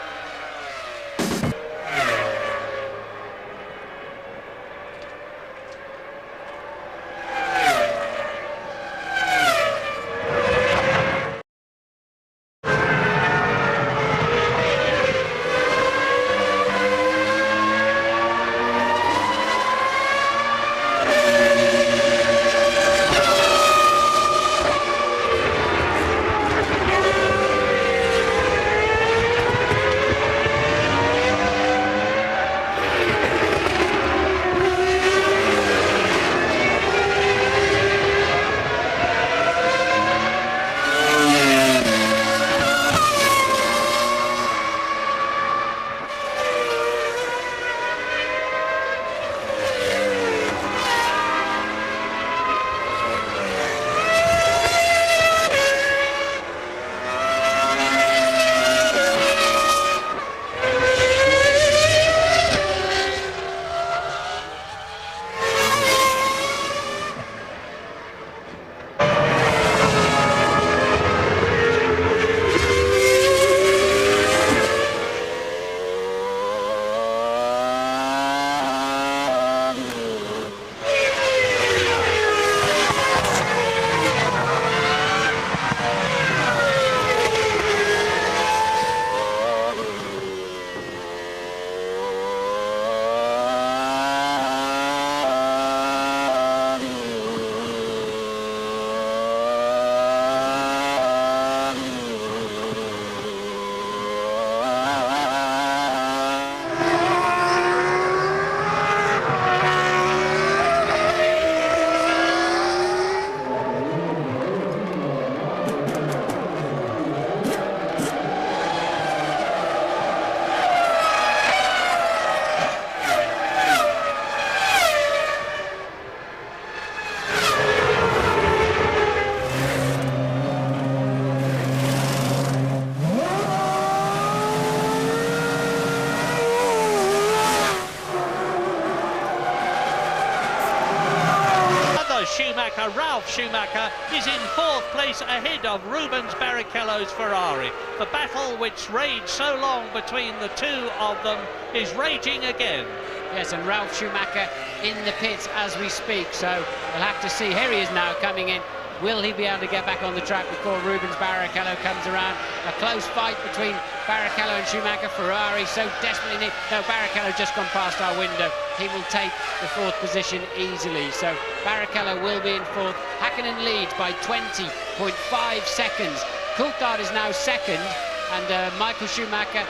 Ralf Schumacher is in 4th place ahead of Rubens Barrichello's Ferrari. The battle which raged so long between the two of them is raging again. Yes, and Ralf Schumacher in the pits as we speak, so we'll have to see. Here he is now coming in. Will he be able to get back on the track before Rubens Barrichello comes around? A close fight between Barrichello and Schumacher. Ferrari so desperately need... No, Barrichello just gone past our window. He will take the 4th position easily. So Barrichello will be in 4th. Hakkinen leads by 20.5 seconds. Coulthard is now 2nd. And Michael Schumacher,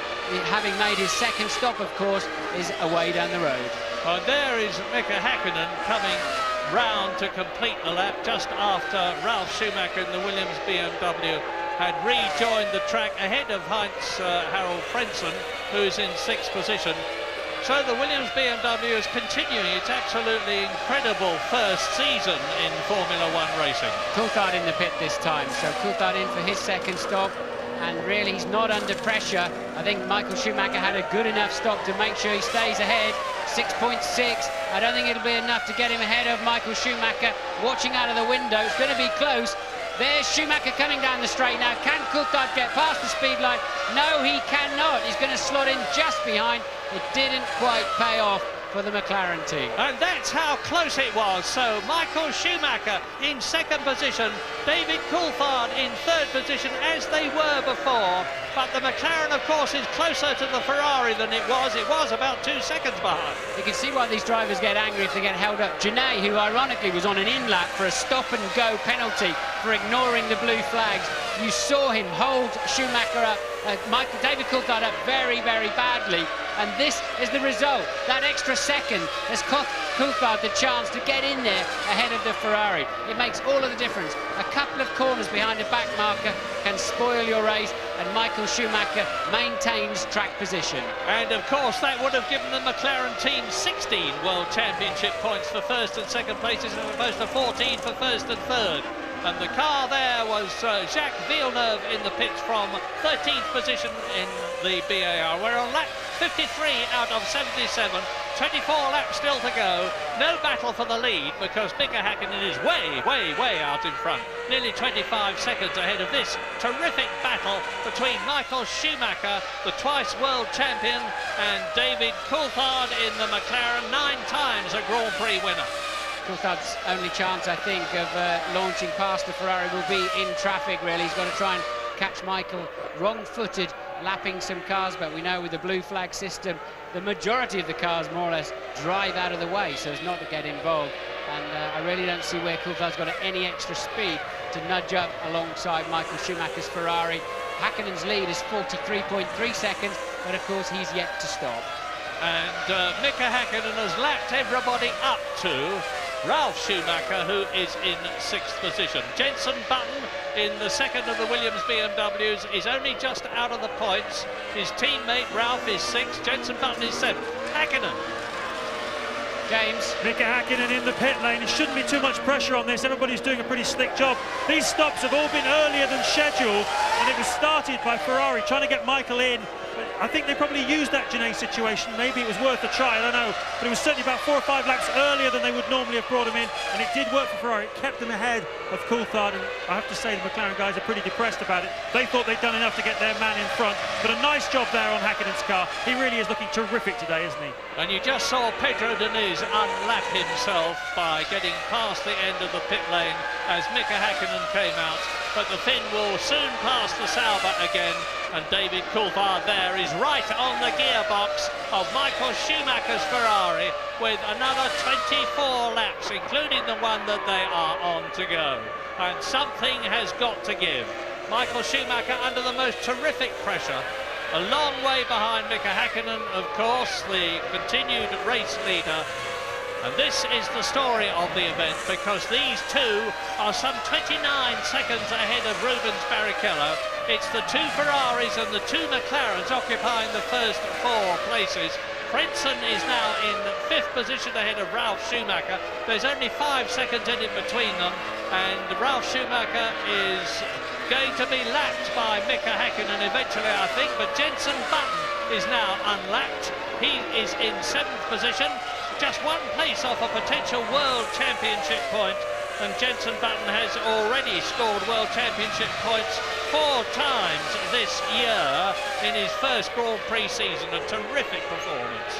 having made his second stop, of course, is away down the road. Well, there is Mika Häkkinen coming round to complete the lap just after Ralf Schumacher in the Williams BMW had rejoined the track ahead of Heinz-Harald Frentzen, who's in 6th position. So the Williams BMW is continuing its absolutely incredible first season in Formula One racing. Coulthard in the pit this time, so Coulthard in for his second stop, and really he's not under pressure. I think Michael Schumacher had a good enough stop to make sure he stays ahead. 6.6. I don't think it'll be enough to get him ahead of Michael Schumacher. Watching out of the window, it's going to be close. There's Schumacher coming down the straight now. Can Coulthard get past the speed line? No, he cannot. He's going to slot in just behind. It didn't quite pay off for the McLaren team. And that's how close it was. So Michael Schumacher in 2nd position, David Coulthard in 3rd position, as they were before. But the McLaren, of course, is closer to the Ferrari than it was. It was about 2 seconds behind. You can see why these drivers get angry if they get held up. Genet, who ironically was on an in-lap for a stop-and-go penalty for ignoring the blue flags. You saw him hold Schumacher up, David Coulthard up very, very badly. And this is the result. That extra second has cost Coulthard the chance to get in there ahead of the Ferrari. It makes all of the difference. A couple of corners behind a back marker can spoil your race, and Michael Schumacher maintains track position. And of course that would have given the McLaren team 16 World Championship points for 1st and 2nd places, as opposed to 14 for 1st and 3rd. And the car there was Jacques Villeneuve in the pits from 13th position in the BAR. We're on lap 53 out of 77, 24 laps still to go. No battle for the lead because Mika Häkkinen is way, way, way out in front. Nearly 25 seconds ahead of this terrific battle between Michael Schumacher, the twice world champion, and David Coulthard in the McLaren, 9 times a Grand Prix winner. Coulthard's only chance, I think, of launching past the Ferrari will be in traffic, really. He's got to try and catch Michael wrong-footed, lapping some cars, but we know with the blue flag system, the majority of the cars more or less drive out of the way so as not to get involved. And I really don't see where Coulthard's got any extra speed to nudge up alongside Michael Schumacher's Ferrari. Häkkinen's lead is 43.3 seconds, but of course he's yet to stop. And Mika Häkkinen has lapped everybody up to Ralf Schumacher, who is in 6th position. Jenson Button in the 2nd of the Williams BMWs is only just out of the points. His teammate Ralf is 6th, Jenson Button is 7th. Häkkinen. James. Mika Häkkinen in the pit lane. It shouldn't be too much pressure on this. Everybody's doing a pretty slick job. These stops have all been earlier than scheduled, and it was started by Ferrari trying to get Michael in. I think they probably used that Genet situation. Maybe it was worth a try, I don't know. But it was certainly about 4 or 5 laps earlier than they would normally have brought him in. And it did work for Ferrari. It kept them ahead of Coulthard. And I have to say the McLaren guys are pretty depressed about it. They thought they'd done enough to get their man in front. But a nice job there on Häkkinen's car. He really is looking terrific today, isn't he? And you just saw Pedro Diniz unlap himself by getting past the end of the pit lane as Mika Häkkinen came out. But the Finn will soon pass the Sauber again, and David Coulthard there is right on the gearbox of Michael Schumacher's Ferrari with another 24 laps, including the one that they are on to go. And something has got to give. Michael Schumacher under the most terrific pressure, a long way behind Mika Häkkinen, of course, the continued race leader. And this is the story of the event, because these two are some 29 seconds ahead of Rubens Barrichello. It's the 2 Ferraris and the 2 McLarens occupying the first 4 places. Frentzen is now in 5th position ahead of Ralf Schumacher. There's only 5 seconds in between them, and Ralf Schumacher is going to be lapped by Mika Häkkinen eventually, I think, but Jenson Button is now unlapped. He is in 7th position, just 1 place off a potential World Championship point, and Jenson Button has already scored World Championship points 4 times this year in his first Grand Prix season. A terrific performance.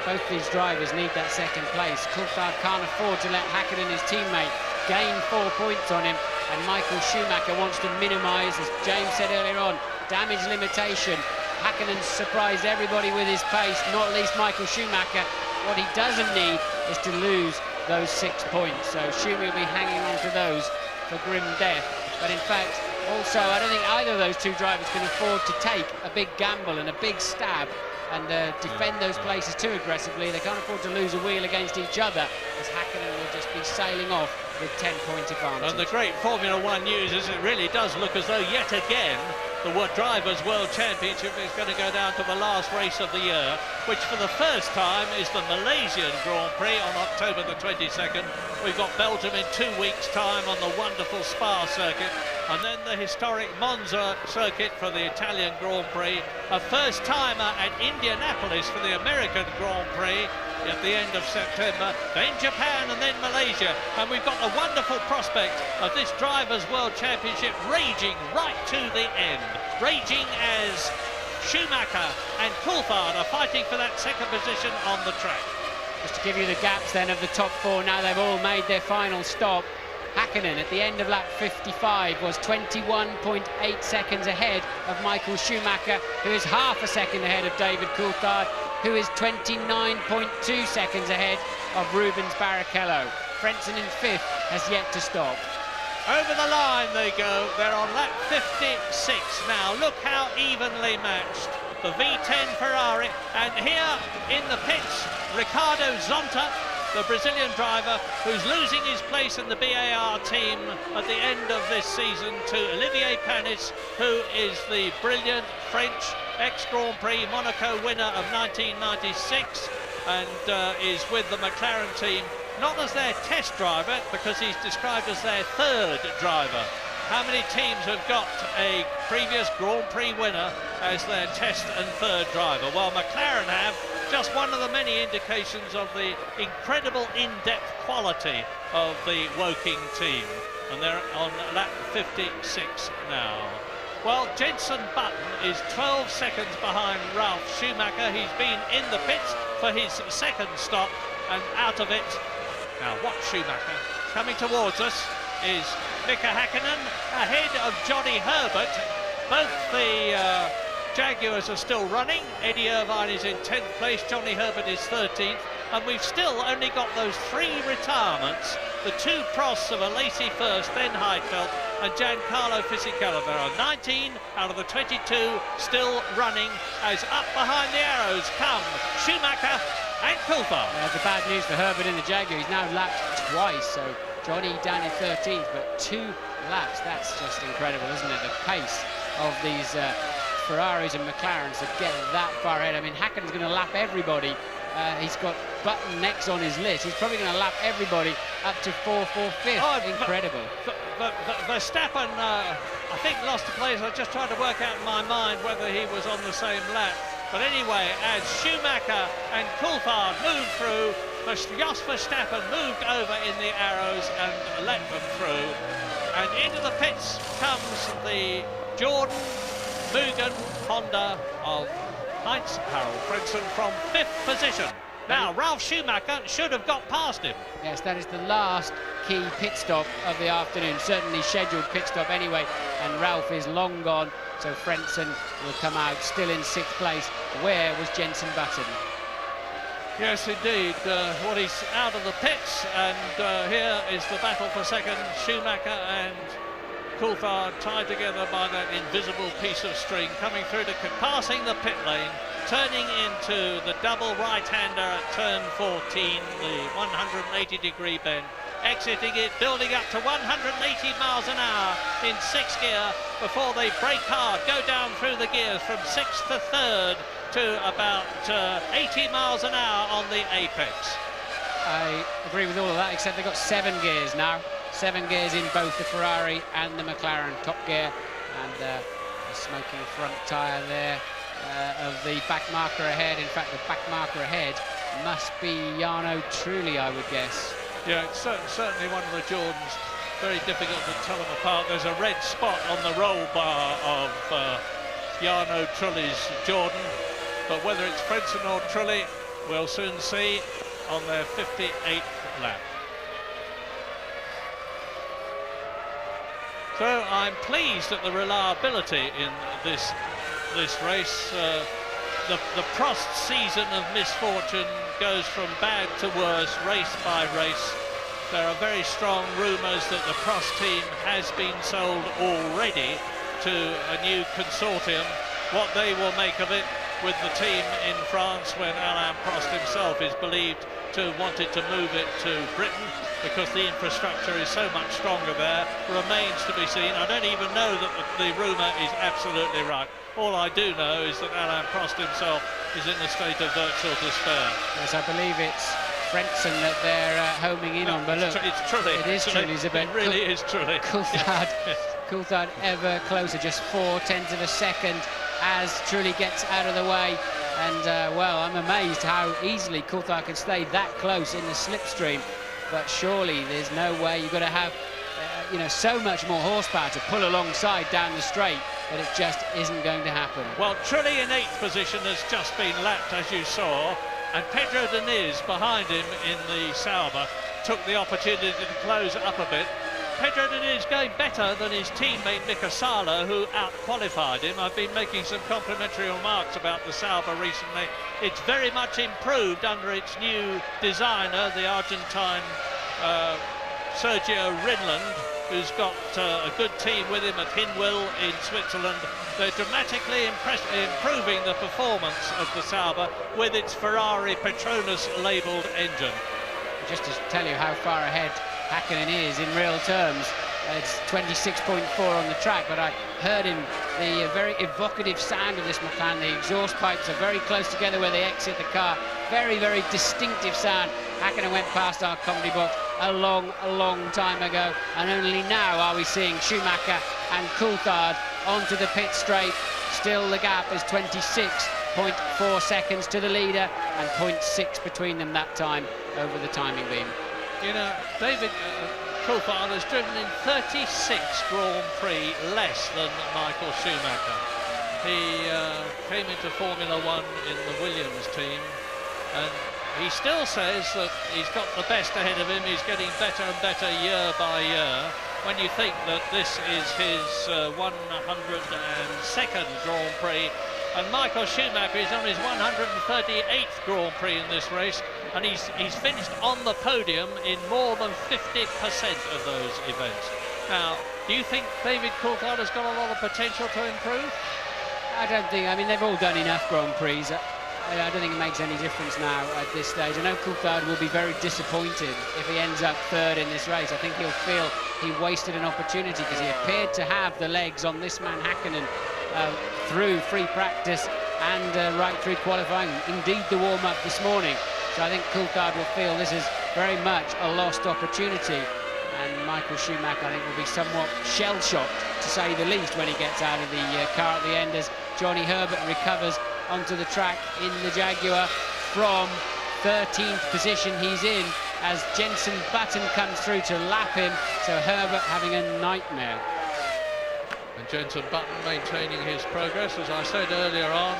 Both these drivers need that 2nd place. Coulthard can't afford to let Häkkinen, his teammate, gain 4 points on him, and Michael Schumacher wants to minimise, as James said earlier on, damage limitation. Häkkinen surprised everybody with his pace, not least Michael Schumacher. What he doesn't need is to lose those 6 points, so Schumi will be hanging on to those for grim death. But in fact, Also, I don't think either of those two drivers can afford to take a big gamble and a big stab and defend those places too aggressively. They can't afford to lose a wheel against each other, as Häkkinen will just be sailing off with 10-point advantage. And the great Formula One news is it really does look as though yet again the Drivers' World Championship is going to go down to the last race of the year, which for the first time is the Malaysian Grand Prix on October the 22nd. We've got Belgium in 2 weeks' time on the wonderful Spa circuit, and then the historic Monza circuit for the Italian Grand Prix, a first-timer at Indianapolis for the American Grand Prix at the end of September, then Japan and then Malaysia, and we've got the wonderful prospect of this Drivers' World Championship raging right to the end, raging as Schumacher and Coulthard are fighting for that second position on the track. Just to give you the gaps then of the top four, now they've all made their final stop. Häkkinen at the end of lap 55 was 21.8 seconds ahead of Michael Schumacher, who is half a second ahead of David Coulthard, who is 29.2 seconds ahead of Rubens Barrichello. Frentzen in fifth has yet to stop. Over the line they go. They're on lap 56 now. Look how evenly matched. The V10 Ferrari, and here in the pits, Ricardo Zonta, the Brazilian driver who's losing his place in the BAR team at the end of this season to Olivier Panis, who is the brilliant French ex-Grand Prix Monaco winner of 1996 and is with the McLaren team, not as their test driver, because he's described as their third driver. How many teams have got a previous Grand Prix winner as their test and third driver? Well, McLaren have, just one of the many indications of the incredible in-depth quality of the Woking team. And they're on lap 56 now. Well, Jenson Button is 12 seconds behind Ralf Schumacher. He's been in the pits for his second stop and out of it. Now watch Schumacher. Coming towards us is Mika Häkkinen ahead of Johnny Herbert. Both the Jaguars are still running. Eddie Irvine is in 10th place, Johnny Herbert is 13th, and we've still only got those 3 retirements. The 2 Prosts of Alesi first, then Heidfeld, and Giancarlo Fisichella. There are 19 out of the 22 still running, as up behind the arrows come Schumacher and Coulthard. That's the bad news for Herbert in the Jaguar. He's now lapped twice, so Johnny down in 13th, but 2 laps. That's just incredible, isn't it? The pace of these Ferraris and McLarens to get that far ahead. I mean, Häkkinen's going to lap everybody. He's got Button next on his list. He's probably going to lap everybody up to 4th or 5th. Oh, incredible. Verstappen, I think, lost the place. I just tried to work out in my mind whether he was on the same lap. But anyway, as Schumacher and Coulthard moved through, Jos Verstappen moved over in the arrows and let them through. And into the pits comes the Jordan Mugen Honda of Heinz-Harald Frentzen from 5th position. Now, Ralf Schumacher should have got past him. Yes, that is the last key pit stop of the afternoon, certainly scheduled pit stop anyway, and Ralf is long gone, so Frentzen will come out still in 6th place. Where was Jenson Button? Yes, indeed. Well, he's out of the pits, and here is the battle for second. Schumacher and Coulthard tied together by that invisible piece of string, coming through to passing the pit lane, turning into the double right-hander at turn 14, the 180-degree bend, exiting it, building up to 180 miles an hour in 6th gear before they brake hard, go down through the gears from 6th to 3rd to about 80 miles an hour on the apex. I agree with all of that, except they've got 7 gears now. 7 gears in both the Ferrari and the McLaren top gear, and the smoking front tyre there of the back marker ahead. In fact, the back marker ahead must be Jarno Trulli, I would guess. Yeah, it's certainly one of the Jordans. Very difficult to tell them apart. There's a red spot on the roll bar of Jarno Trulli's Jordan, but whether it's Frentzen or Trulli, we'll soon see on their 58th lap. So I'm pleased at the reliability in this race. The Prost season of misfortune goes from bad to worse, race by race. there are very strong rumours that the Prost team has been sold already to a new consortium. What they will make of it with the team in France, when Alain Prost himself is believed to have wanted to move it to Britain because the infrastructure is so much stronger there, remains to be seen. I don't even know that the rumour is absolutely right. All I do know is that Alain Prost himself is in a state of virtual despair. Yes, I believe it's Frentzen that they're homing in on, but look, it's Trulli. It is Trulli, Isabel. It really is Trulli. Coulthard, Coulthard ever closer, just 4/10 of a second as Trulli gets out of the way. And, well, I'm amazed how easily Coulthard can stay that close in the slipstream. But surely there's no way. You've got to have, you know, so much more horsepower to pull alongside down the straight that it just isn't going to happen. Well, Trulli in 8th position has just been lapped, as you saw, and Pedro Diniz behind him in the Sauber took the opportunity to close up a bit. Pedro Diniz going better than his teammate Mika Salo, who out-qualified him. I've been making some complimentary remarks about the Sauber recently. It's very much improved under its new designer, the Argentine Sergio Rinland, who's got a good team with him at Hinwil in Switzerland. They're dramatically improving the performance of the Sauber with its Ferrari Petronas labelled engine. Just to tell you how far ahead Hakkinen is in real terms, it's 26.4 on the track, but I heard him, the very evocative sound of this McLaren. The exhaust pipes are very close together where they exit the car. Very, very distinctive sound. Hakkinen went past our comedy box a long time ago, and only now are we seeing Schumacher and Coulthard onto the pit straight. Still the gap is 26.4 seconds to the leader and 0.6 between them that time over the timing beam. You know, David Coulthard has driven in 36 Grand Prix less than Michael Schumacher. He came into Formula One in the Williams team, and he still says that he's got the best ahead of him. He's getting better and better year by year. When you think that this is his 102nd Grand Prix, and Michael Schumacher is on his 138th Grand Prix in this race, and he's finished on the podium in more than 50% of those events. Now, do you think David Coulthard has got a lot of potential to improve? I don't think. I mean, they've all done enough Grand Prix. I don't think it makes any difference now at this stage. I know Coulthard will be very disappointed if he ends up third in this race. I think he'll feel he wasted an opportunity because he appeared to have the legs on this man Hakkinen through free practice and right through qualifying. Indeed, the warm-up this morning. So I think Coulthard will feel this is very much a lost opportunity. And Michael Schumacher, I think, will be somewhat shell-shocked, to say the least, when he gets out of the car at the end, as Johnny Herbert recovers onto the track in the Jaguar from 13th position he's in, as Jenson Button comes through to lap him. So Herbert having a nightmare. And Jenson Button maintaining his progress. As I said earlier on,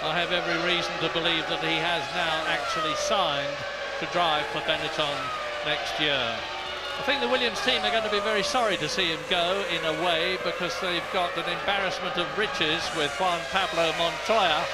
I have every reason to believe that he has now actually signed to drive for Benetton next year. I think the Williams team are going to be very sorry to see him go, in a way, because they've got an embarrassment of riches with Juan Pablo Montoya,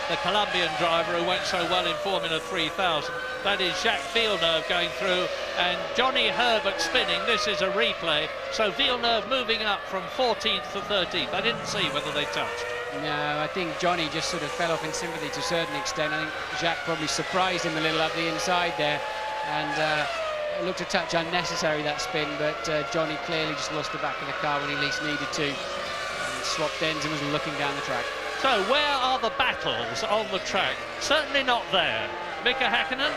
the Colombian driver who went so well in Formula 3000. That is Jacques Villeneuve going through, and Johnny Herbert spinning. This is a replay. So Villeneuve moving up from 14th to 13th. I didn't see whether they touched. No, I think Johnny just sort of fell off in sympathy to a certain extent. I think Jacques probably surprised him a little up the inside there, and it looked a touch unnecessary, that spin, but Johnny clearly just lost the back of the car when he least needed to, and swapped ends and was looking down the track. So where are the battles on the track? Certainly not there. Mika Hakkinen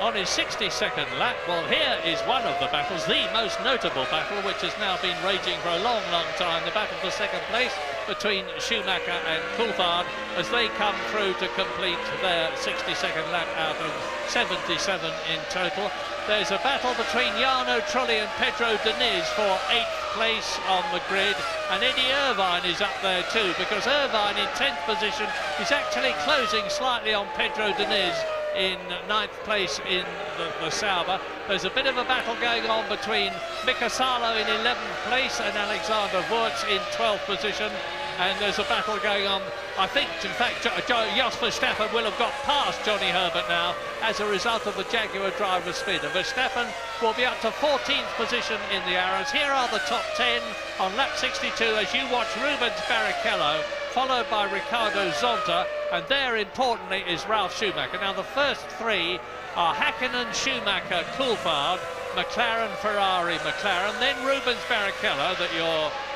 on his 62nd lap. Well, here is one of the battles, the most notable battle, which has now been raging for a long time, the battle for second place between Schumacher and Coulthard, as they come through to complete their 62nd lap out of 77 in total. There's a battle between Jarno Trulli and Pedro Diniz for 8th place on the grid, and Eddie Irvine is up there too, because Irvine in 10th position is actually closing slightly on Pedro Diniz in 9th place in the Sauber. There's a bit of a battle going on between Mika Salo in 11th place and Alexander Wurz in 12th position, and there's a battle going on. I think, in fact, Jos Verstappen will have got past Johnny Herbert now as a result of the Jaguar driver's speed. And Verstappen will be up to 14th position in the Arrows. Here are the top 10 on lap 62 as you watch Rubens Barrichello, followed by Ricardo Zonta, and there, importantly, is Ralf Schumacher. Now, the first three are Hakkinen, Schumacher, Coulthard, McLaren, Ferrari, McLaren, then Rubens Barrichello that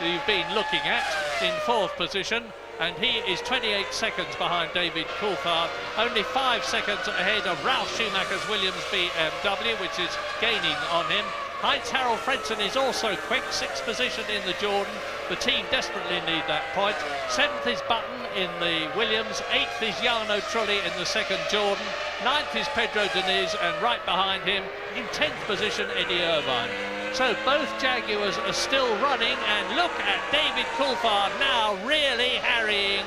you've been looking at in 4th position, and he is 28 seconds behind David Coulthard, only 5 seconds ahead of Ralf Schumacher's Williams BMW, which is gaining on him. Heinz-Harald Frentzen is also quick, 6th position in the Jordan. The team desperately need that point. 7th is Button in the Williams, 8th is Jarno Trulli in the 2nd Jordan, 9th is Pedro Diniz, and right behind him, in 10th position, Eddie Irvine. So both Jaguars are still running, and look at David Coulthard now really harrying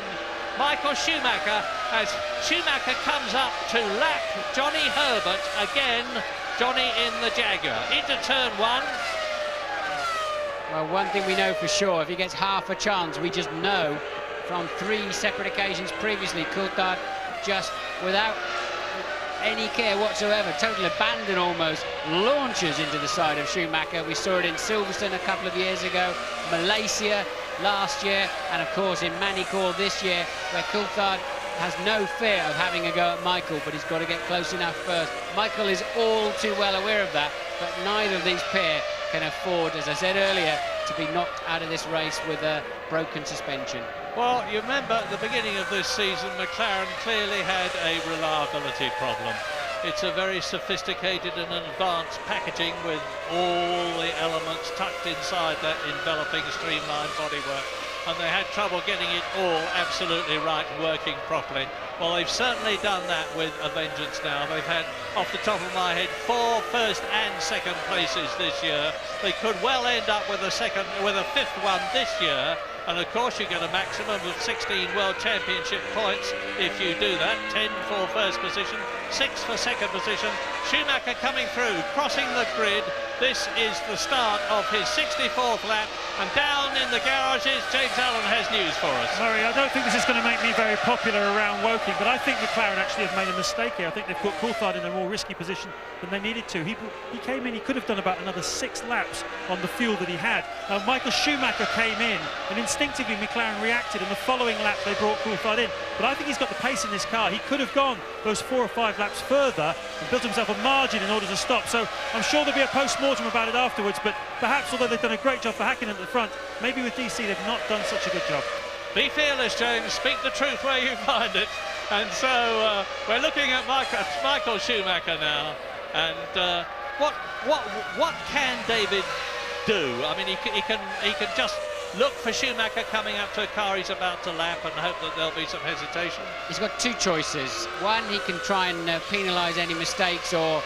Michael Schumacher as Schumacher comes up to lap Johnny Herbert again. Johnny in the Jaguar into turn 1. Well, one thing we know for sure, if he gets half a chance, we just know from 3 separate occasions previously, Coulthard just without any care whatsoever, total abandon almost, launches into the side of Schumacher. We saw it in Silverstone a couple of years ago, Malaysia last year, and of course in Manicourt this year, where Coulthard has no fear of having a go at Michael, but he's got to get close enough first. Michael is all too well aware of that, but neither of these pair can afford, as I said earlier, to be knocked out of this race with a broken suspension. Well, you remember at the beginning of this season, McLaren clearly had a reliability problem. It's a very sophisticated and advanced packaging with all the elements tucked inside that enveloping streamlined bodywork, and they had trouble getting it all absolutely right, working properly. Well, they've certainly done that with a vengeance now. They've had, off the top of my head, 4 first and second places this year. They could well end up with a 5th one this year. And of course you get a maximum of 16 World Championship points if you do that. 10 for first position, 6 for second position. Schumacher coming through, crossing the grid. This is the start of his 64th lap, and down in the garages, James Allen has news for us. Murray, I don't think this is going to make me very popular around Woking, but I think McLaren actually have made a mistake here. I think they've put Coulthard in a more risky position than they needed to. He came in, he could have done about another 6 laps on the fuel that he had. Michael Schumacher came in, and instinctively McLaren reacted, and the following lap they brought Coulthard in. But I think he's got the pace in this car. He could have gone those 4 or 5 laps further and built himself a margin in order to stop. So I'm sure there'll be a post-mortem about it afterwards, but perhaps, although they've done a great job for Hakkinen at the front, maybe with DC they've not done such a good job. Be fearless, James. Speak the truth where you find it. And so we're looking at Michael Schumacher now. And what can David do? I mean, he can just look for Schumacher coming up to a car he's about to lap and hope that there'll be some hesitation. He's got 2 choices. One, he can try and penalise any mistakes or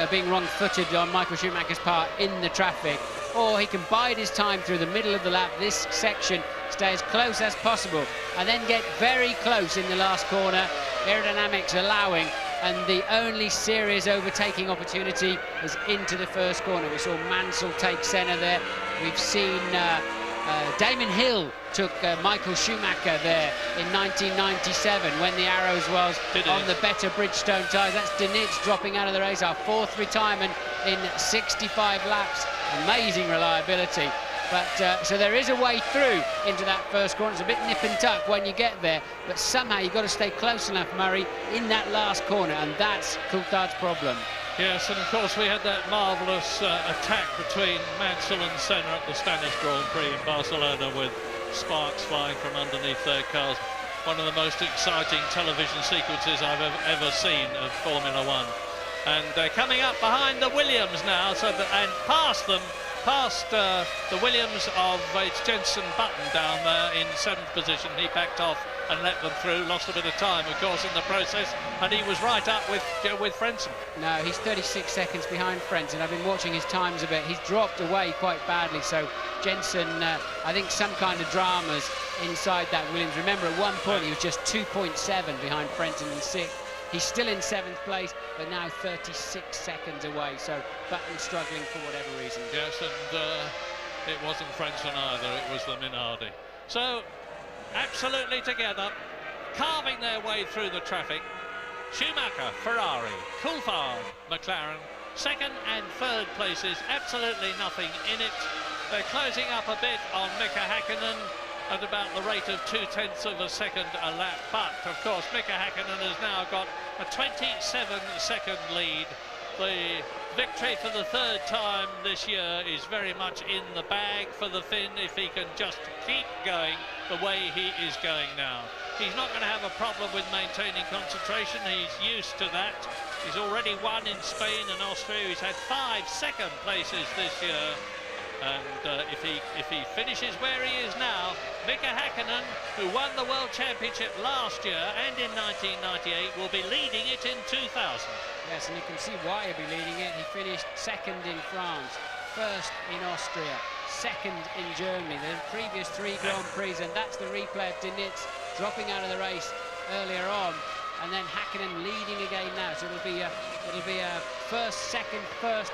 being wrong-footed on Michael Schumacher's part in the traffic, or he can bide his time through the middle of the lap, this section, stay as close as possible, and then get very close in the last corner, aerodynamics allowing, and the only serious overtaking opportunity is into the first corner. We saw Mansell take centre there. We've seen Damon Hill took Michael Schumacher there in 1997 when the Arrows was on the better Bridgestone tyres. That's Diniz dropping out of the race, our 4th retirement in 65 laps. Amazing reliability. But so there is a way through into that first corner. It's a bit nip and tuck when you get there, but somehow you've got to stay close enough, Murray, in that last corner, and that's Coulthard's problem. Yes, and of course we had that marvellous attack between Mansell and Senna at the Spanish Grand Prix in Barcelona with sparks flying from underneath their cars. One of the most exciting television sequences I've ever seen of Formula One. And they're coming up behind the Williams now, and past them, past the Williams of it's Jenson Button down there in 7th position. He backed off and let them through, lost a bit of time, of course, in the process, and he was right up with Frentzen. No, he's 36 seconds behind Frentzen. I've been watching his times a bit. He's dropped away quite badly, so Jenson, I think some kind of dramas inside that Williams. Remember, at one point he was just 2.7 behind Frentzen in 6th. He's still in 7th place, but now 36 seconds away, so Button struggling for whatever reason. Yes, and it wasn't Frentzen either, it was the Minardi. So absolutely together, carving their way through the traffic. Schumacher, Ferrari, Coulthard, McLaren, second and third places, absolutely nothing in it. They're closing up a bit on Mika Häkkinen at about the rate of 0.2 of a second a lap, but of course Mika Häkkinen has now got a 27-second lead. The victory for the third time this year is very much in the bag for the Finn if he can just keep going the way he is going now. He's not going to have a problem with maintaining concentration. He's used to that. He's already won in Spain and Austria. He's had 5 second places this year. And if he finishes where he is now, Mika Häkkinen, who won the World Championship last year and in 1998, will be leading it in 2000. Yes, and you can see why he'll be leading it. He finished second in France, first in Austria, second in Germany, the previous 3 Grand Prix, and that's the replay of Dinitz dropping out of the race earlier on, and then Häkkinen leading again now. So it'll be a first, second, first,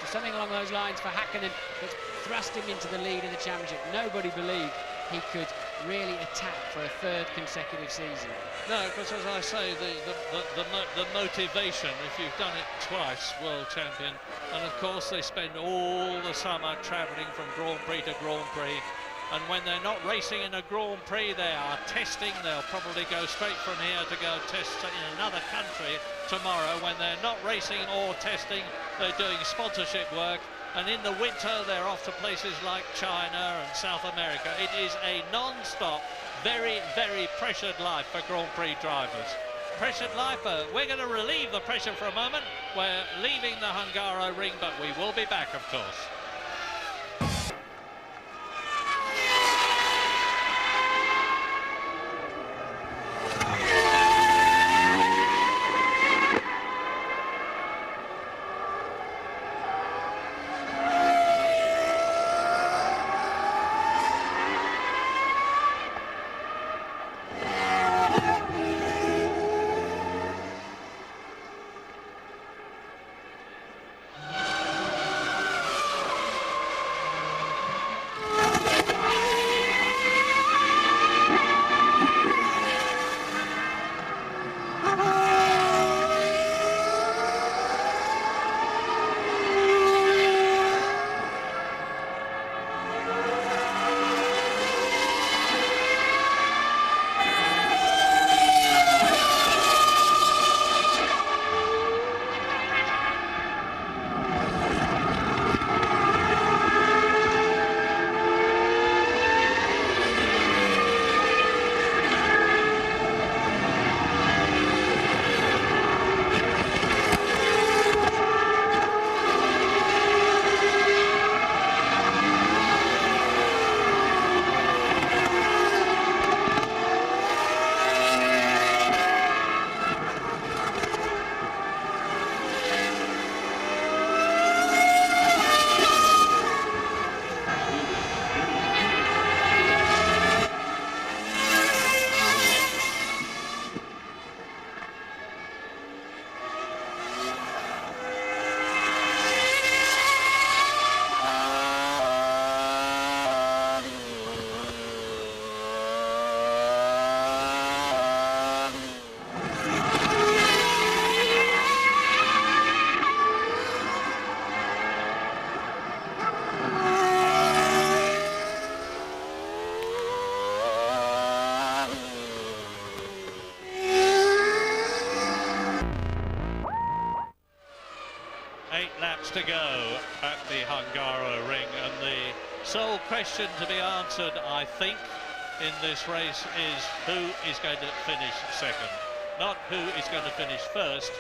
something along those lines for Häkkinen that's thrust him into the lead of the championship. Nobody believed he could really attack for a 3rd consecutive season. No, because as I say, the motivation, if you've done it twice, world champion, and of course they spend all the summer travelling from Grand Prix to Grand Prix, and when they're not racing in a Grand Prix, they are testing. They'll probably go straight from here to go test in another country tomorrow. When they're not racing or testing, they're doing sponsorship work. And in the winter, they're off to places like China and South America. It is a non-stop, very, very pressured life for Grand Prix drivers. Pressured life, we're going to relieve the pressure for a moment. We're leaving the Hungaro ring, but we will be back, of course. To go at the Hungaro ring, and the sole question to be answered, I think, in this race is who is going to finish second, not who is going to finish first,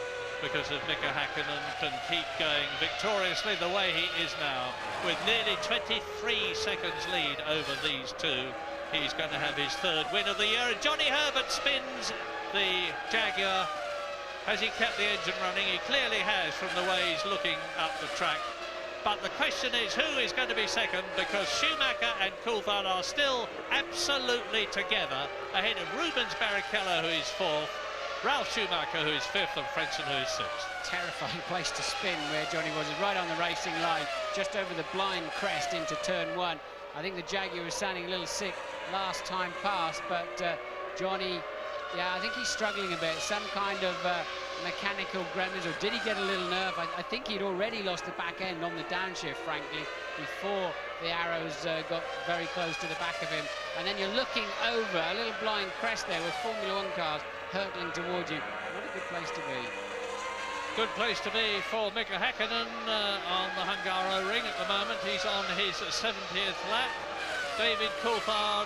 because if Mika Häkkinen can keep going victoriously the way he is now, with nearly 23 seconds lead over these two, he's going to have his 3rd win of the year. And Johnny Herbert spins the Jaguar. Has he kept the engine running? He clearly has, from the way he's looking up the track. But the question is who is going to be second, because Schumacher and Coulthard are still absolutely together, ahead of Rubens Barrichello, who is 4th, Ralf Schumacher, who is 5th, and Frentzen, who is 6th. Terrifying place to spin where Johnny was, right on the racing line, just over the blind crest into turn 1. I think the Jaguar was sounding a little sick last time past, but Johnny, yeah, I think he's struggling a bit. Some kind of mechanical gremlins, or did he get a little nerve? I think he'd already lost the back end on the downshift, frankly, before the arrows got very close to the back of him. And then you're looking over a little blind crest there with Formula One cars hurtling towards you. What a good place to be. Good place to be for Mika Häkkinen on the Hungaro ring at the moment. He's on his 70th lap. David Coulthard,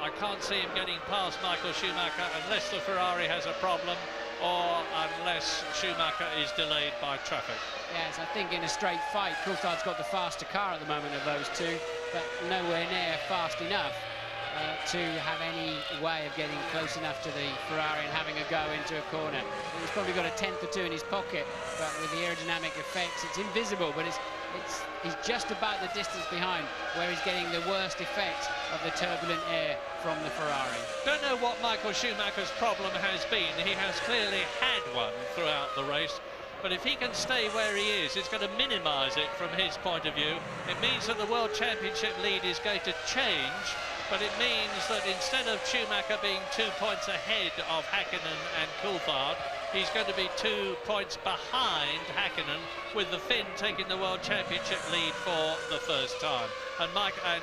I can't see him getting past Michael Schumacher unless the Ferrari has a problem or unless Schumacher is delayed by traffic. Yes, I think in a straight fight, Coulthard's got the faster car at the moment of those two, but nowhere near fast enough to have any way of getting close enough to the Ferrari and having a go into a corner. He's probably got a tenth or two in his pocket, but with the aerodynamic effects, it's invisible, but he's just about the distance behind where he's getting the worst effect of the turbulent air from the Ferrari. Don't know what Michael Schumacher's problem has been. He has clearly had one throughout the race. But if he can stay where he is, it's going to minimise it from his point of view. It means that the World Championship lead is going to change, but it means that instead of Schumacher being 2 points ahead of Häkkinen and Coulthard, he's going to be 2 points behind Häkkinen, with the Finn taking the World Championship lead for the first time. And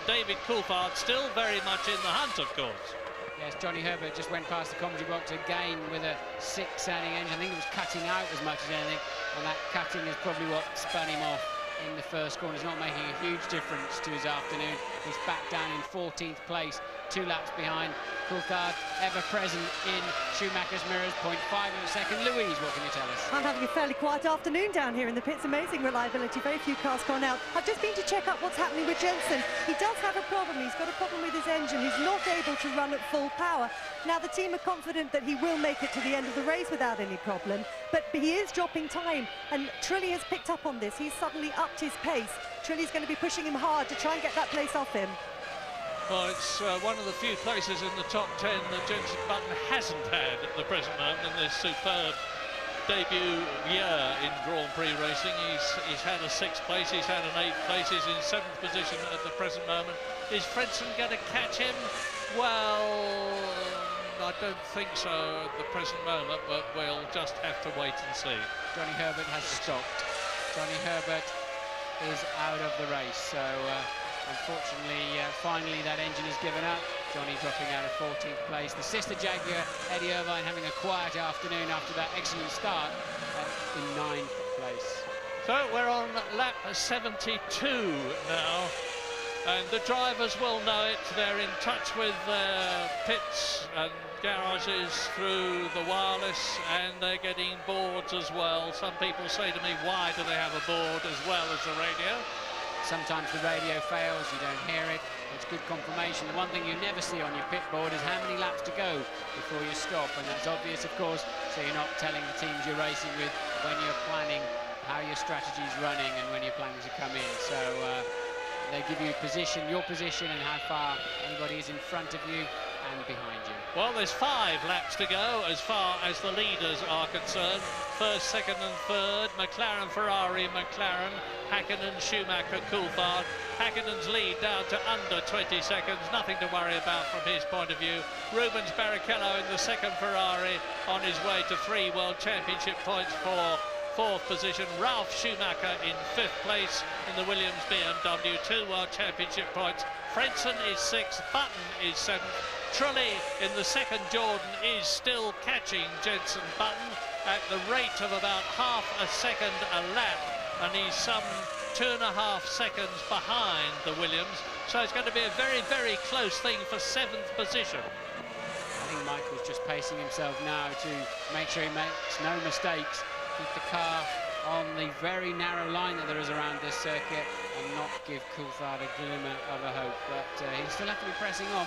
David Coulthard still very much in the hunt, of course. Yes, Johnny Herbert just went past the commentary box again with a sick-sounding engine. I think it was cutting out as much as anything, and that cutting is probably what spun him off in the first corner. It's not making a huge difference to his afternoon. He's back down in 14th place, 2 laps behind. Coulthard ever present in Schumacher's mirrors, 0.5 of a second. Louise, what can you tell us? I'm having a fairly quiet afternoon down here in the pits. Amazing reliability, very few cars gone out. I've just been to check out what's happening with Jensen. He does have a problem. He's got a problem with his engine. He's not able to run at full power. Now the team are confident that he will make it to the end of the race without any problem, but he is dropping time, and Trulli has picked up on this. He's suddenly upped his pace. Trulli's going to be pushing him hard to try and get that place off him. Well, it's one of the few places in the top 10 that Jenson Button hasn't had at the present moment in this superb debut year in Grand Prix racing. He's had a 6th place, he's had an 8th place, he's in 7th position at the present moment. Is Frentzen going to catch him? Well, I don't think so at the present moment, but we'll just have to wait and see. Johnny Herbert has stopped. Johnny Herbert is out of the race, so unfortunately, finally that engine is given up. Johnny dropping out of 14th place. The sister Jaguar, Eddie Irvine, having a quiet afternoon after that excellent start in 9th place. So we're on lap 72 now, and the drivers will know it. They're in touch with their pits and garages through the wireless, and they're getting boards as well. Some people say to me, why do they have a board as well as the radio? Sometimes the radio fails, you don't hear it. It's good confirmation. The one thing you never see on your pit board is how many laps to go before you stop, and that's obvious, of course, so you're not telling the teams you're racing with when you're planning how your strategy's running and when you're planning to come in. So they give you your position and how far anybody is in front of you and behind you. Well, there's 5 laps to go as far as the leaders are concerned. First, second and third, McLaren, Ferrari, McLaren, Häkkinen, Schumacher, Coulthard. Häkkinen's lead down to under 20 seconds, nothing to worry about from his point of view. Rubens Barrichello in the second Ferrari on his way to 3 World Championship points for 4th position. Ralf Schumacher in 5th place in the Williams BMW, 2 World Championship points. Frentzen is 6th, Button is 7th. Trulli in the second Jordan is still catching Jenson Button at the rate of about half a second a lap, and he's some 2.5 seconds behind the Williams, so it's going to be a very, very close thing for 7th position. I think Michael's just pacing himself now to make sure he makes no mistakes, keep the car on the very narrow line that there is around this circuit, and not give Coulthard a glimmer of a hope, but he'll still have to be pressing on.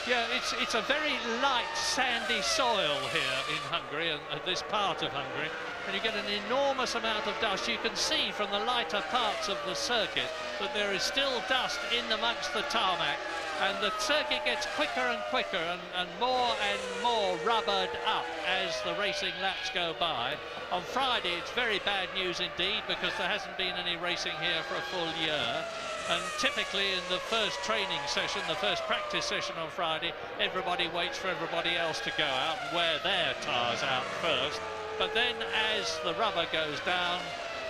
Yeah, it's a very light, sandy soil here in Hungary, and this part of Hungary, and you get an enormous amount of dust. You can see from the lighter parts of the circuit that there is still dust in amongst the tarmac, and the circuit gets quicker and quicker and more rubbered up as the racing laps go by. On Friday, it's very bad news indeed, because there hasn't been any racing here for a full year. And typically in the first training session, the first practice session on Friday, everybody waits for everybody else to go out and wear their tyres out first. But then as the rubber goes down,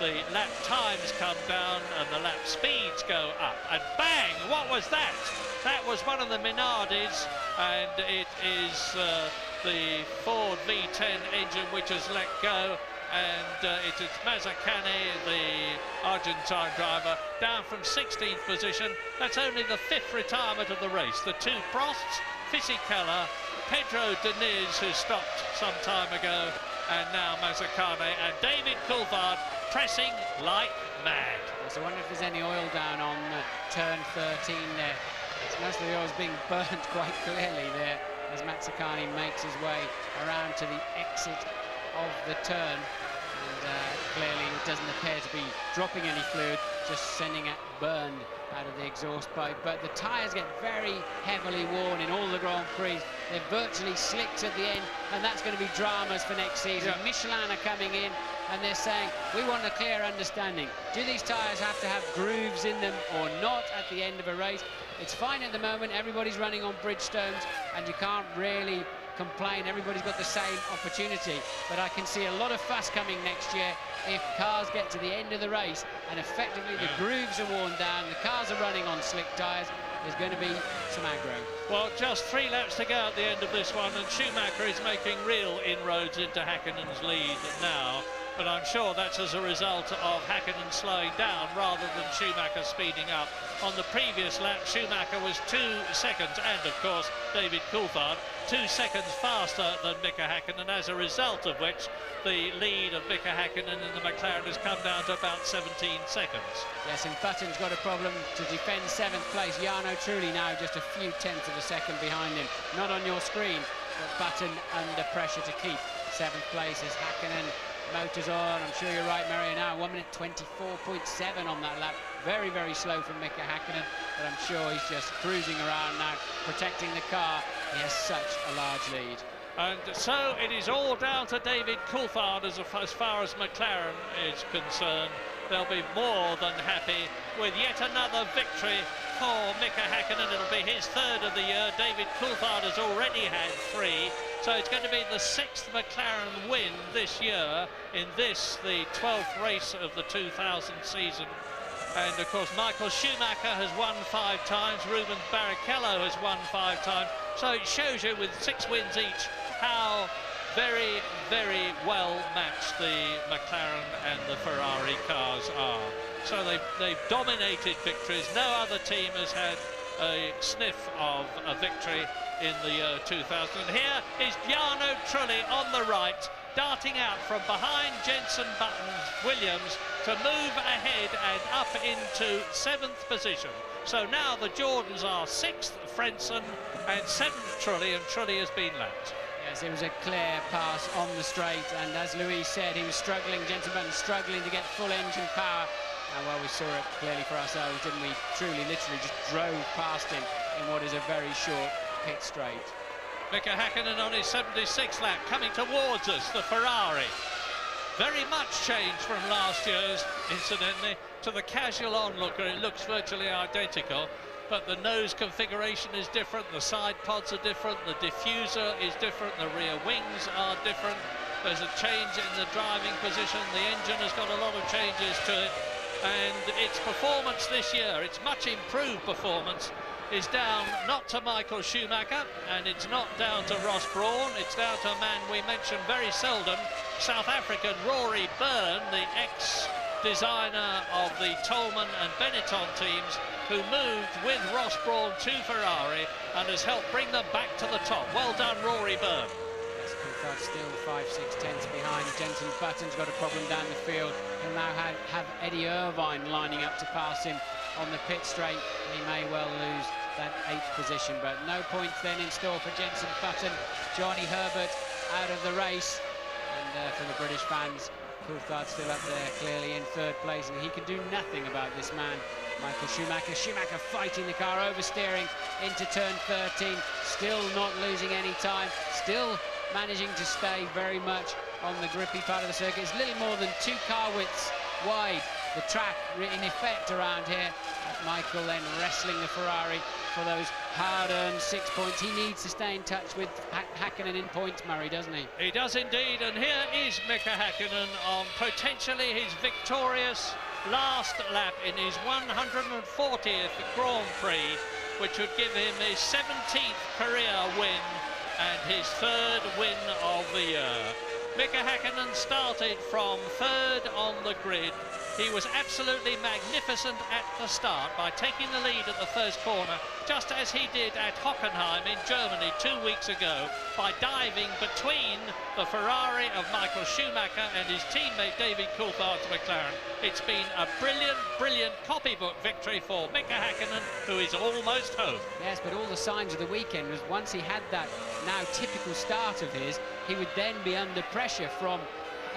the lap times come down and the lap speeds go up. And bang, what was that? That was one of the Minardis, and it is the Ford V10 engine which has let go. And it is Mazzacane, the Argentine driver, down from 16th position. That's only the 5th retirement of the race. The two Prosts, Fisichella, Pedro Diniz, who stopped some time ago, and now Mazzacane and David Coulthard pressing like mad. So I wonder if there's any oil down on turn 13 there. Most of the oil's being burnt quite clearly there as Mazzacane makes his way around to the exit of the turn. And clearly it doesn't appear to be dropping any fluid, just sending it burned out of the exhaust pipe. But the tyres get very heavily worn in all the Grand Prix. They're virtually slicked at the end, and that's going to be dramas for next season. Yeah. Michelin are coming in and they're saying, we want a clear understanding. Do these tyres have to have grooves in them or not at the end of a race? It's fine at the moment, everybody's running on Bridgestones and you can't really complain, everybody's got the same opportunity, but I can see a lot of fuss coming next year if cars get to the end of the race and effectively the grooves are worn down, the cars are running on slick tyres. There's going to be some aggro. Well, just 3 laps to go at the end of this one, and Schumacher is making real inroads into Häkkinen's lead now, but I'm sure that's as a result of Häkkinen slowing down rather than Schumacher speeding up. On the previous lap, Schumacher was 2 seconds, and of course David Coulthard 2 seconds faster than Mika Häkkinen, as a result of which the lead of Mika Häkkinen in the McLaren has come down to about 17 seconds. Yes, and Button's got a problem to defend 7th place. Jarno Trulli now just a few tenths of a second behind him. Not on your screen, but Button under pressure to keep 7th place as Häkkinen motors on. I'm sure you're right, Mario, now 1 minute 24.7 on that lap. Very, very slow from Mika Häkkinen, but I'm sure he's just cruising around now, protecting the car. He has such a large lead. And so it is all down to David Coulthard as far as McLaren is concerned. They'll be more than happy with yet another victory for Mika Häkkinen. It'll be his 3rd of the year. David Coulthard has already had 3. So it's going to be the 6th McLaren win this year in this, the 12th race of the 2000 season. And of course Michael Schumacher has won 5 times, Rubens Barrichello has won 5 times. So it shows you with 6 wins each how very, very well matched the McLaren and the Ferrari cars are. So they've dominated victories. No other team has had a sniff of a victory in the year 2000. And here is Jarno Trulli on the right, darting out from behind Jenson Button's Williams to move ahead and up into 7th position. So now the Jordans are 6th, Frentzen, and 7th Trulli, and Trulli has been lapped. Yes, it was a clear pass on the straight, and as Louise said, he was struggling, Jenson Button struggling to get full engine power. And well, we saw it clearly for ourselves, didn't we? Trulli literally just drove past him in what is a very short pit straight. Mika Häkkinen on his 76th lap, coming towards us, the Ferrari. Very much changed from last year's, incidentally, to the casual onlooker. It looks virtually identical, but the nose configuration is different, the side pods are different, the diffuser is different, the rear wings are different. There's a change in the driving position, the engine has got a lot of changes to it, and its performance this year, its much improved performance, is down not to Michael Schumacher, and it's not down to Ross Brawn, it's down to a man we mention very seldom, South African Rory Byrne, the ex-designer of the Tolman and Benetton teams, who moved with Ross Brawn to Ferrari and has helped bring them back to the top. Well done, Rory Byrne. Yes, Coulthard still 5-6 tenths behind. Jenson Button's got a problem down the field. He'll now have Eddie Irvine lining up to pass him on the pit straight. He may well lose that 8th position, but no points then in store for Jenson Button. Johnny Herbert out of the race, and for the British fans, Coulthard still up there, clearly in 3rd place, and he can do nothing about this man, Michael Schumacher. Schumacher fighting the car, oversteering into turn 13, still not losing any time, still managing to stay very much on the grippy part of the circuit. It's little more than 2 car widths wide, the track in effect around here. Michael then wrestling the Ferrari for those hard-earned 6 points. He needs to stay in touch with Häkkinen in points, Murray, doesn't he? He does indeed, and here is Mika Häkkinen on potentially his victorious last lap in his 140th Grand Prix, which would give him his 17th career win and his 3rd win of the year. Mika Häkkinen started from 3rd on the grid. He was absolutely magnificent at the start by taking the lead at the first corner, just as he did at Hockenheim in Germany 2 weeks ago, by diving between the Ferrari of Michael Schumacher and his teammate David Coulthard's McLaren. It's been a brilliant, brilliant copybook victory for Mika Häkkinen, who is almost home. Yes, but all the signs of the weekend was once he had that now typical start of his, he would then be under pressure from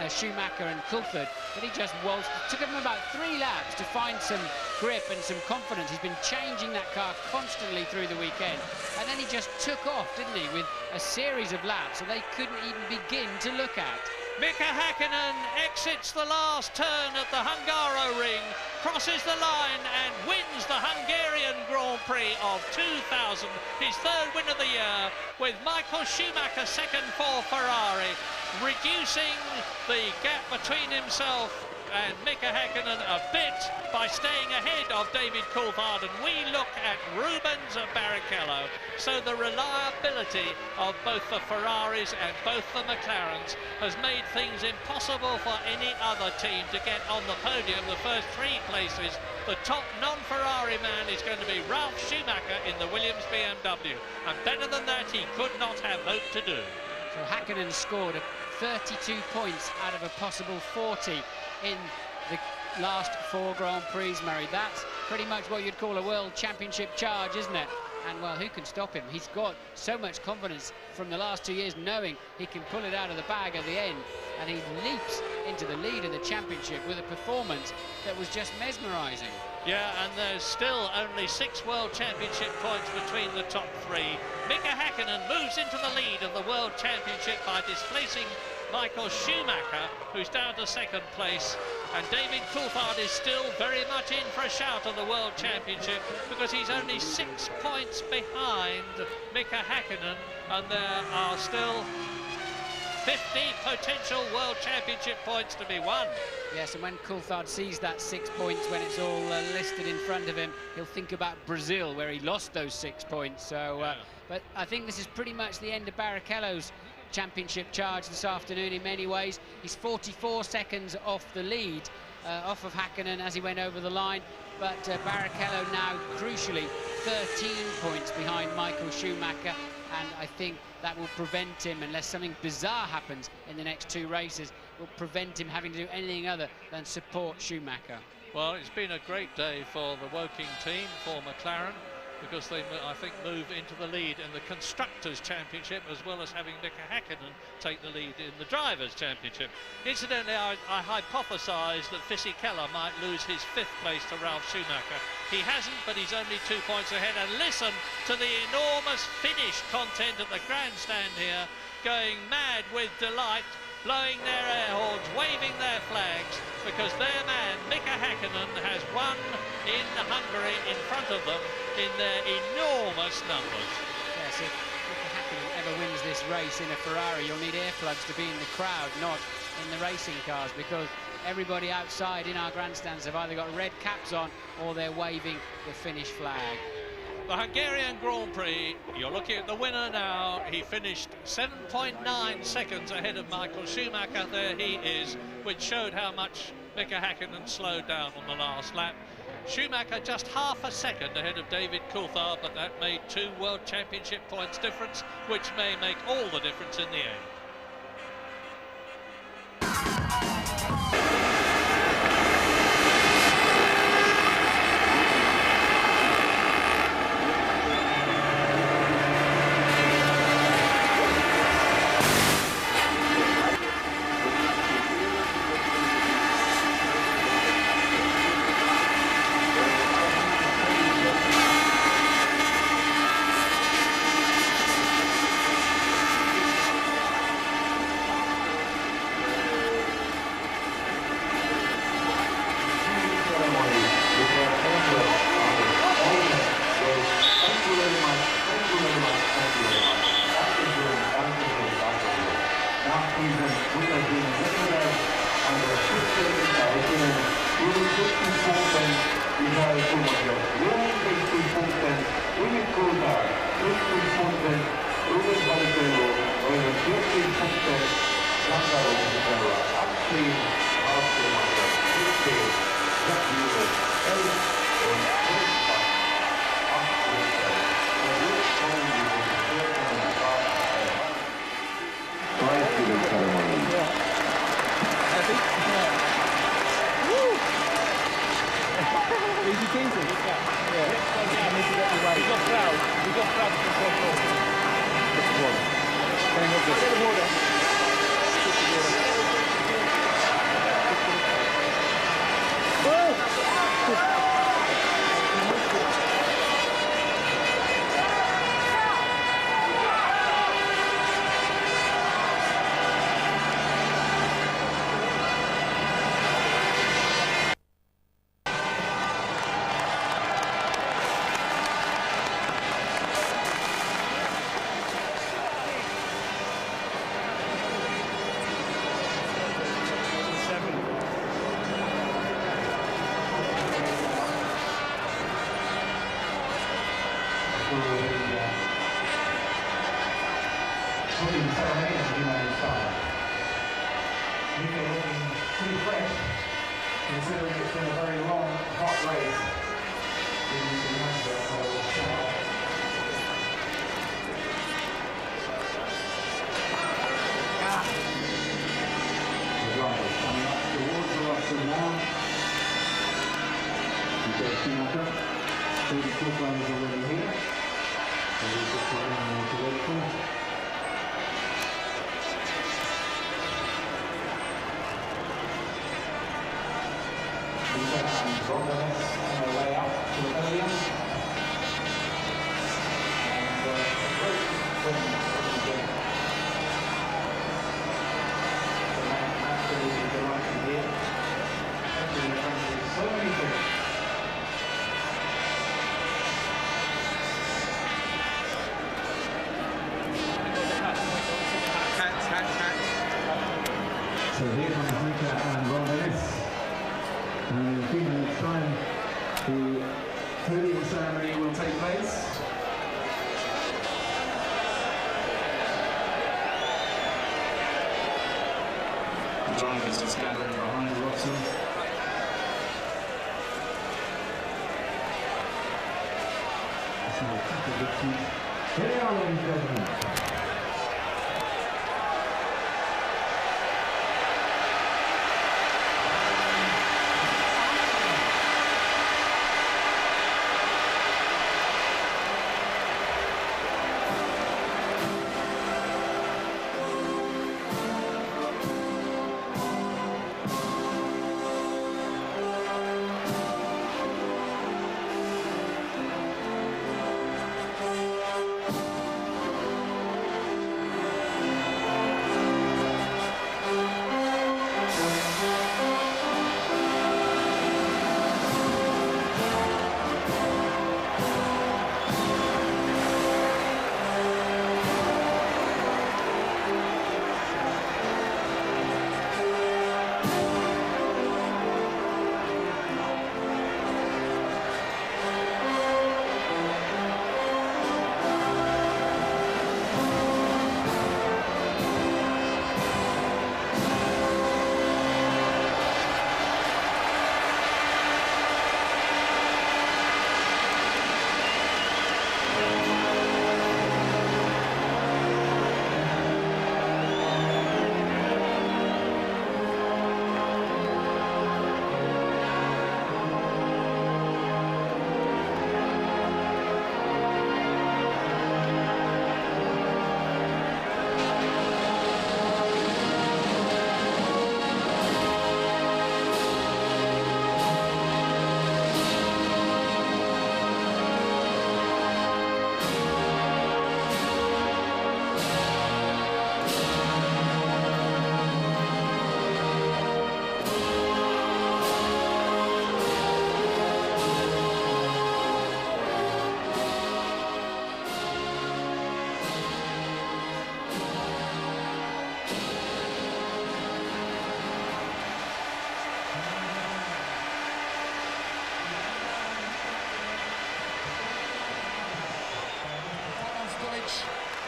Schumacher and Coulthard, but he just waltzed. It took him about 3 laps to find some grip and some confidence. He's been changing that car constantly through the weekend, and then he just took off, didn't he, with a series of laps that they couldn't even begin to look at. Mika Häkkinen exits the last turn at the Hungaroring, crosses the line and wins the Hungarian Grand Prix of 2000, his 3rd win of the year, with Michael Schumacher second for Ferrari, reducing the gap between himself and Mika Häkkinen a bit by staying ahead of David Coulthard, and we look at Rubens Barrichello. So the reliability of both the Ferraris and both the McLarens has made things impossible for any other team to get on the podium. The first 3 places, the top non-Ferrari man is going to be Ralf Schumacher in the Williams BMW, and better than that he could not have hoped to do. So Häkkinen scored 32 points out of a possible 40 in the last 4 Grand Prix, Murray. That's pretty much what you'd call a World Championship charge, isn't it? And, well, who can stop him? He's got so much confidence from the last 2 years, knowing he can pull it out of the bag at the end, and he leaps into the lead of the championship with a performance that was just mesmerising. Yeah, and there's still only 6 World Championship points between the top 3. Mika Häkkinen moves into the lead of the World Championship by displacing Michael Schumacher, who's down to 2nd place, and David Coulthard is still very much in for a shout of the World Championship, because he's only 6 points behind Mika Häkkinen, and there are still 50 potential World Championship points to be won. Yes, and when Coulthard sees that 6 points, when it's all listed in front of him, he'll think about Brazil, where he lost those 6 points. So, but I think this is pretty much the end of Barrichello's championship charge this afternoon in many ways. He's 44 seconds off the lead, off of Häkkinen as he went over the line, but Barrichello now, crucially, 13 points behind Michael Schumacher, and I think that will prevent him, unless something bizarre happens in the next 2 races, will prevent him having to do anything other than support Schumacher. Well, it's been a great day for the Woking team, for McLaren, because they, I think, move into the lead in the Constructors' Championship, as well as having Mika Häkkinen take the lead in the Drivers' Championship. Incidentally, I hypothesised that Fisichella might lose his 5th place to Ralf Schumacher. He hasn't, but he's only 2 points ahead. And listen to the enormous finish content at the grandstand here, going mad with delight, blowing their air horns, waving their flags, because their man, Mika Häkkinen, has won in Hungary in front of them in their enormous numbers. Yes, if Mika Häkkinen ever wins this race in a Ferrari, you'll need earplugs to be in the crowd, not in the racing cars, because everybody outside in our grandstands have either got red caps on or they're waving the Finnish flag. The Hungarian Grand Prix, you're looking at the winner now. He finished 7.9 seconds ahead of Michael Schumacher. There he is, which showed how much Mika Häkkinen slowed down on the last lap. Schumacher just half a second ahead of David Coulthard, but that made 2 World Championship points difference, which may make all the difference in the end. So here comes Mika and Ron Dennis. And in a few minutes' time, the podium ceremony will take place. The drivers just gathering behind Watson. Here they are, ladies and gentlemen.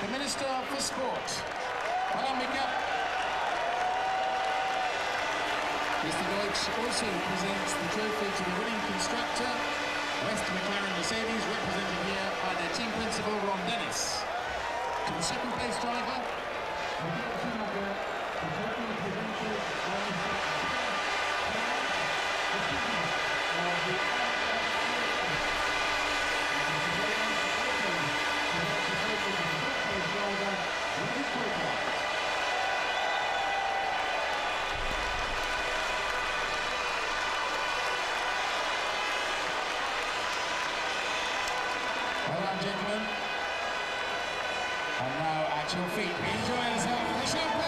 The Minister for Sport. Well done, Mika. Mr. Deutsch also presents the trophy to the winning constructor, West McLaren Mercedes, represented here by their team principal, Ron Dennis. To the second place driver, well done, gentlemen. And now at your feet, enjoy yourself with the champagne.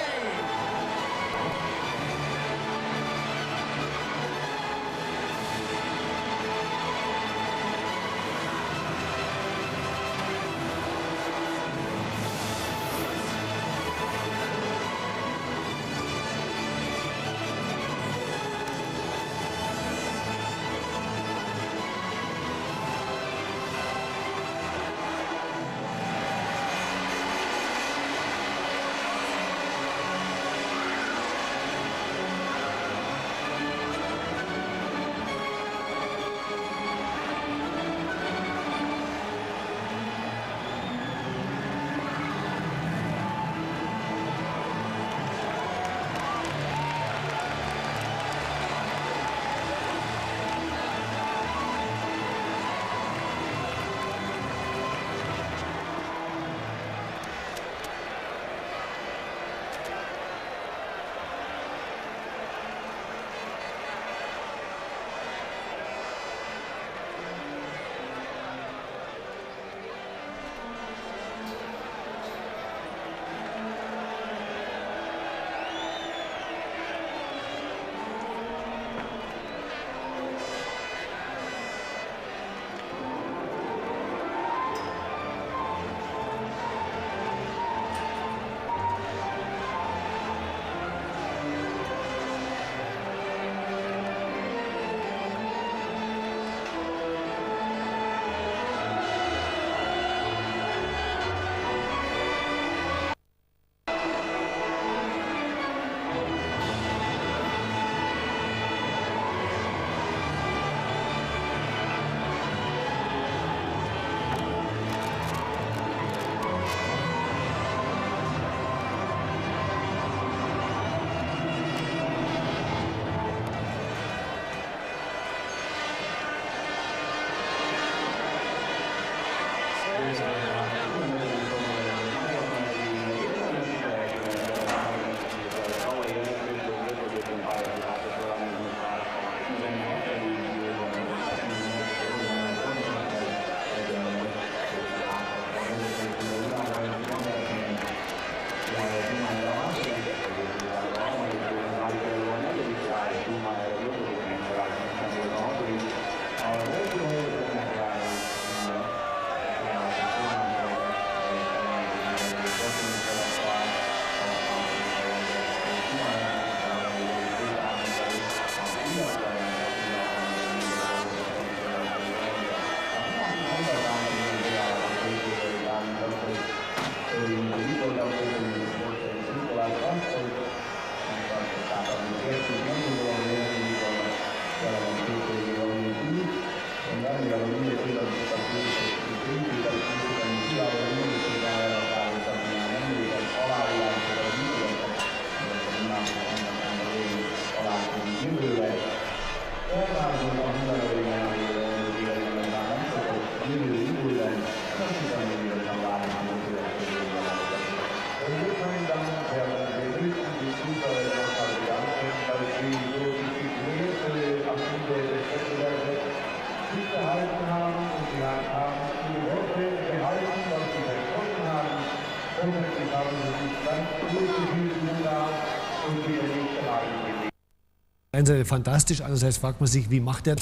Fantastisch. Einerseits fragt man sich, wie macht er?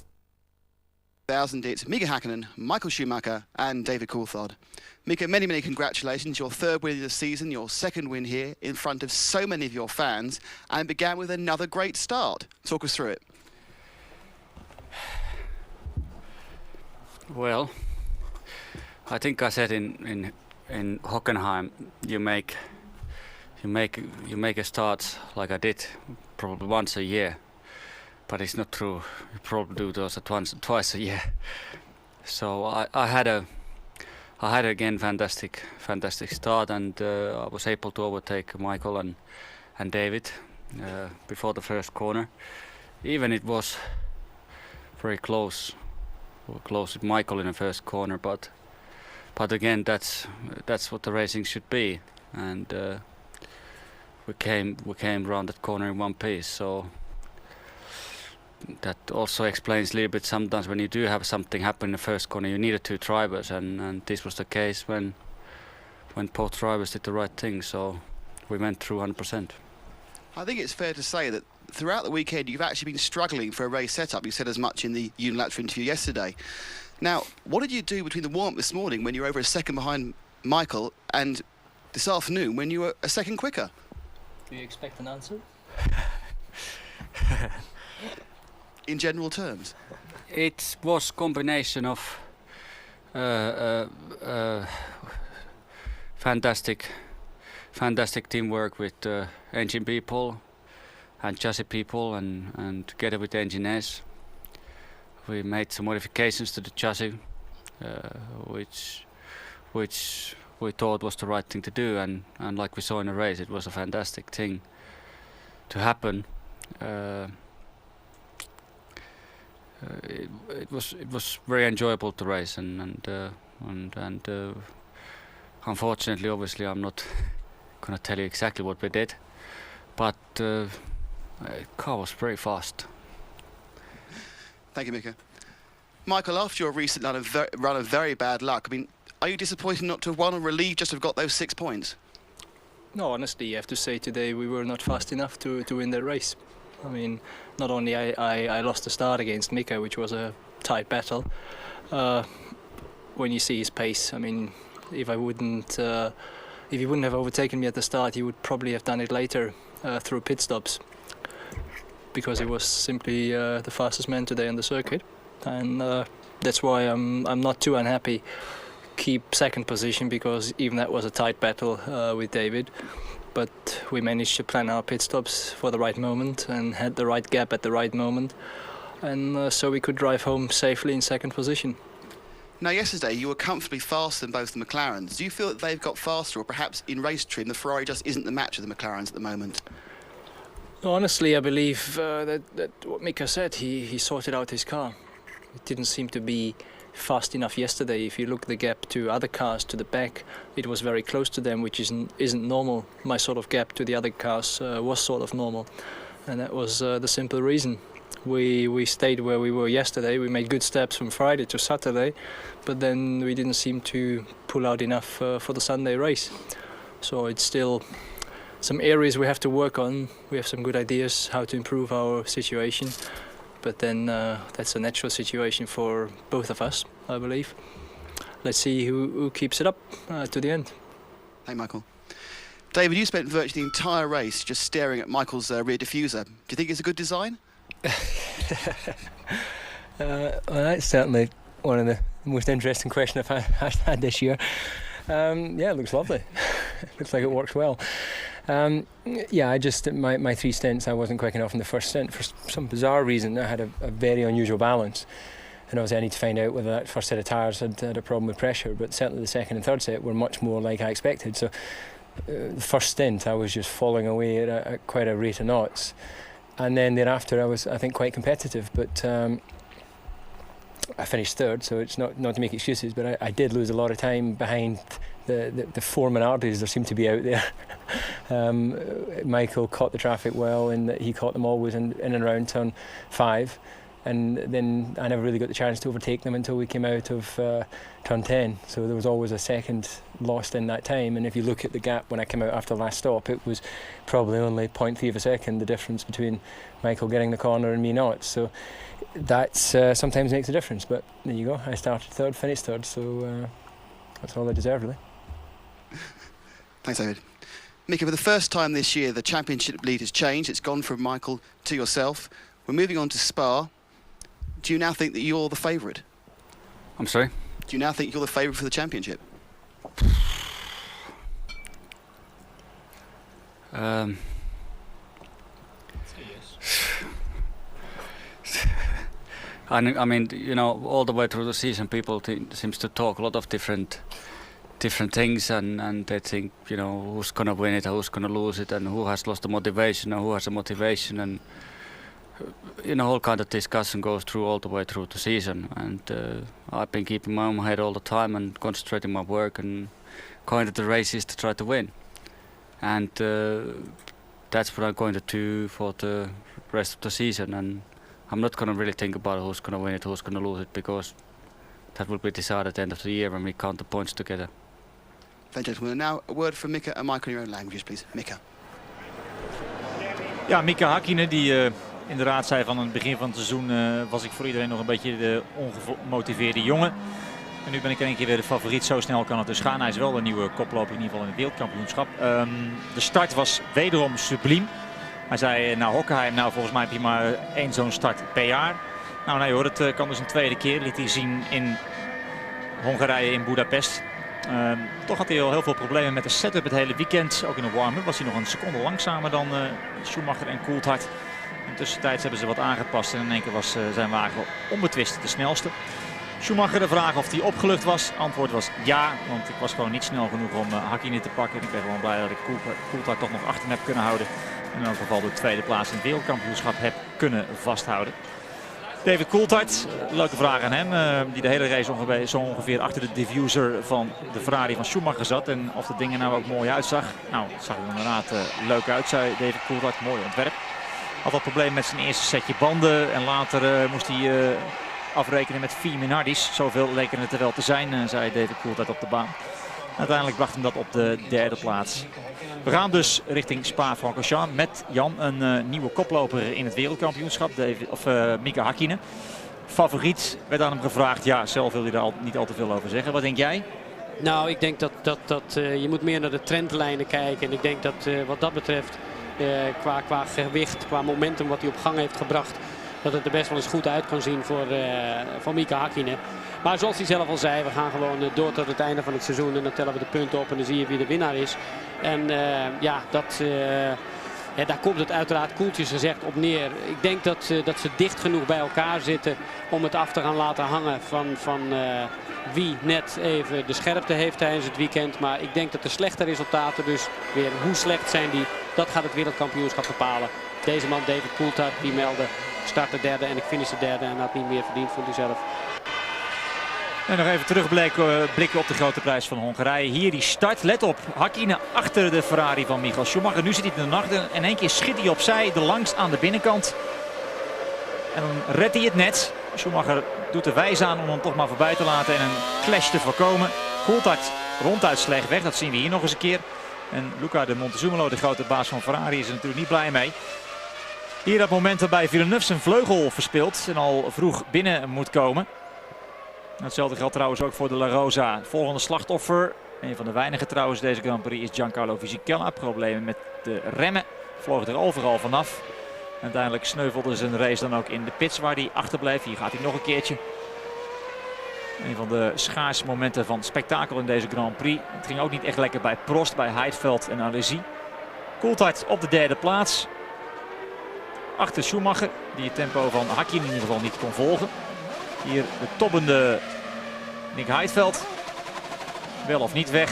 It's Mika Häkkinen, Michael Schumacher and David Coulthard. Mika, many, many congratulations. Your third win of the season, your second win here in front of so many of your fans, and began with another great start. Talk us through it. Well, I think I said in Hockenheim, you make you make a start like I did probably once a year, but it's not true. You probably do those at twice a year. So I had again fantastic start, and I was able to overtake Michael and David before the first corner. Even it was very close with Michael in the first corner, but again that's what the racing should be, and we came around that corner in one piece. So that also explains a little bit sometimes when you do have something happen in the first corner, you needed two drivers, and this was the case when both drivers did the right thing, so we went through 100%. I think it's fair to say that throughout the weekend you've actually been struggling for a race setup. You said as much in the unilateral interview yesterday. Now, what did you do between the warm-up this morning when you were over a second behind Michael and this afternoon when you were a second quicker? Do you expect an answer? In general terms? It was combination of fantastic teamwork with engine people and chassis people, and together with the engineers we made some modifications to the chassis, which we thought was the right thing to do, and like we saw in the race, it was a fantastic thing to happen. It was very enjoyable to race, and unfortunately, obviously, I'm not gonna tell you exactly what we did, but the car was very fast. Thank you, Mika. Michael, after your recent run of very bad luck, I mean, are you disappointed not to have won, or relieved just to have got those 6 points? No, honestly, you have to say today we were not fast enough to win the race. I mean, not only I lost the start against Mika, which was a tight battle. When you see his pace, I mean, if he wouldn't have overtaken me at the start, he would probably have done it later through pit stops, because he was simply the fastest man today on the circuit, and that's why I'm not too unhappy. Keep second position, because even that was a tight battle with David, but we managed to plan our pit stops for the right moment and had the right gap at the right moment, and so we could drive home safely in second position. Now, yesterday you were comfortably faster than both the McLarens. Do you feel that they've got faster, or perhaps in race trim the Ferrari just isn't the match of the McLarens at the moment? Honestly, I believe that what Mika said, he sorted out his car. It didn't seem to be fast enough yesterday. If you look the gap to other cars to the back, it was very close to them, which isn't normal. My sort of gap to the other cars was sort of normal, and that was the simple reason. We stayed where we were yesterday. We made good steps from Friday to Saturday, but then we didn't seem to pull out enough for the Sunday race. So it's still some areas we have to work on. We have some good ideas how to improve our situation, but then that's a natural situation for both of us, I believe. Let's see who keeps it up to the end. Hey, Michael. David, you spent virtually the entire race just staring at Michael's rear diffuser. Do you think it's a good design? Well, that's certainly one of the most interesting questions I've had this year. Yeah, it looks lovely. Looks like it works well. Yeah, I just my 3 stints, I wasn't quick enough in the first stint for some bizarre reason. I had a very unusual balance, and obviously I need to find out whether that first set of tyres had a problem with pressure. But certainly the second and third set were much more like I expected. So the first stint, I was just falling away at quite a rate of knots. And then thereafter, I was, I think, quite competitive, but I finished third, so it's not to make excuses, but I did lose a lot of time behind the 4 Minardis there seemed to be out there. Michael caught the traffic well, and he caught them always in and around turn 5, and then I never really got the chance to overtake them until we came out of turn 10, so there was always a second lost in that time. And if you look at the gap when I came out after the last stop, it was probably only 0.3 of a second, the difference between Michael getting the corner and me not. So that sometimes makes a difference, but there you go, I started third, finished third, so that's all I deserve, really. Thanks, David. Mika, for the first time this year, the championship lead has changed. It's gone from Michael to yourself. We're moving on to Spa. Do you now think that you're the favourite? I'm sorry? Do you now think you're the favourite for the championship? I mean, you know, all the way through the season, people seems to talk a lot of different things, and they think, you know, who's gonna win it, who's gonna lose it, and who has lost the motivation, or who has the motivation, and you know, all kind of discussion goes through all the way through the season. And I've been keeping my own head all the time and concentrating my work and going to the races to try to win. And that's what I'm going to do for the rest of the season. And I'm not going to really think about who's going to win it, who's going to lose it, because that will be decided at the end of the year when we count the points together. Thank you, gentlemen. Now a word from Mika and Michael in your own languages, please. Mika. Ja, Mika Häkkinen die inderdaad zei van het begin van het seizoen was ik voor iedereen nog een beetje de ongemotiveerde jongen. En nu ben ik in één keer weer de favoriet. Zo snel kan het dus gaan. Hij is wel een nieuwe koploper in ieder geval in het wereldkampioenschap. De start was wederom subliem. Hij zei, nou Hockenheim, nou volgens mij heb je maar 1 zo'n start per jaar. Nou nee hoor, het kan dus een tweede keer. Liet hij zien in Hongarije, in Budapest. Toch had hij al heel veel problemen met de setup het hele weekend. Ook in de warm-up was hij nog een seconde langzamer dan Schumacher en Coulthard. Tussentijds hebben ze wat aangepast en in één keer was zijn wagen onbetwist de snelste. Schumacher, de vraag of hij opgelucht was. Antwoord was ja, want ik was gewoon niet snel genoeg om Häkkinen te pakken. Ik ben gewoon blij dat ik Coulthard toch nog achter heb kunnen houden. En in elk geval de tweede plaats in het wereldkampioenschap heb kunnen vasthouden. David Coulthard, leuke vraag aan hem. Die de hele race zo ongeveer achter de diffuser van de Ferrari van Schumacher zat. En of de dingen nou ook mooi uitzag. Nou, het zag er inderdaad leuk uit, zei David Coulthard. Mooi ontwerp. Had wat problemen met zijn eerste setje banden. En later moest hij afrekenen met 4 Minardis. Zoveel leken het er wel te zijn, zei David Coulthard op de baan. Uiteindelijk bracht hem dat op de 3e plaats. We gaan dus richting Spa-Francorchamps met Jan, een nieuwe koploper in het wereldkampioenschap, Mika Häkkinen. Favoriet werd aan hem gevraagd. Ja, zelf wil hij daar niet al te veel over zeggen. Wat denk jij? Nou, ik denk dat je moet meer naar de trendlijnen kijken. En ik denk dat wat dat betreft, qua gewicht, qua momentum wat hij op gang heeft gebracht, dat het er best wel eens goed uit kan zien voor Mika Häkkinen. Maar zoals hij zelf al zei, we gaan gewoon door tot het einde van het seizoen. En dan tellen we de punten op en dan zie je wie de winnaar is. En daar komt het uiteraard koeltjes gezegd op neer. Ik denk dat ze dicht genoeg bij elkaar zitten om het af te gaan laten hangen van wie net even de scherpte heeft tijdens het weekend. Maar ik denk dat de slechte resultaten, dus weer hoe slecht zijn die, dat gaat het wereldkampioenschap bepalen. Deze man, David Coulthard, die meldde startte 3e en ik finish de 3e en had niet meer verdiend, vond hij zelf. En nog even terugblikken op de grote prijs van Hongarije. Hier die start, let op, Häkkinen achter de Ferrari van Michael Schumacher. Nu zit hij in de nacht en in één keer schiet hij opzij, de langst aan de binnenkant. En dan redt hij het net. Schumacher doet er wijs aan om hem toch maar voorbij te laten en een clash te voorkomen. Coulthard ronduit slecht weg, dat zien we hier nog eens een keer. En Luca de Montezumolo, de grote baas van Ferrari, is er natuurlijk niet blij mee. Hier dat moment waarbij Villeneuve zijn vleugel verspeelt en al vroeg binnen moet komen. Hetzelfde geldt trouwens ook voor de La Rosa. Volgende slachtoffer, een van de weinigen trouwens deze Grand Prix, is Giancarlo Fisichella. Problemen met de remmen, vloog er overal vanaf. Uiteindelijk sneuvelde zijn race dan ook in de pits waar hij achterbleef. Hier gaat hij nog een keertje. Een van de schaarse momenten van spektakel in deze Grand Prix. Het ging ook niet echt lekker bij Prost, bij Heidfeld en Alesi. Coulthard op de 3e plaats. Achter Schumacher, die het tempo van Häkkinen in ieder geval niet kon volgen. Hier de toppende Nick Heidfeld. Wel of niet weg.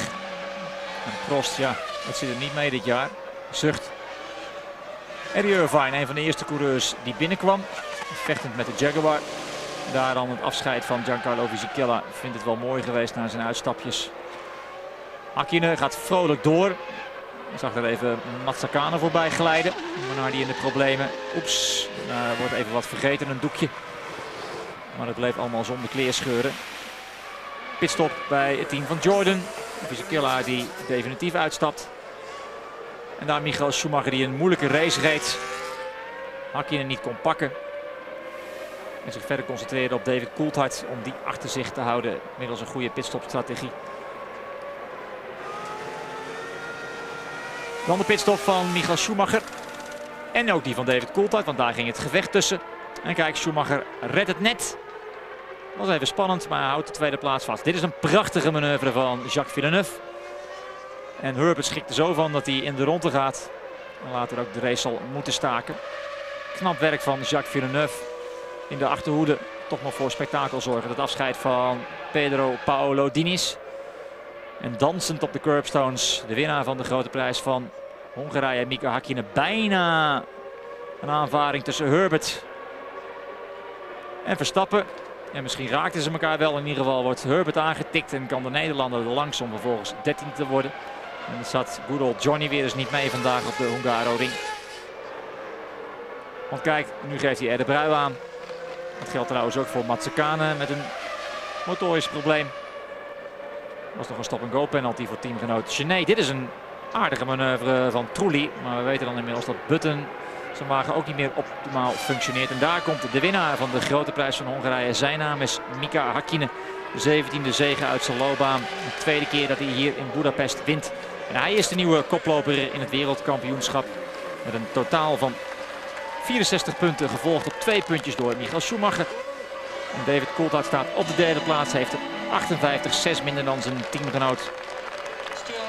En Prost, ja, dat zit er niet mee dit jaar. Zucht. Eddie Irvine, een van de eerste coureurs die binnenkwam. Vechtend met de Jaguar. Daar dan het afscheid van Giancarlo Fisichella. Vindt het wel mooi geweest na zijn uitstapjes. Häkkinen gaat vrolijk door. Ik zag er even Mazzacane voorbij glijden. Waarna die in de problemen. Oeps, daar wordt even wat vergeten, een doekje. Maar het bleef allemaal zonder kleerscheuren. Pitstop bij het team van Jordan. Fisichella die definitief uitstapt. En daar Michael Schumacher die een moeilijke race reed. Häkkinen niet kon pakken. En zich verder concentreerde op David Coulthard om die achter zich te houden middels een goede pitstopstrategie. Dan de pitstop van Michael Schumacher. En ook die van David Coulthard, want daar ging het gevecht tussen. En kijk, Schumacher redt het net. Was even spannend, maar hij houdt de 2e plaats vast. Dit is een prachtige manoeuvre van Jacques Villeneuve. En Herbert schikt er zo van dat hij in de ronde gaat. En later ook de race zal moeten staken. Knap werk van Jacques Villeneuve. In de achterhoede toch nog voor spektakel zorgen. Het afscheid van Pedro Paolo Diniz. En dansend op de curbstones de winnaar van de grote prijs van Hongarije, Mika Häkkinen. Bijna een aanvaring tussen Herbert en Verstappen. En misschien raakten ze elkaar wel. In ieder geval wordt Herbert aangetikt en kan de Nederlander er langs om vervolgens 13e te worden. En dat zat good old Johnny weer eens niet mee vandaag op de Hungaroring. Want kijk, nu geeft hij er de brui aan. Dat geldt trouwens ook voor Mazzacane met een motorisch probleem. Dat was nog een stop-and-go penalty voor teamgenoot Gené. Dit is een aardige manoeuvre van Trulli. Maar we weten dan inmiddels dat Button zijn wagen ook niet meer optimaal functioneert. En daar komt de winnaar van de grote prijs van Hongarije. Zijn naam is Mika Häkkinen. De 17e zege uit zijn loopbaan. De tweede keer dat hij hier in Budapest wint. En hij is de nieuwe koploper in het wereldkampioenschap. Met een totaal van 64 punten, gevolgd op 2 puntjes door Michael Schumacher. En David Coulthard staat op de derde plaats. Heeft er 58, 6 minder dan zijn teamgenoot.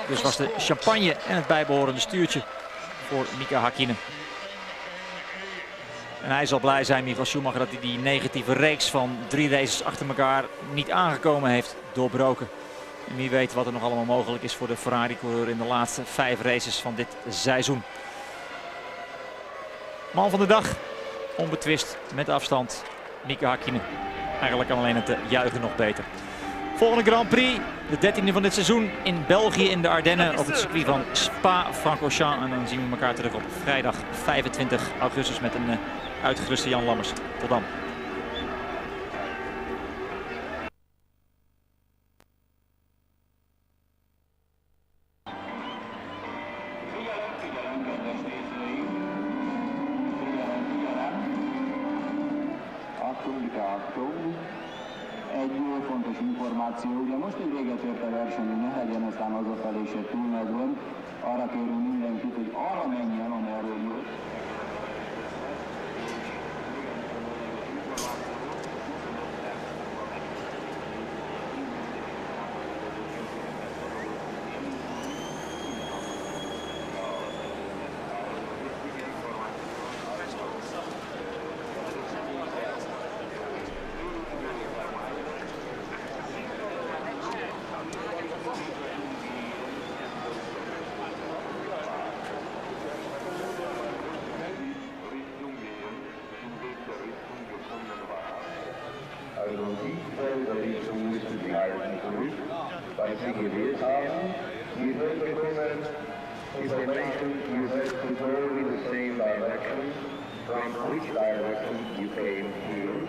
Dus was de champagne en het bijbehorende stuurtje voor Mika Häkkinen. En hij zal blij zijn, Michael Schumacher, dat hij die negatieve reeks van 3 races achter elkaar niet aangekomen heeft, doorbroken. En wie weet wat er nog allemaal mogelijk is voor de Ferrari-coureur in de laatste 5 races van dit seizoen. Man van de dag, onbetwist met afstand, Mika Häkkinen. Eigenlijk kan alleen het juichen nog beter. Volgende Grand Prix, de 13e van dit seizoen in België in de Ardennen op het circuit van Spa-Francorchamps. En dan zien we elkaar terug op vrijdag 25 augustus met een uitgeruste Jan Lammers. Tot dan. Egy fontos információ, ugye most, hogy véget ért a verseny, hogy ne legyen aztán hazafelé se túl nagy gond, arra kérünk mindenkit, hogy arra menjen, amerről jött. Also die Richtung müsste die halten zurück, weil sie gewählt haben. You heard the comment, information, you heard to go in the same direction, from which direction you came here.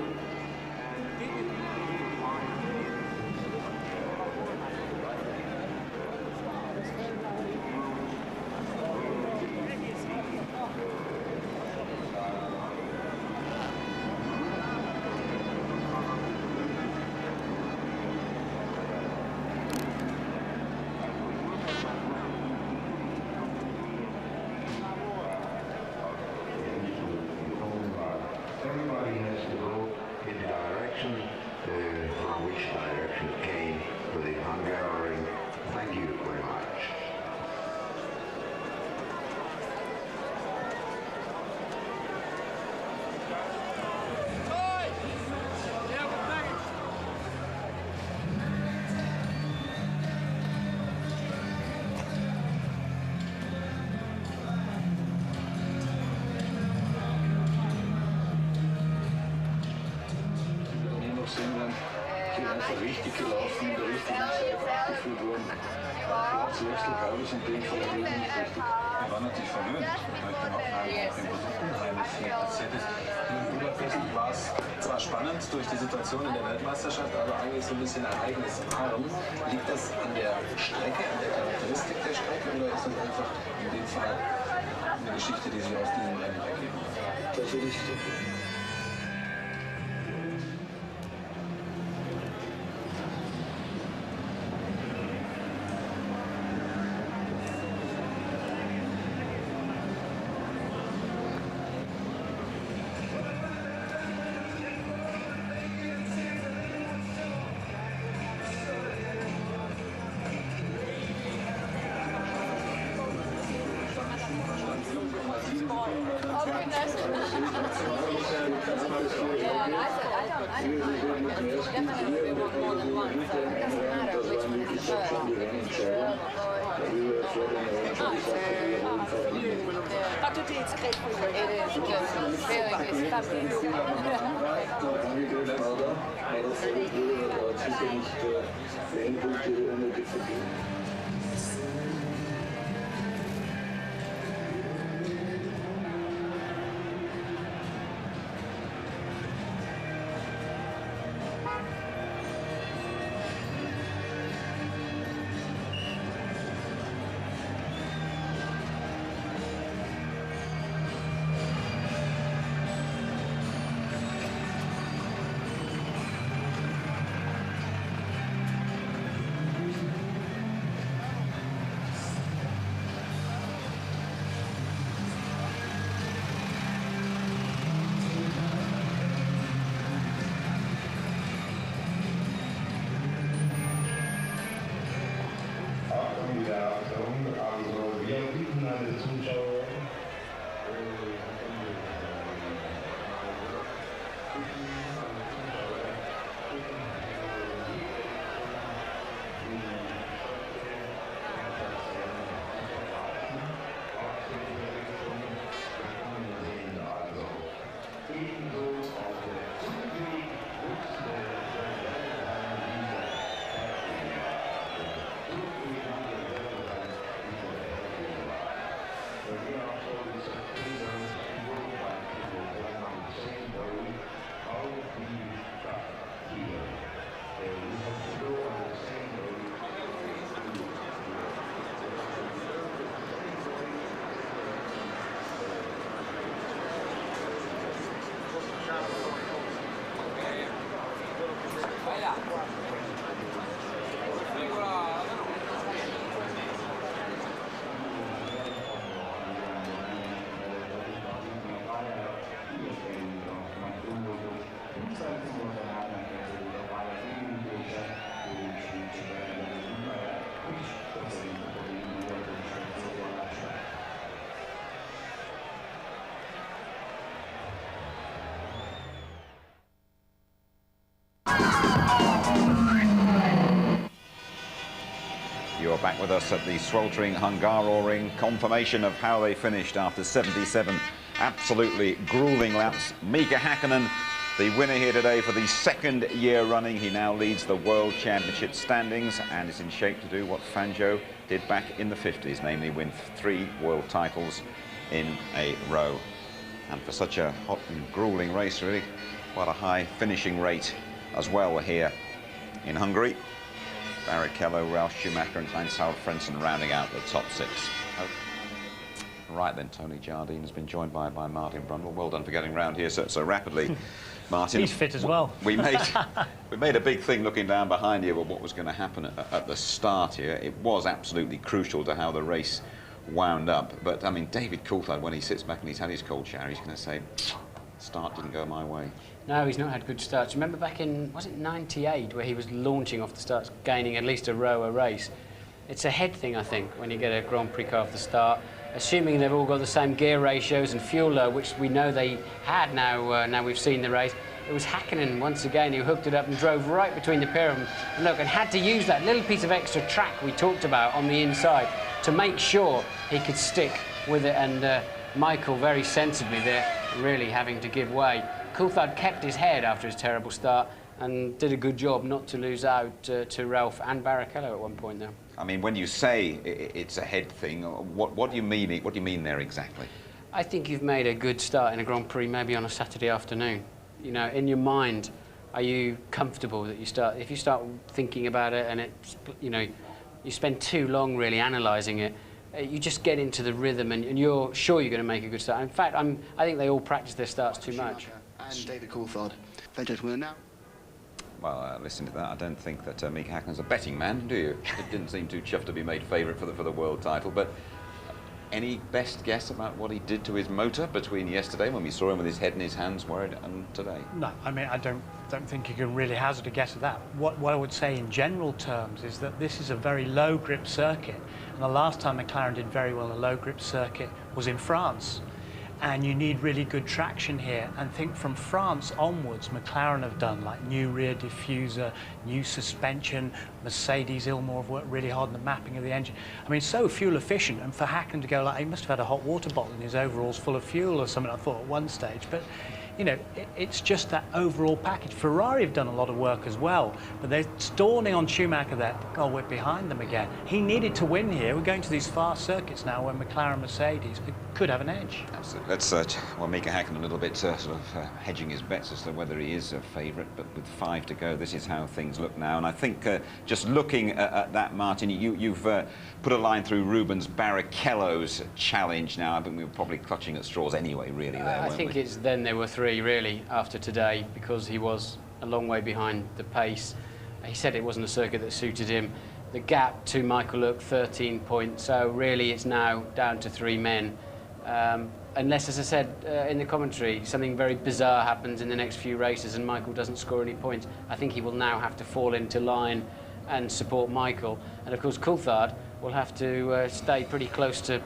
Everybody has to go in the direction from which direction came to the Hungary. Thank you very much. Sind dann hier einfach richtig gelaufen, in der richtigen Zeit abgeführt worden. Platzwechsel, glaube ich, in dem Fall nicht richtig. Er war natürlich verwöhnt durch den Aufnahme, was unheimlich viel passiert ist. In Budapest war es zwar spannend durch die Situation in der Weltmeisterschaft, aber eigentlich so ein bisschen ereignisarm. Liegt das an der Strecke, an der Charakteristik der Strecke, oder ist das einfach in dem Fall eine Geschichte, die sich aus diesem Rennen ergeben hat? Das ist richtig. You're back with us at the sweltering Hungaroring, confirmation of how they finished after 77 absolutely grueling laps. Mika Häkkinen, the winner here today for the second year running. He now leads the World Championship standings and is in shape to do what Fangio did back in the 50s, namely win 3 world titles in a row. And for such a hot and grueling race, really, quite a high finishing rate as well here in Hungary. Barrichello, Ralf Schumacher and Heinz-Harald Frentzen rounding out the top 6. Right then, Tony Jardine has been joined by Martin Brundle. Well done for getting round here so rapidly, Martin. He's fit as well. We made a big thing looking down behind you about what was going to happen at the start here. It was absolutely crucial to how the race wound up. But, I mean, David Coulthard, when he sits back and he's had his cold shower, he's going to say, start didn't go my way. No, he's not had good starts. Remember back in, was it 98, where he was launching off the starts, gaining at least a row a race? It's a head thing, I think, when you get a Grand Prix car off the start. Assuming they've all got the same gear ratios and fuel load, which we know they had now, now we've seen the race. It was Häkkinen, once again, who hooked it up and drove right between the pair of them. And look, and had to use that little piece of extra track we talked about on the inside to make sure he could stick with it. And Michael, very sensibly there, really having to give way. Coulthard kept his head after his terrible start and did a good job not to lose out to Ralf and Barrichello at one point, though. I mean, when you say it's a head thing, what do you mean? What do you mean there exactly? I think you've made a good start in a Grand Prix, maybe on a Saturday afternoon. You know, in your mind, are you comfortable that you start? If you start thinking about it and it's, you know, you spend too long really analysing it, you just get into the rhythm and you're sure you're going to make a good start. In fact, I think they all practice their starts too much. And David Coulthard, then gentlemen now. Well, listen to that. I don't think that Mika Häkkinen's a betting man, do you? It didn't seem too chuffed to be made favourite for the world title. But any best guess about what he did to his motor between yesterday, when we saw him with his head in his hands worried, and today? No, I mean, I don't think you can really hazard a guess at that. What I would say in general terms is that this is a very low grip circuit. And the last time McLaren did very well in a low grip circuit was in France. and you need really good traction here. And think from France onwards, McLaren have done like new rear diffuser, new suspension. Mercedes, Ilmor have worked really hard on the mapping of the engine. I mean, so fuel efficient, and for Häkkinen to go like, he must have had a hot water bottle in his overalls full of fuel or something, I thought at one stage. But you know, it's just that overall package. Ferrari have done a lot of work as well, but they're dawning on Schumacher that, God, we're behind them again. He needed to win here. We're going to these fast circuits now where McLaren and Mercedes could have an edge. Absolutely. Let's, well, Mika Häkkinen a little bit sort of hedging his bets as to whether he is a favourite, but with 5 to go, this is how things look now. And I think just looking at that, Martin, you've put a line through Rubens Barrichello's challenge now. I think we were probably clutching at straws anyway, really, there, I think it's then there were 3, really, after today, because he was a long way behind the pace. He said it wasn't a circuit that suited him. The gap to Michael looked 13 points, so really it's now down to 3 men. Unless, as I said in the commentary, something very bizarre happens in the next few races and Michael doesn't score any points. I think he will now have to fall into line and support Michael. And of course, Coulthard will have to stay pretty close to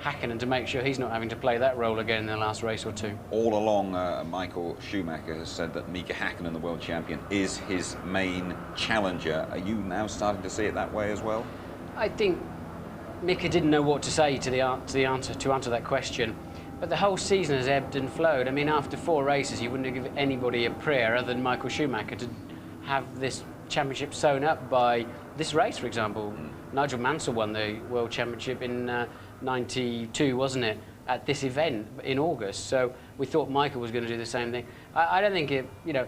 Häkkinen to make sure he's not having to play that role again in the last race or 2. All along, Michael Schumacher has said that Mika Häkkinen, the world champion, is his main challenger. Are you now starting to see it that way as well? I think Mika didn't know what to say to answer that question. But the whole season has ebbed and flowed. I mean, after 4 races, you wouldn't have given anybody a prayer other than Michael Schumacher to have this championship sewn up by this race, for example. Nigel Mansell won the World Championship in 92, wasn't it, at this event in August. So we thought Michael was going to do the same thing. I don't think it, you know,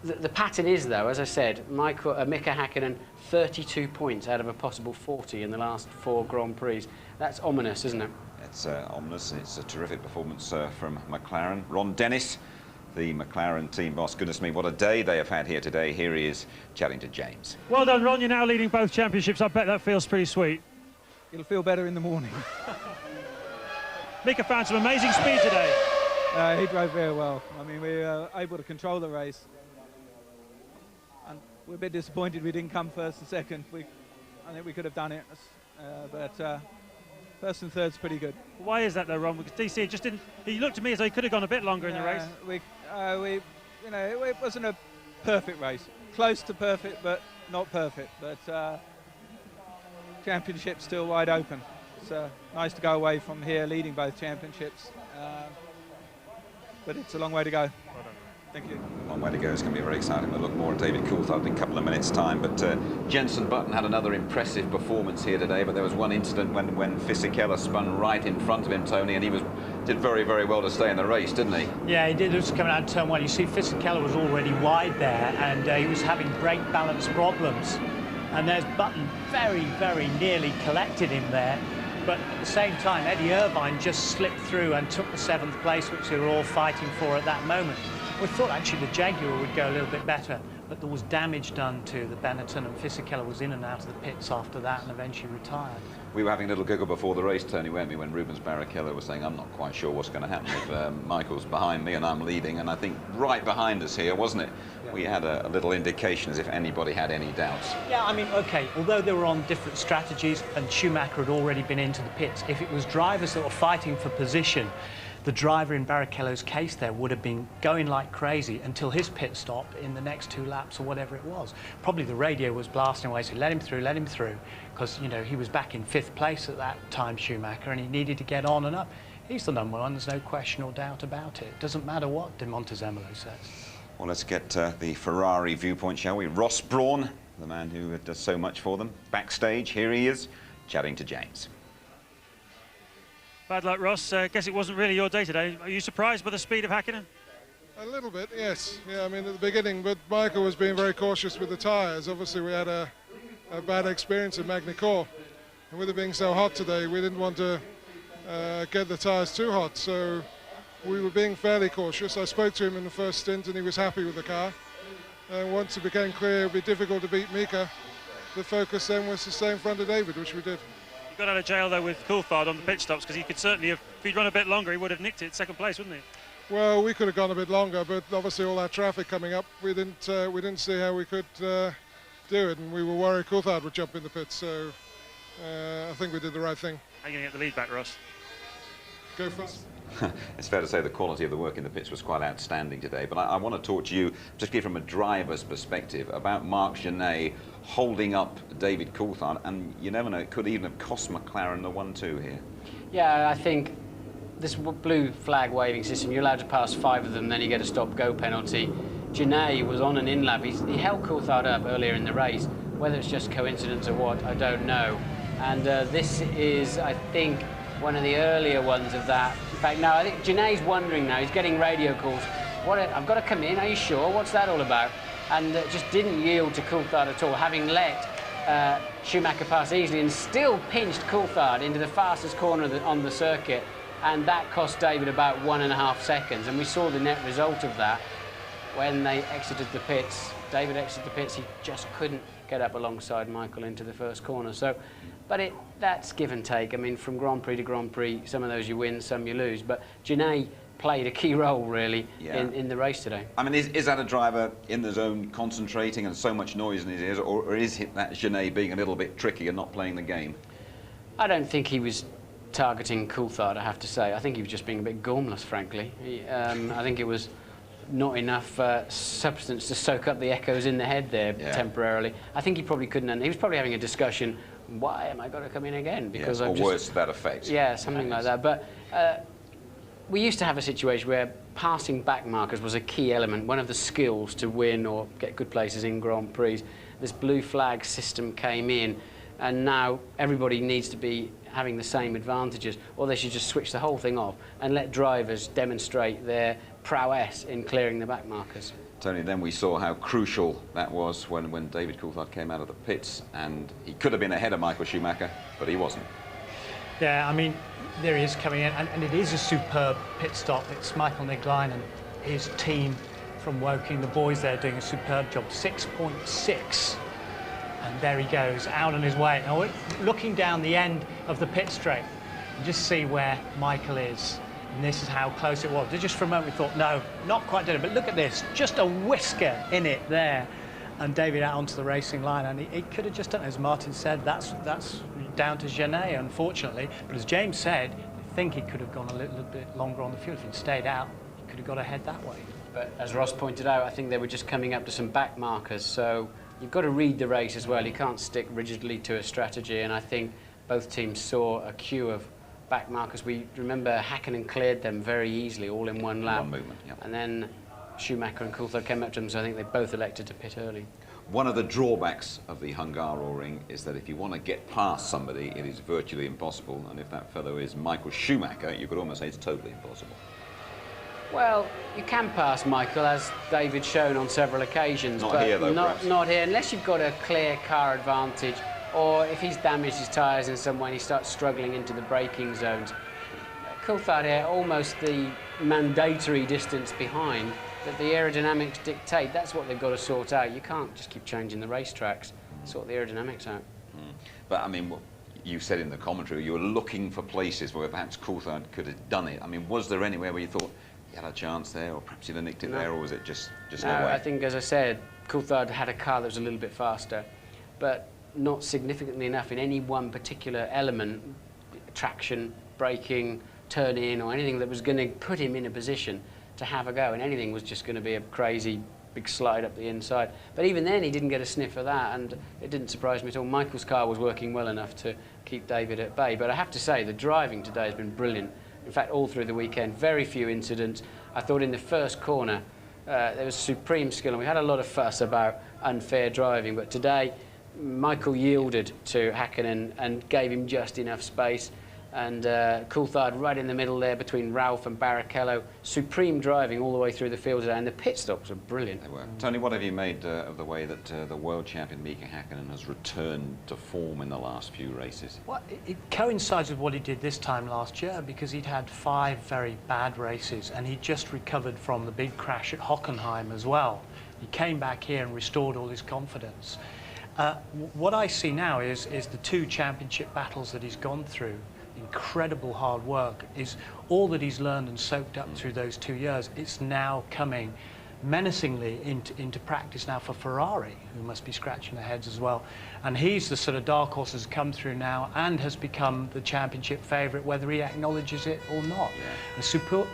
the pattern is, though, as I said, Mika Häkkinen, 32 points out of a possible 40 in the last 4 Grand Prix. That's ominous, isn't it? It's ominous, and it's a terrific performance from McLaren. Ron Dennis, the McLaren team boss. Goodness me, what a day they have had here today. Here he is chatting to James. Well done, Ron. You're now leading both championships. I bet that feels pretty sweet. It'll feel better in the morning. Mika found some amazing speed today. He drove very well. I mean, we were able to control the race. And we're a bit disappointed we didn't come first and second. I think we could have done it, but first and third's pretty good. Why is that though, Ron? Because DC just didn't. He looked to me as though he could have gone a bit longer in the race. You know, it wasn't a perfect race. Close to perfect, but not perfect. But championship's still wide open. It's nice to go away from here leading both championships, but it's a long way to go. Thank you. Long way to go. It's going to be very exciting. We'll look more at David Coulthard in a couple of minutes' time. But Jenson Button had another impressive performance here today. But there was one incident when Fisichella spun right in front of him, Tony, and he did very, very well to stay in the race, didn't he? Yeah, he did. It was coming out of turn 1. You see, Fisichella was already wide there, and he was having brake balance problems. And there's Button very, very nearly collected him there. But at the same time, Eddie Irvine just slipped through and took the 7th place, which they were all fighting for at that moment. We thought actually the Jaguar would go a little bit better, but there was damage done to the Benetton, and Fisichella was in and out of the pits after that and eventually retired. We were having a little giggle before the race, Tony, weren't we, when Rubens Barrichello was saying, I'm not quite sure what's going to happen if Michael's behind me and I'm leading. And I think right behind us here, wasn't it? Yeah. We had a little indication as if anybody had any doubts. Yeah, I mean, OK, although they were on different strategies and Schumacher had already been into the pits, if it was drivers that were fighting for position, the driver in Barrichello's case there would have been going like crazy until his pit stop in the next 2 laps or whatever it was. Probably the radio was blasting away, so let him through, because, you know, he was back in 5th place at that time, Schumacher, and he needed to get on and up. He's the number 1, there's no question or doubt about it. It doesn't matter what De Montezemolo says. Well, let's get the Ferrari viewpoint, shall we? Ross Brawn, the man who does so much for them. Backstage, here he is, chatting to James. Bad luck, Ross. Guess it wasn't really your day today. Are you surprised by the speed of Häkkinen? A little bit, yes. Yeah, I mean, at the beginning, but Michael was being very cautious with the tyres. Obviously, we had a bad experience at Magny-Cours. And with it being so hot today, we didn't want to get the tyres too hot. So we were being fairly cautious. I spoke to him in the first stint, and he was happy with the car. And once it became clear it would be difficult to beat Mika, the focus then was to stay in front of David, which we did. You got out of jail, though, with Coulthard on the pit stops, because he could certainly have, if he'd run a bit longer, he would have nicked it 2nd place, wouldn't he? Well, we could have gone a bit longer, but obviously all that traffic coming up, we didn't see how we could do it, and we were worried Coulthard would jump in the pits, so I think we did the right thing. How are you going to get the lead back, Ross? Go first. It's fair to say the quality of the work in the pits was quite outstanding today, but I want to talk to you, particularly from a driver's perspective, about Marc Genet holding up David Coulthard, and you never know, it could even have cost McLaren the 1-2 here. Yeah, I think this blue flag waving system, you're allowed to pass 5 of them, then you get a stop-go penalty. Genet was on an in-lap. He held Coulthard up earlier in the race. Whether it's just coincidence or what, I don't know. And this is, I think, one of the earlier ones of that. In fact, no, I think Genet's wondering now. He's getting radio calls. I've got to come in, are you sure? What's that all about? And just didn't yield to Coulthard at all, having let Schumacher pass easily and still pinched Coulthard into the fastest corner on the circuit. And that cost David about 1.5 seconds. And we saw the net result of that when they exited the pits. David exited the pits, he just couldn't get up alongside Michael into the first corner. So, but that's give and take. I mean, from Grand Prix to Grand Prix, some of those you win, some you lose. But Genet played a key role, really, in the race today. I mean, is that a driver in the zone concentrating and so much noise in his ears, or is that Genet being a little bit tricky and not playing the game? I don't think he was targeting Coulthard, I have to say. I think he was just being a bit gormless, frankly. I think it was not enough substance to soak up the echoes in the head there temporarily. I think he probably couldn't. He was probably having a discussion, why am I going to come in again? Because or words to that effect. Yeah, something like that. But we used to have a situation where passing back markers was a key element, one of the skills to win or get good places in Grand Prix. This blue flag system came in, and now everybody needs to be having the same advantages, or they should just switch the whole thing off and let drivers demonstrate their prowess in clearing the back markers. Tony, then we saw how crucial that was when David Coulthard came out of the pits, and he could have been ahead of Michael Schumacher, but he wasn't. Yeah, I mean, there he is coming in, and it is a superb pit stop. It's Michael Nigline and his team from Woking, the boys there doing a superb job, 6.6. And there he goes, out on his way. Now, looking down the end of the pit straight, you just see where Michael is. And this is how close it was. Just for a moment we thought, no, not quite did it, but look at this, just a whisker in it there. And David out onto the racing line, and he could have just done, as Martin said, that's down to Genet, unfortunately. But as James said, I think he could have gone a little bit longer on the field. If he'd stayed out, he could have got ahead that way. But as Ross pointed out, I think they were just coming up to some back markers, so you've got to read the race as well. You can't stick rigidly to a strategy, and I think both teams saw a queue of back markers. We remember Hakkinen cleared them very easily, all in one lap. One movement, yeah. And then Schumacher and Coulthard came up to them, so I think they both elected to pit early. One of the drawbacks of the Hungaroring is that if you want to get past somebody, it is virtually impossible, and if that fellow is Michael Schumacher, you could almost say it's totally impossible. Well, you can pass Michael, as David's shown on several occasions. Not but here, though, not here, unless you've got a clear car advantage, or if he's damaged his tyres in some way and he starts struggling into the braking zones. Coulthard here, almost the mandatory distance behind that the aerodynamics dictate. That's what they've got to sort out. You can't just keep changing the racetracks, sort the aerodynamics out. But, I mean, you said in the commentary you were looking for places where perhaps Coulthard could have done it. I mean, was there anywhere where you thought he had a chance there, or perhaps he'd have nicked it there, or was it just no way? I think, as I said, Coulthard had a car that was a little bit faster, but not significantly enough in any one particular element, traction, braking, turn in, or anything that was going to put him in a position to have a go, and anything was just going to be a crazy big slide up the inside. But even then, he didn't get a sniff of that, and it didn't surprise me at all. Michael's car was working well enough to keep David at bay, but I have to say, the driving today has been brilliant. In fact, all through the weekend, very few incidents. I thought in the first corner, there was supreme skill, and we had a lot of fuss about unfair driving, but today, Michael yielded to Hakkinen and gave him just enough space. And Coulthard right in the middle there between Ralph and Barrichello. Supreme driving all the way through the field today, and the pit stops were brilliant. They were. Tony, what have you made of the way that the world champion Mika Hakkinen has returned to form in the last few races? Well, it coincides with what he did this time last year, because he'd had 5 very bad races, and he just recovered from the big crash at Hockenheim as well. He came back here and restored all his confidence. What I see now is the 2 championship battles that he's gone through. Incredible hard work is all that he's learned and soaked up through those 2 years. It's now coming menacingly into practice now for Ferrari, who must be scratching their heads as well. And he's the sort of dark horse that's come through now and has become the championship favourite, whether he acknowledges it or not. Yeah. A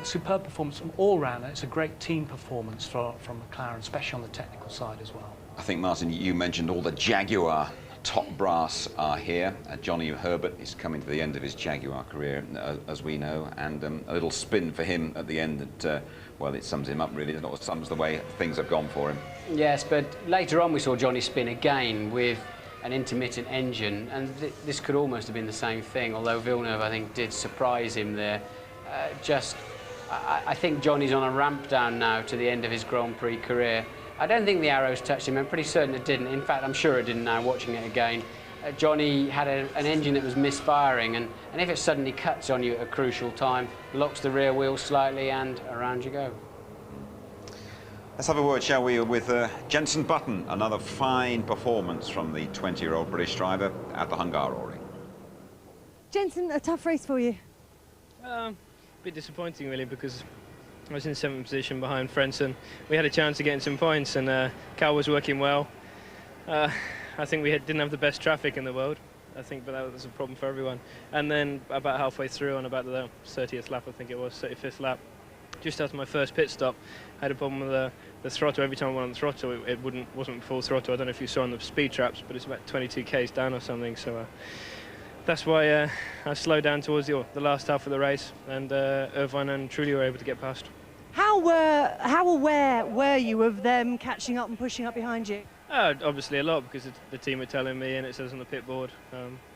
superb performance from all round. It's a great team performance from McLaren, especially on the technical side as well. I think, Martin, you mentioned all the Jaguar top brass are here. Johnny Herbert is coming to the end of his Jaguar career, as we know, and a little spin for him at the end that, well, it sums him up really. It not sums the way things have gone for him. Yes, but later on we saw Johnny spin again with an intermittent engine, and this could almost have been the same thing, although Villeneuve, I think, did surprise him there. I think Johnny's on a ramp down now to the end of his Grand Prix career. I don't think the arrows touched him. I'm pretty certain it didn't. In fact, I'm sure it didn't now, watching it again. Johnny had an engine that was misfiring, and if it suddenly cuts on you at a crucial time, locks the rear wheel slightly, and around you go. Let's have a word, shall we, with Jenson Button. Another fine performance from the 20-year-old British driver at the Hungary. Jenson, a tough race for you? A bit disappointing, really, because I was in 7th position behind Frentzen. We had a chance of getting some points, and Cal was working well. I think we didn't have the best traffic in the world, I think, but that was a problem for everyone. And then about halfway through, on about the 30th lap, I think it was, 35th lap, just after my first pit stop, I had a problem with the throttle. Every time I went on the throttle, it wasn't full throttle. I don't know if you saw on the speed traps, but it's about 22 k's down or something. So that's why I slowed down towards the last half of the race, and Irvine and Trulli were able to get past. How aware were you of them catching up and pushing up behind you? Obviously a lot, because the team were telling me, and it says on the pit board,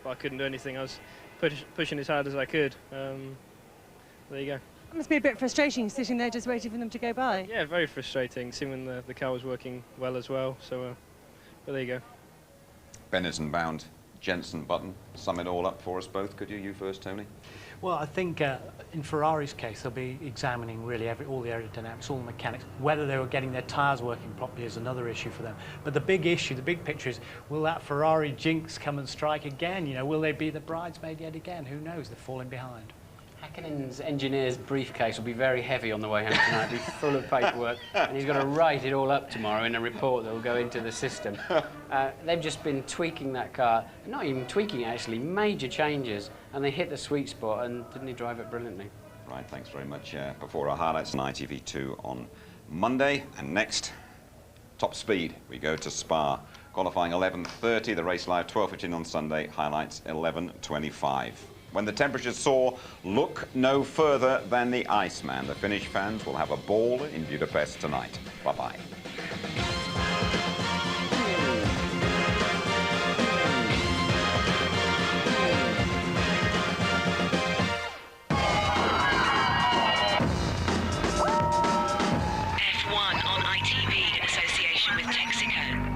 but I couldn't do anything. I was pushing as hard as I could. There you go. It must be a bit frustrating sitting there just waiting for them to go by. Yeah, very frustrating, seeing when the car was working well as well. So, but there you go. Benetton bound, Jenson Button. Sum it all up for us both, could you? You first, Tony. Well, I think in Ferrari's case, they'll be examining really all the aerodynamics, all the mechanics. Whether they were getting their tyres working properly is another issue for them. But the big issue, the big picture is, will that Ferrari jinx come and strike again? You know, will they be the bridesmaid yet again? Who knows? They're falling behind. Hackinen's engineer's briefcase will be very heavy on the way home tonight. It'll be full of paperwork, and he's got to write it all up tomorrow in a report that will go into the system. They've just been tweaking that car, not even tweaking it actually, major changes, and they hit the sweet spot, and didn't he drive it brilliantly? Right, thanks very much. Before our highlights on ITV2 on Monday, and next, top speed. We go to Spa, qualifying 11:30, the race live 12:15 on Sunday, highlights 11:25. When the temperatures soar, look no further than the Iceman. The Finnish fans will have a ball in Budapest tonight. Bye-bye. F1 on ITV in association with Texaco.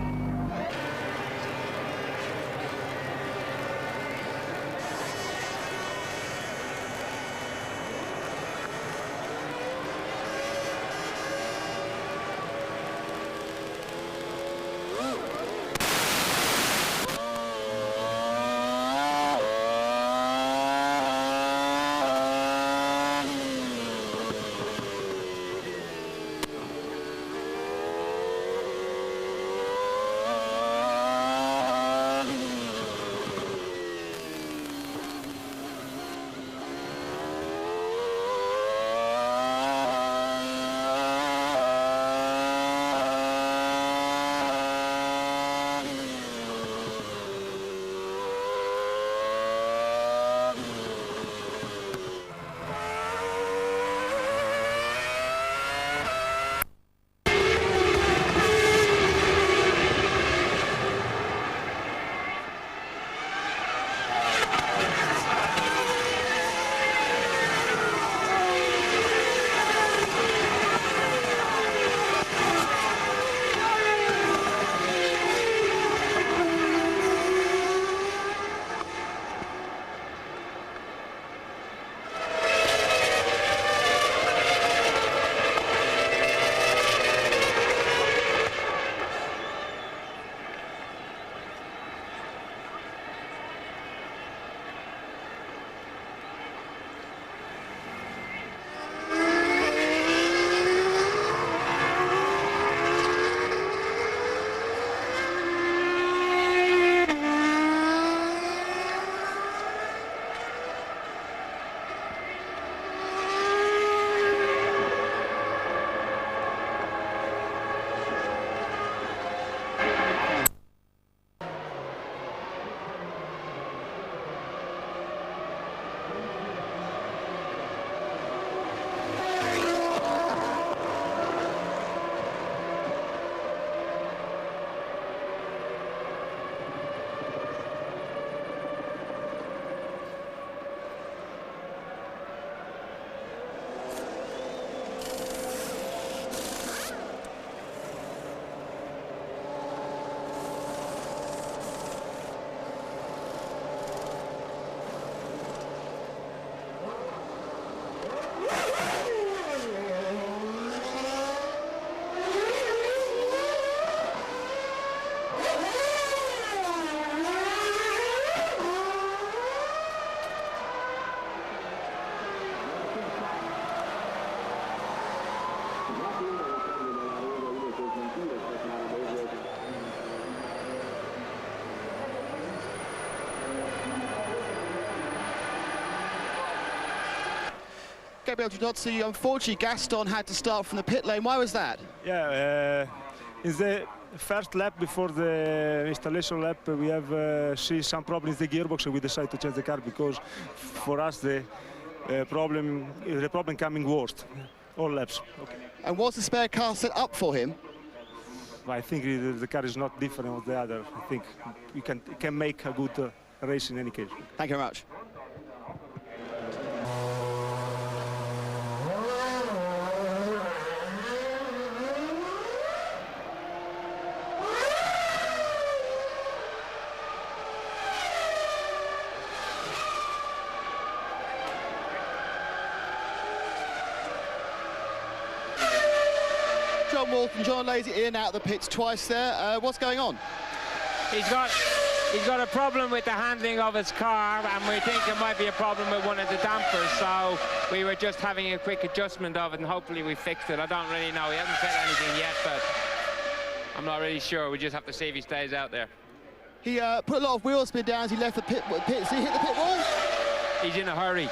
Gabriel Giudozzi, unfortunately Gaston had to start from the pit lane. Why was that? Yeah, in the first lap before the installation lap, we have see some problems in the gearbox, and we decided to change the car because for us the problem coming worst, all laps. Okay. And was the spare car set up for him? I think the car is not different from the other. I think we can make a good race in any case. Thank you very much. John Walton, John Lazy in and out of the pits twice there. What's going on? He's got a problem with the handling of his car, and we think it might be a problem with one of the dampers, so we were just having a quick adjustment of it, and hopefully we fixed it. I don't really know. He hasn't said anything yet, but I'm not really sure. We just have to see if he stays out there. He put a lot of wheel spin down as he left the pits. Did he hit the pit wall? He's in a hurry.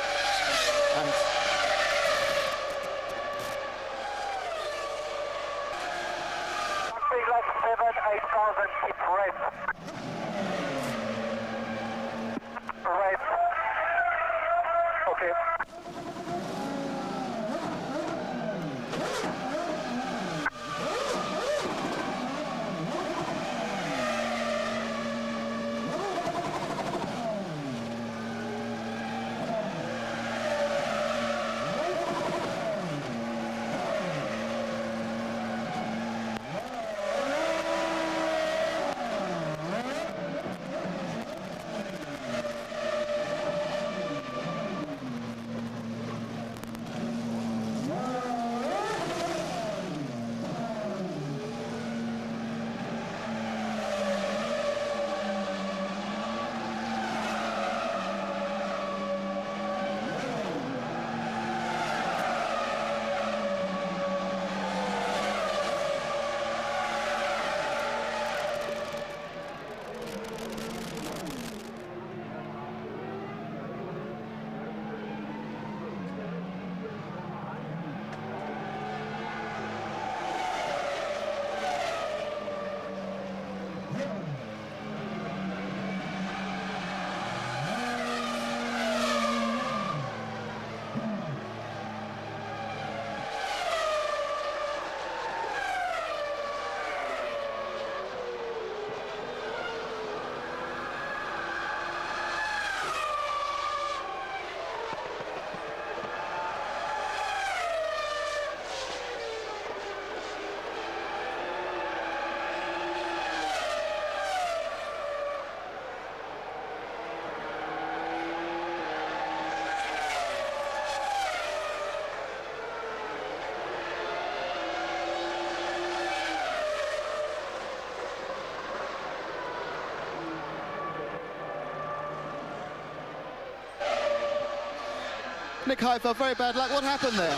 Nick Heifel, very bad luck. What happened there?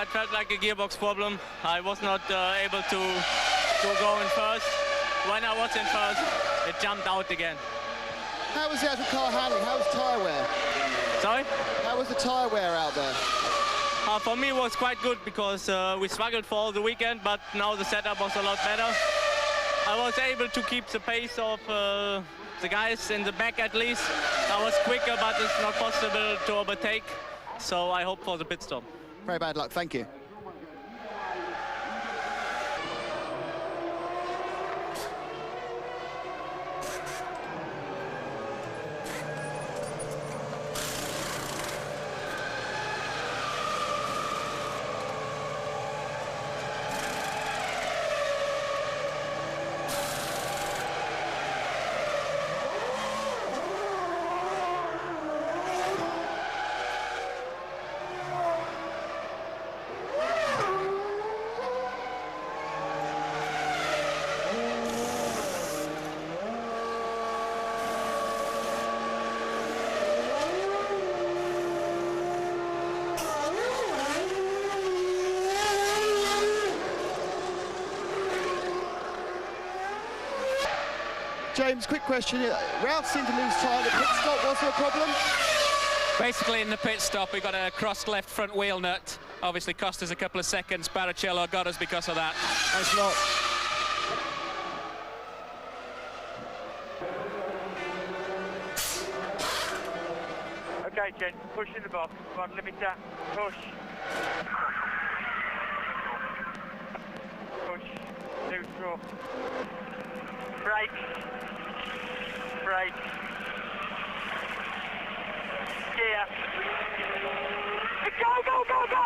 It felt like a gearbox problem. I was not able to go in first. When I was in first, it jumped out again. How was the actual car handling? How was tyre wear? Sorry? How was the tyre wear out there? For me, it was quite good because we struggled for all the weekend, but now the setup was a lot better. I was able to keep the pace of the guys in the back at least. I was quicker, but it's not possible to overtake. So I hope for the pit stop. Very bad luck, thank you. James, quick question. Ralph seemed to lose time. The pit stop, was there a problem? Basically, in the pit stop, we got a crossed left front wheel nut. Obviously, cost us a couple of seconds. Barrichello got us because of that. Thanks a lot. Okay, gents, push in the box. Come on, limiter, push. Push, neutral. Brake. Brake. Gear. Go, go, go, go!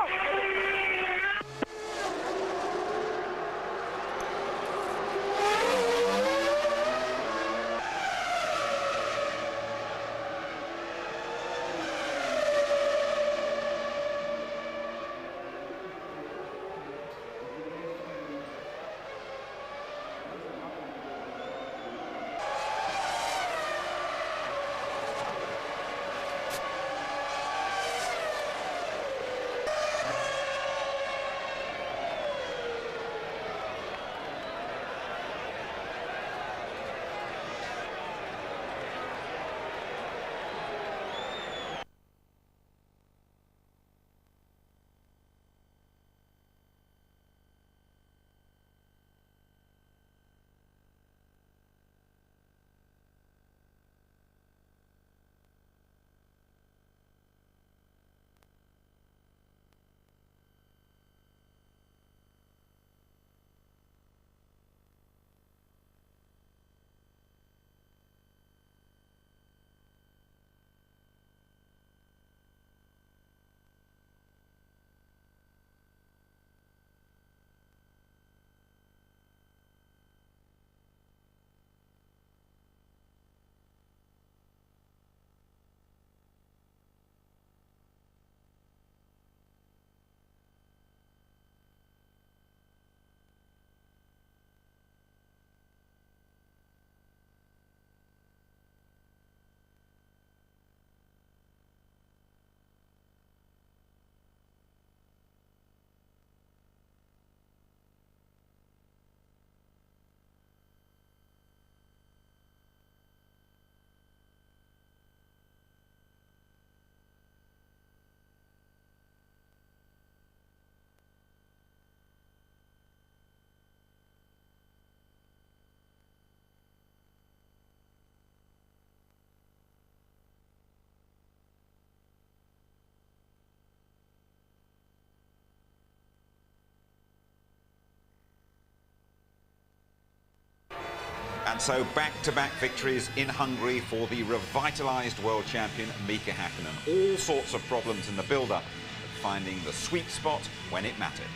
And so back-to-back victories in Hungary for the revitalised world champion Mika Häkkinen. All sorts of problems in the build-up, but finding the sweet spot when it mattered.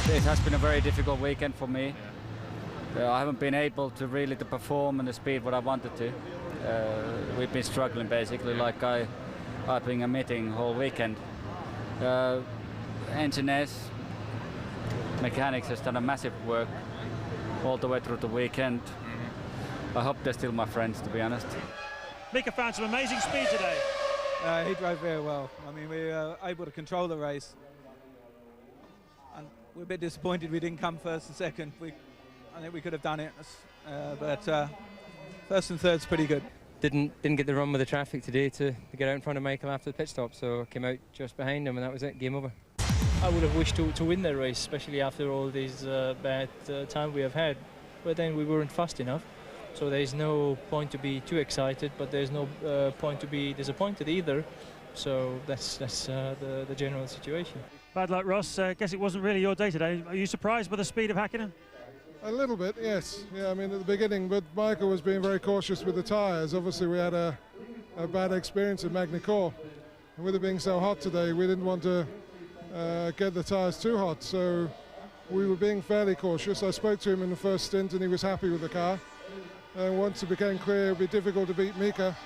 It has been a very difficult weekend for me. I haven't been able to really perform in the speed what I wanted to. We've been struggling basically, like I've been admitting whole weekend. Engineers, mechanics has done a massive work all the way through the weekend. I hope they're still my friends, to be honest. Mika found some amazing speed today. He drove very well. I mean, we were able to control the race. And we're a bit disappointed we didn't come first and second. I think we could have done it, but first and third's pretty good. Didn't get the run with the traffic today to get out in front of Michael after the pit stop, so came out just behind him and that was it, game over. I would have wished to win that race, especially after all these bad time we have had. But then we weren't fast enough, so there's no point to be too excited, but there's no point to be disappointed either. So that's the general situation. Bad luck, Ross. Guess it wasn't really your day today. Are you surprised by the speed of Häkkinen? A little bit, yes. Yeah, I mean at the beginning, but Michael was being very cautious with the tyres. Obviously we had a bad experience at Magny-Cours, and with it being so hot today, we didn't want to get the tyres too hot, so we were being fairly cautious. I spoke to him in the first stint and he was happy with the car, and once it became clear it would be difficult to beat Mika,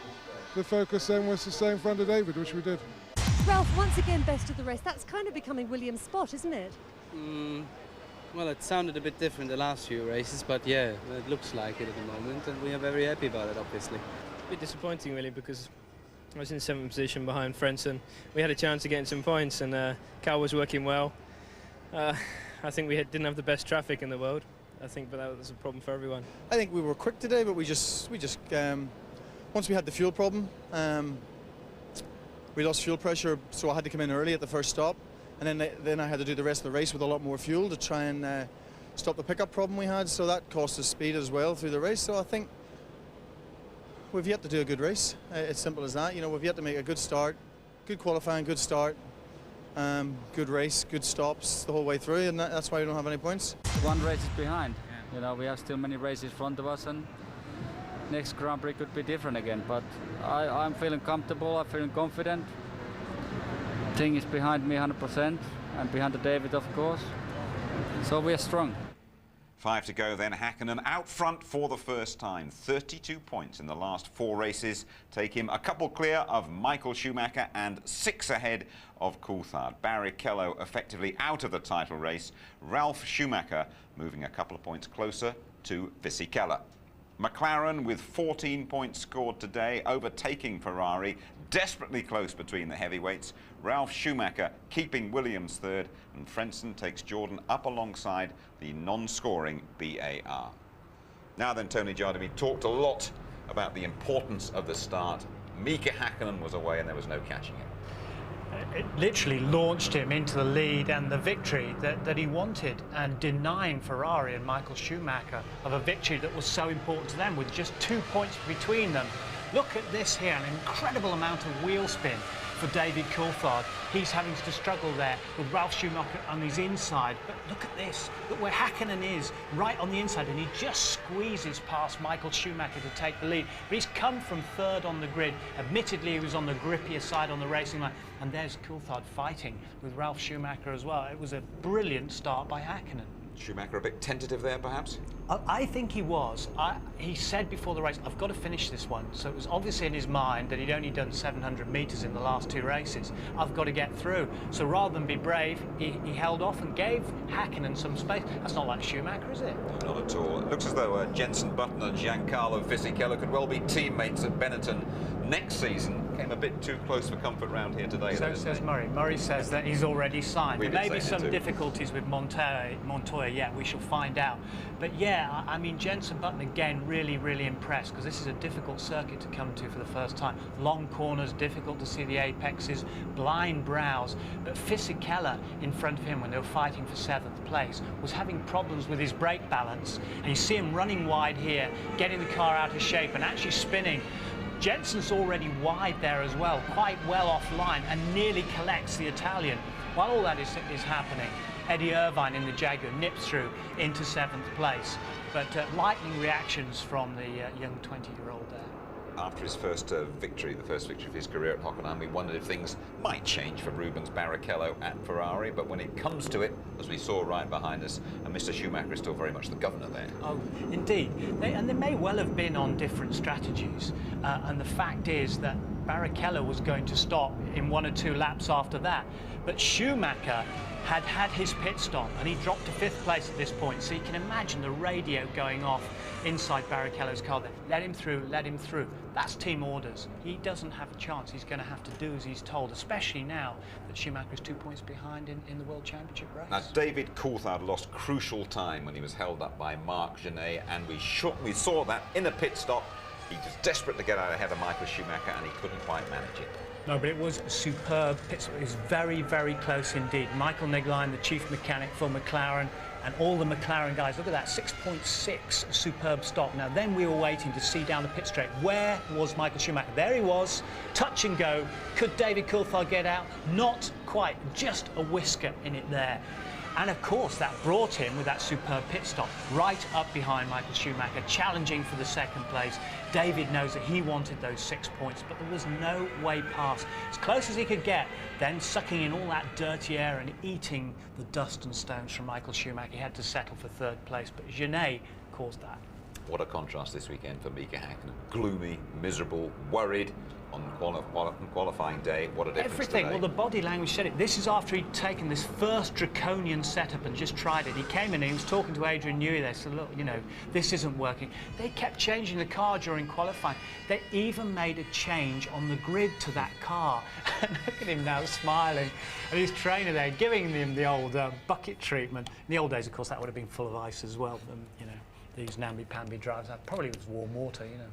the focus then was to stay in front of David, which we did. Ralph, once again best of the race. That's kind of becoming Williams' spot, isn't it? Well, it sounded a bit different the last few races, but yeah, it looks like it at the moment, and we are very happy about it, obviously. A bit disappointing, really, because I was in 7th position behind Frentzen. We had a chance of getting some points, and car was working well. I think we didn't have the best traffic in the world. I think, but that was a problem for everyone. I think we were quick today, but we just once we had the fuel problem, we lost fuel pressure, so I had to come in early at the first stop, and then I had to do the rest of the race with a lot more fuel to try and stop the pickup problem we had, so that cost us speed as well through the race. So I think we've yet to do a good race. It's simple as that. You know, we've yet to make a good start, good qualifying, good start, good race, good stops the whole way through, and that's why we don't have any points. One race is behind. You know, we have still many races in front of us, and next Grand Prix could be different again. But I'm feeling comfortable, I'm feeling confident. Thing is behind me 100%, and behind the David, of course. So we are strong. 5 to go then. Häkkinen out front for the first time. 32 points in the last 4 races. Take him a couple clear of Michael Schumacher and 6 ahead of Coulthard. Barrichello effectively out of the title race. Ralf Schumacher moving a couple of points closer to Fisichella. McLaren with 14 points scored today, overtaking Ferrari, desperately close between the heavyweights. Ralf Schumacher keeping Williams third, and Frentzen takes Jordan up alongside the non-scoring BAR. Now then, Tony Jardine, we talked a lot about the importance of the start. Mika Häkkinen was away and there was no catching him. It literally launched him into the lead and the victory that he wanted, and denying Ferrari and Michael Schumacher of a victory that was so important to them with just 2 points between them. Look at this here, an incredible amount of wheel spin for David Coulthard. He's having to struggle there with Ralf Schumacher on his inside. But look at this, look where Häkkinen is, right on the inside, and he just squeezes past Michael Schumacher to take the lead. But he's come from third on the grid. Admittedly, he was on the grippier side on the racing line. And there's Coulthard fighting with Ralf Schumacher as well. It was a brilliant start by Häkkinen. Schumacher a bit tentative there, perhaps? I think he was. He said before the race, I've got to finish this one. So it was obviously in his mind that he'd only done 700 metres in the last 2 races. I've got to get through. So rather than be brave, he held off and gave Häkkinen some space. That's not like Schumacher, is it? Not at all. It looks as though Jenson Button and Giancarlo Fisichella could well be teammates at Benetton next season. Came a bit too close for comfort round here today. So says Murray. Murray says that he's already signed. There may be some too. Difficulties with Montoya yet. We shall find out. But yeah, I mean, Jenson Button again really, really impressed, because this is a difficult circuit to come to for the first time. Long corners, difficult to see the apexes, blind brows. But Fisichella in front of him, when they were fighting for 7th place, was having problems with his brake balance. And you see him running wide here, getting the car out of shape and actually spinning. Jenson's already wide there as well, quite well offline, and nearly collects the Italian. While all that is happening, Eddie Irvine in the Jaguar nips through into 7th place. But lightning reactions from the young 20-year-old there. After his first victory, the first victory of his career at Hockenheim, we wondered if things might change for Rubens Barrichello at Ferrari, but when it comes to it, as we saw right behind us, and Mr. Schumacher is still very much the governor there. Oh, indeed. They may well have been on different strategies, and the fact is that Barrichello was going to stop in 1 or 2 laps after that, but Schumacher had his pit stop, and he dropped to 5th place at this point, so you can imagine the radio going off inside Barrichello's car there. Let him through, let him through. That's team orders. He doesn't have a chance. He's going to have to do as he's told, especially now that Schumacher is 2 points behind in the World Championship race. Now, David Coulthard lost crucial time when he was held up by Marc Genet, and we saw that in the pit stop. He was desperate to get out ahead of Michael Schumacher, and he couldn't quite manage it. No, but it was a superb pit stop. It was very, very close indeed. Michael Negline, the chief mechanic for McLaren, and all the McLaren guys, look at that, 6.6 superb stop. Now then we were waiting to see down the pit straight. Where was Michael Schumacher? There he was, touch and go. Could David Coulthard get out? Not quite, just a whisker in it there. And of course that brought him, with that superb pit stop, right up behind Michael Schumacher, challenging for the 2nd place. David knows that he wanted those 6 points, but there was no way past. As close as he could get, then sucking in all that dirty air and eating the dust and stones from Michael Schumacher. He had to settle for 3rd place, but Genet caused that. What a contrast this weekend for Mika Häkkinen. Gloomy, miserable, worried on qualifying day. What a difference Everything. today. Well, the body language said it. This is after he'd taken this first draconian setup and just tried it. He came in and he was talking to Adrian Newey there. So look, you know, this isn't working. They kept changing the car during qualifying. They even made a change on the grid to that car. And look at him now smiling. And his trainer there giving him the old bucket treatment. In the old days, of course, that would have been full of ice as well. You know, these namby-pamby drives. That probably was warm water, you know.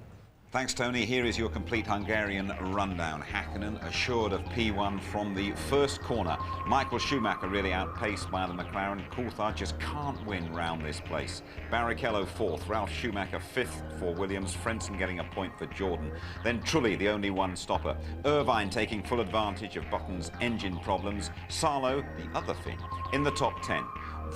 Thanks, Tony. Here is your complete Hungarian rundown. Hakkinen assured of P1 from the first corner. Michael Schumacher really outpaced by the McLaren. Coulthard just can't win round this place. Barrichello fourth, Ralf Schumacher fifth for Williams, Frentzen getting a point for Jordan. Then Trulli, the only one stopper. Irvine taking full advantage of Button's engine problems. Salo, the other Finn, in the top 10.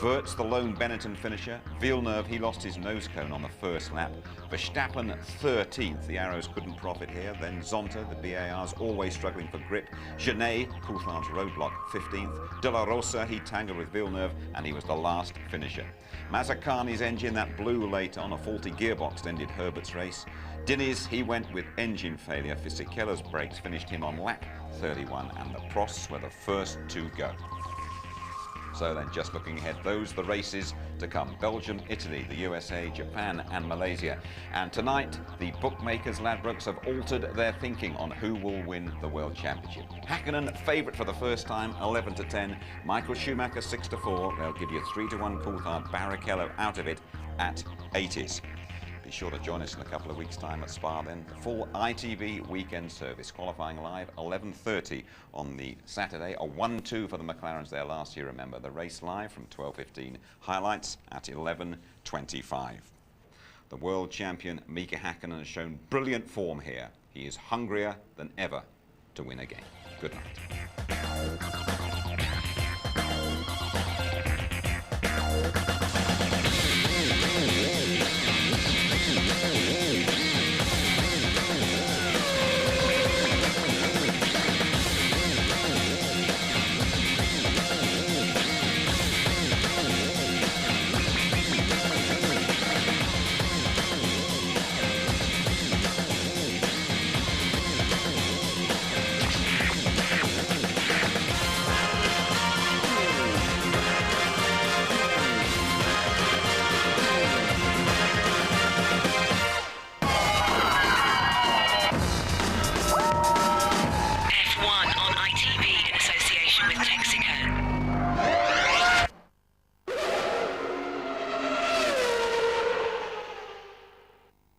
Wirtz, the lone Benetton finisher. Villeneuve, he lost his nose cone on the first lap. Verstappen 13th, the arrows couldn't profit here. Then Zonta, the BAR's always struggling for grip. Genet, Coulthard's roadblock, 15th. De La Rosa, he tangled with Villeneuve and he was the last finisher. Mazzacani's engine, that blew late on, a faulty gearbox ended Herbert's race. Diniz, he went with engine failure. Fisichella's brakes finished him on lap 31 and the Prosts were the first to go. So then, just looking ahead, those are the races to come. Belgium, Italy, the USA, Japan and Malaysia. And tonight, the bookmakers, Ladbrokes, have altered their thinking on who will win the World Championship. Hakkinen, favourite for the first time, 11-10. Michael Schumacher, 6-4. They'll give you 3-1 Coulthard. Barrichello out of it at 80s. Be sure to join us in a couple of weeks' time at Spa then. The full ITV weekend service, qualifying live 11:30 on the Saturday. A 1-2 for the McLarens there last year, remember. The race live from 12:15. Highlights at 11:25. The world champion Mika Hakkinen has shown brilliant form here. He is hungrier than ever to win again. Good night.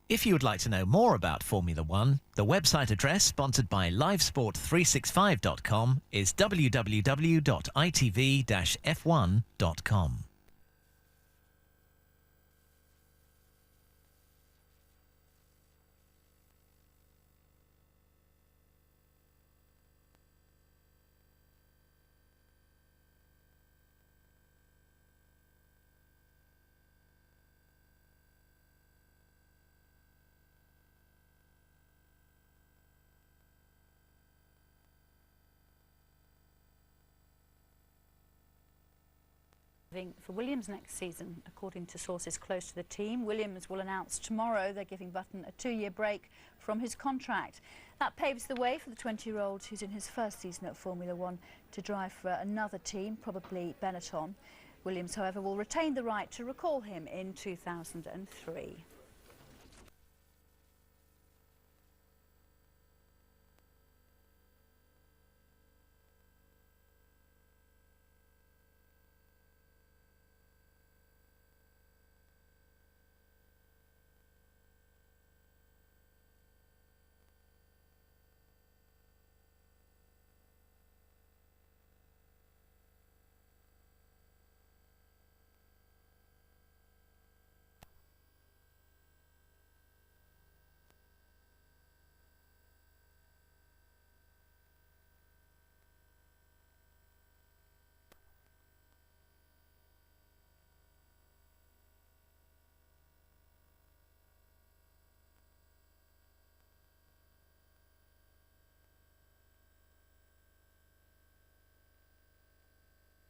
If you would like to know more about Formula One, the website address sponsored by livesport365.com is www.itv-f1.com. For Williams next season, according to sources close to the team, Williams will announce tomorrow they're giving Button a 2-year break from his contract. That paves the way for the 20-year-old who's in his first season at Formula One to drive for another team, probably Benetton. Williams, however, will retain the right to recall him in 2003.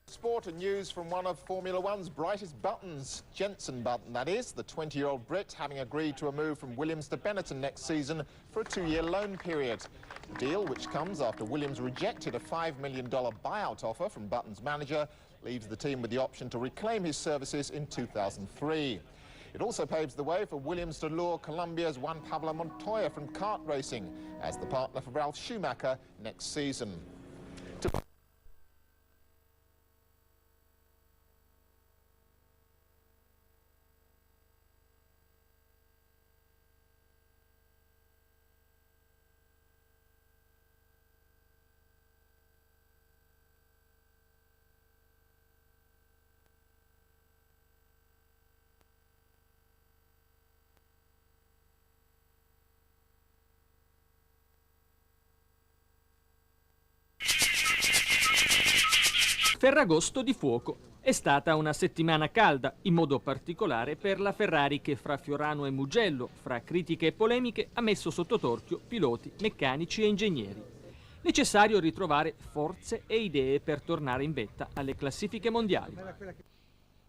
Sport and news from one of Formula One's brightest buttons, Jenson Button, that is, the 20-year-old Brit having agreed to a move from Williams to Benetton next season for a 2-year loan period. The deal, which comes after Williams rejected a $5 million buyout offer from Button's manager, leaves the team with the option to reclaim his services in 2003. It also paves the way for Williams to lure Colombia's Juan Pablo Montoya from kart racing as the partner for Ralf Schumacher next season. Ferragosto di fuoco. È stata una settimana calda, in modo particolare per la Ferrari che fra Fiorano e Mugello, fra critiche e polemiche, ha messo sotto torchio piloti, meccanici e ingegneri. Necessario ritrovare forze e idee per tornare in vetta alle classifiche mondiali.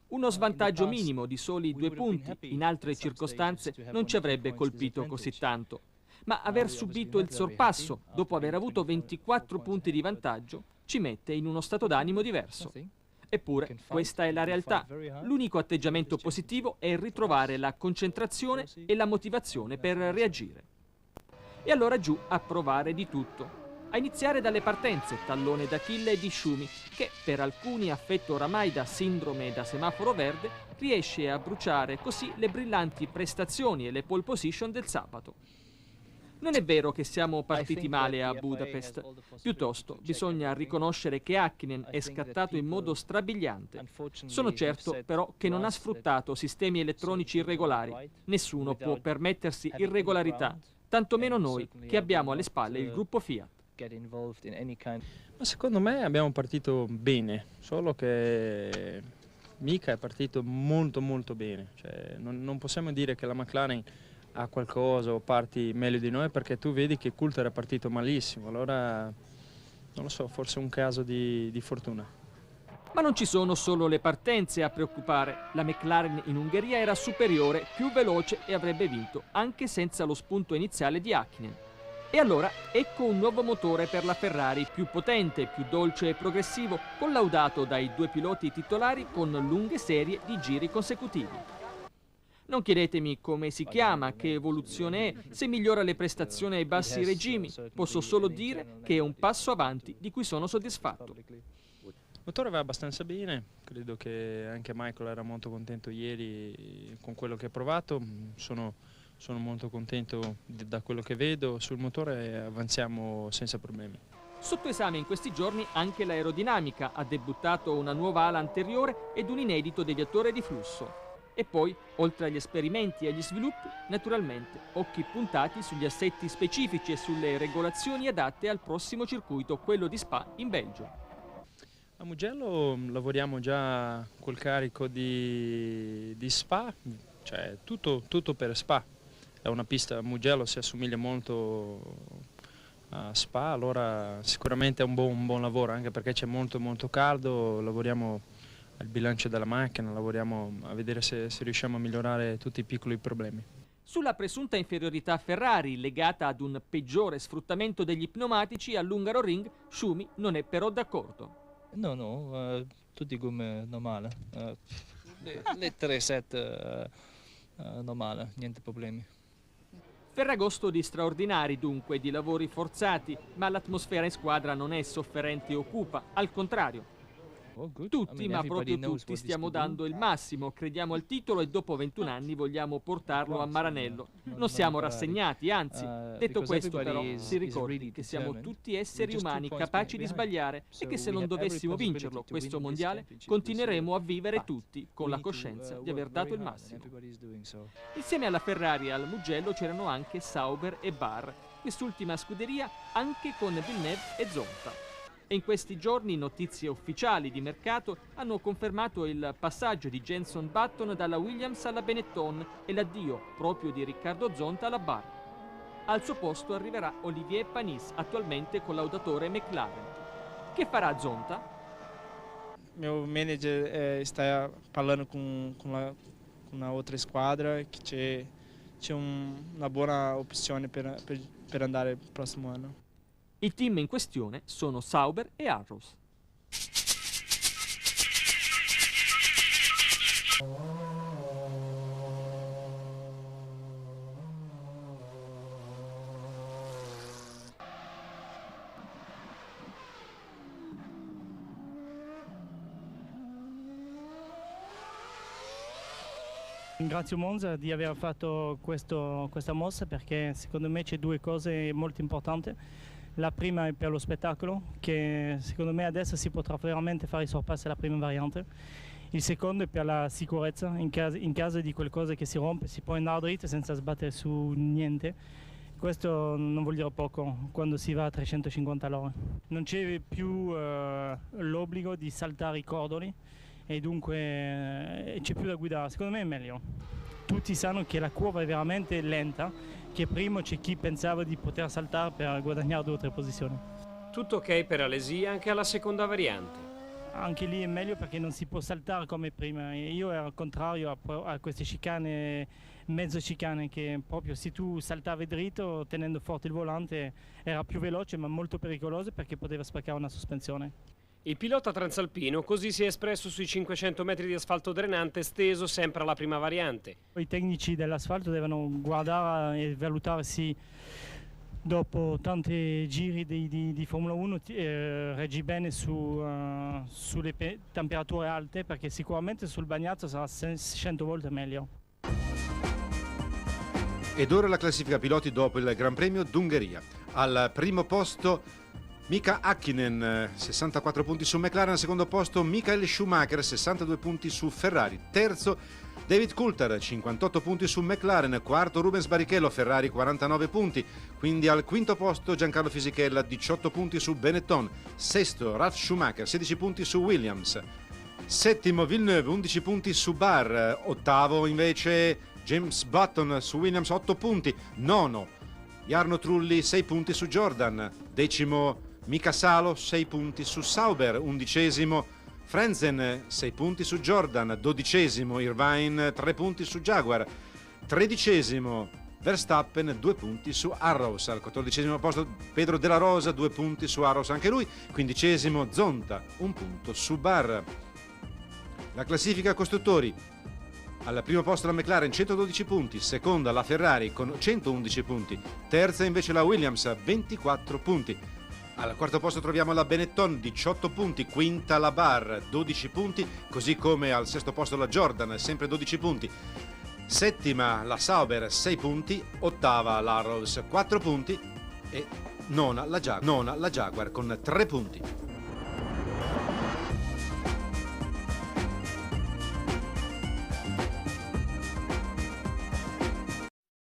Uno svantaggio minimo di soli 2 punti in altre circostanze non ci avrebbe colpito così tanto, ma aver subito il sorpasso dopo aver avuto 24 punti di vantaggio ci mette in uno stato d'animo diverso. Eppure questa è la realtà. L'unico atteggiamento positivo è ritrovare la concentrazione e la motivazione per reagire. E allora giù a provare di tutto. A iniziare dalle partenze, tallone d'Achille di Schumi, che per alcuni affetto oramai da sindrome da semaforo verde, riesce a bruciare così le brillanti prestazioni e le pole position del sabato. Non è vero che siamo partiti male a Budapest, piuttosto bisogna riconoscere che Häkkinen è scattato in modo strabiliante. Sono certo però che non ha sfruttato sistemi elettronici irregolari. Nessuno può permettersi irregolarità, tantomeno noi che abbiamo alle spalle il gruppo Fiat. Ma secondo me abbiamo partito bene, solo che Mika è partito molto bene. Cioè, non possiamo dire che la McLaren ha qualcosa o parti meglio di noi, perché tu vedi che Coulthard è partito malissimo, allora non lo so, forse è un caso di fortuna. Ma non ci sono solo le partenze a preoccupare. La McLaren in Ungheria era superiore, più veloce e avrebbe vinto, anche senza lo spunto iniziale di Häkkinen. E allora ecco un nuovo motore per la Ferrari, più potente, più dolce e progressivo, collaudato dai 2 piloti titolari con lunghe serie di giri consecutivi. Non chiedetemi come si chiama, che evoluzione è, se migliora le prestazioni ai bassi regimi. Posso solo dire che è un passo avanti di cui sono soddisfatto. Il motore va abbastanza bene, credo che anche Michael era molto contento ieri con quello che ha provato. Sono molto contento da quello che vedo. Sul motore avanziamo senza problemi. Sotto esame in questi giorni anche l'aerodinamica. Ha debuttato una nuova ala anteriore ed un inedito deviatore di flusso. E poi, oltre agli esperimenti e agli sviluppi, naturalmente, occhi puntati sugli assetti specifici e sulle regolazioni adatte al prossimo circuito, quello di Spa in Belgio. A Mugello lavoriamo già col carico di Spa, cioè tutto per Spa. È una pista, Mugello si assomiglia molto a Spa, allora sicuramente è un buon lavoro, anche perché c'è molto caldo, lavoriamo al bilancio della macchina, lavoriamo a vedere se riusciamo a migliorare tutti i piccoli problemi. Sulla presunta inferiorità Ferrari, legata ad un peggiore sfruttamento degli pneumatici all'Hungaro Ring, Schumi non è però d'accordo. No, tutti gomme normale. Le 3 set normale, niente problemi. Ferragosto di straordinari dunque, di lavori forzati, ma l'atmosfera in squadra non è sofferente o cupa, al contrario. Tutti, ma proprio tutti, stiamo dando il massimo, crediamo al titolo e dopo 21 anni vogliamo portarlo a Maranello. Non siamo rassegnati, anzi, detto questo però, si ricordi che siamo tutti esseri umani capaci di sbagliare e che se non dovessimo vincerlo, questo mondiale, continueremo a vivere tutti con la coscienza di aver dato il massimo. Insieme alla Ferrari e al Mugello c'erano anche Sauber e Barr, quest'ultima scuderia anche con Villeneuve e Zonta. E in questi giorni notizie ufficiali di mercato hanno confermato il passaggio di Jenson Button dalla Williams alla Benetton e l'addio proprio di Riccardo Zonta alla Barr. Al suo posto arriverà Olivier Panis, attualmente collaudatore McLaren. Che farà Zonta? Meu manager sta parlando con una altra squadra che c'è una buona opzione per andare il prossimo anno. I team in questione sono Sauber e Arrows. Ringrazio Monza di aver fatto questa mossa, perché secondo me c'è 2 cose molto importanti. La prima è per lo spettacolo, che secondo me adesso si potrà veramente fare i sorpassi alla prima variante. Il secondo è per la sicurezza, in caso di qualcosa che si rompe si può andare dritto senza sbattere su niente. questo non vuol dire poco quando si va a 350 all'ora. Non c'è più l'obbligo di saltare i cordoli e dunque c'è più da guidare. Secondo me è meglio. Tutti sanno che la curva è veramente lenta, che prima c'è chi pensava di poter saltare per guadagnare 2 o 3 posizioni. Tutto ok per Alesi anche alla seconda variante. Anche lì è meglio perché non si può saltare come prima. Io ero al contrario a queste chicane, mezzo chicane, che proprio se tu saltavi dritto tenendo forte il volante era più veloce ma molto pericoloso perché poteva spaccare una sospensione. Il pilota transalpino così si è espresso sui 500 metri di asfalto drenante steso sempre alla prima variante. I tecnici dell'asfalto devono guardare e valutarsi dopo tanti giri di Formula 1 reggi bene sulle temperature alte, perché sicuramente sul bagnazzo sarà 100 volte meglio. Ed ora la classifica piloti dopo il Gran Premio d'Ungheria. Al primo posto Mika Häkkinen, 64 punti su McLaren. Al secondo posto Michael Schumacher, 62 punti su Ferrari. Terzo David Coulthard, 58 punti su McLaren. Quarto Rubens Barrichello, Ferrari, 49 punti. Quindi al quinto posto Giancarlo Fisichella, 18 punti su Benetton. Sesto Ralf Schumacher, 16 punti su Williams. Settimo Villeneuve, 11 punti su Barr. Ottavo invece James Button su Williams, 8 punti. Nono Jarno Trulli, 6 punti su Jordan. Decimo Mika Salo, 6 punti su Sauber. Undicesimo Frenzen, 6 punti su Jordan. Dodicesimo Irvine, 3 punti su Jaguar. Tredicesimo Verstappen, 2 punti su Arrows. Al 14° posto Pedro Della Rosa, 2 punti su Arrows anche lui. 15° Zonta, 1 punto su Barr. La classifica costruttori: al primo posto la McLaren, 112 punti. Seconda la Ferrari con 111 punti. Terza invece la Williams, 24 punti. Al quarto posto troviamo la Benetton, 18 punti. Quinta la Barr, 12 punti, così come al sesto posto la Jordan, sempre 12 punti. Settima la Sauber, 6 punti. Ottava la Arrows, 4 punti. E nona la Jaguar con 3 punti.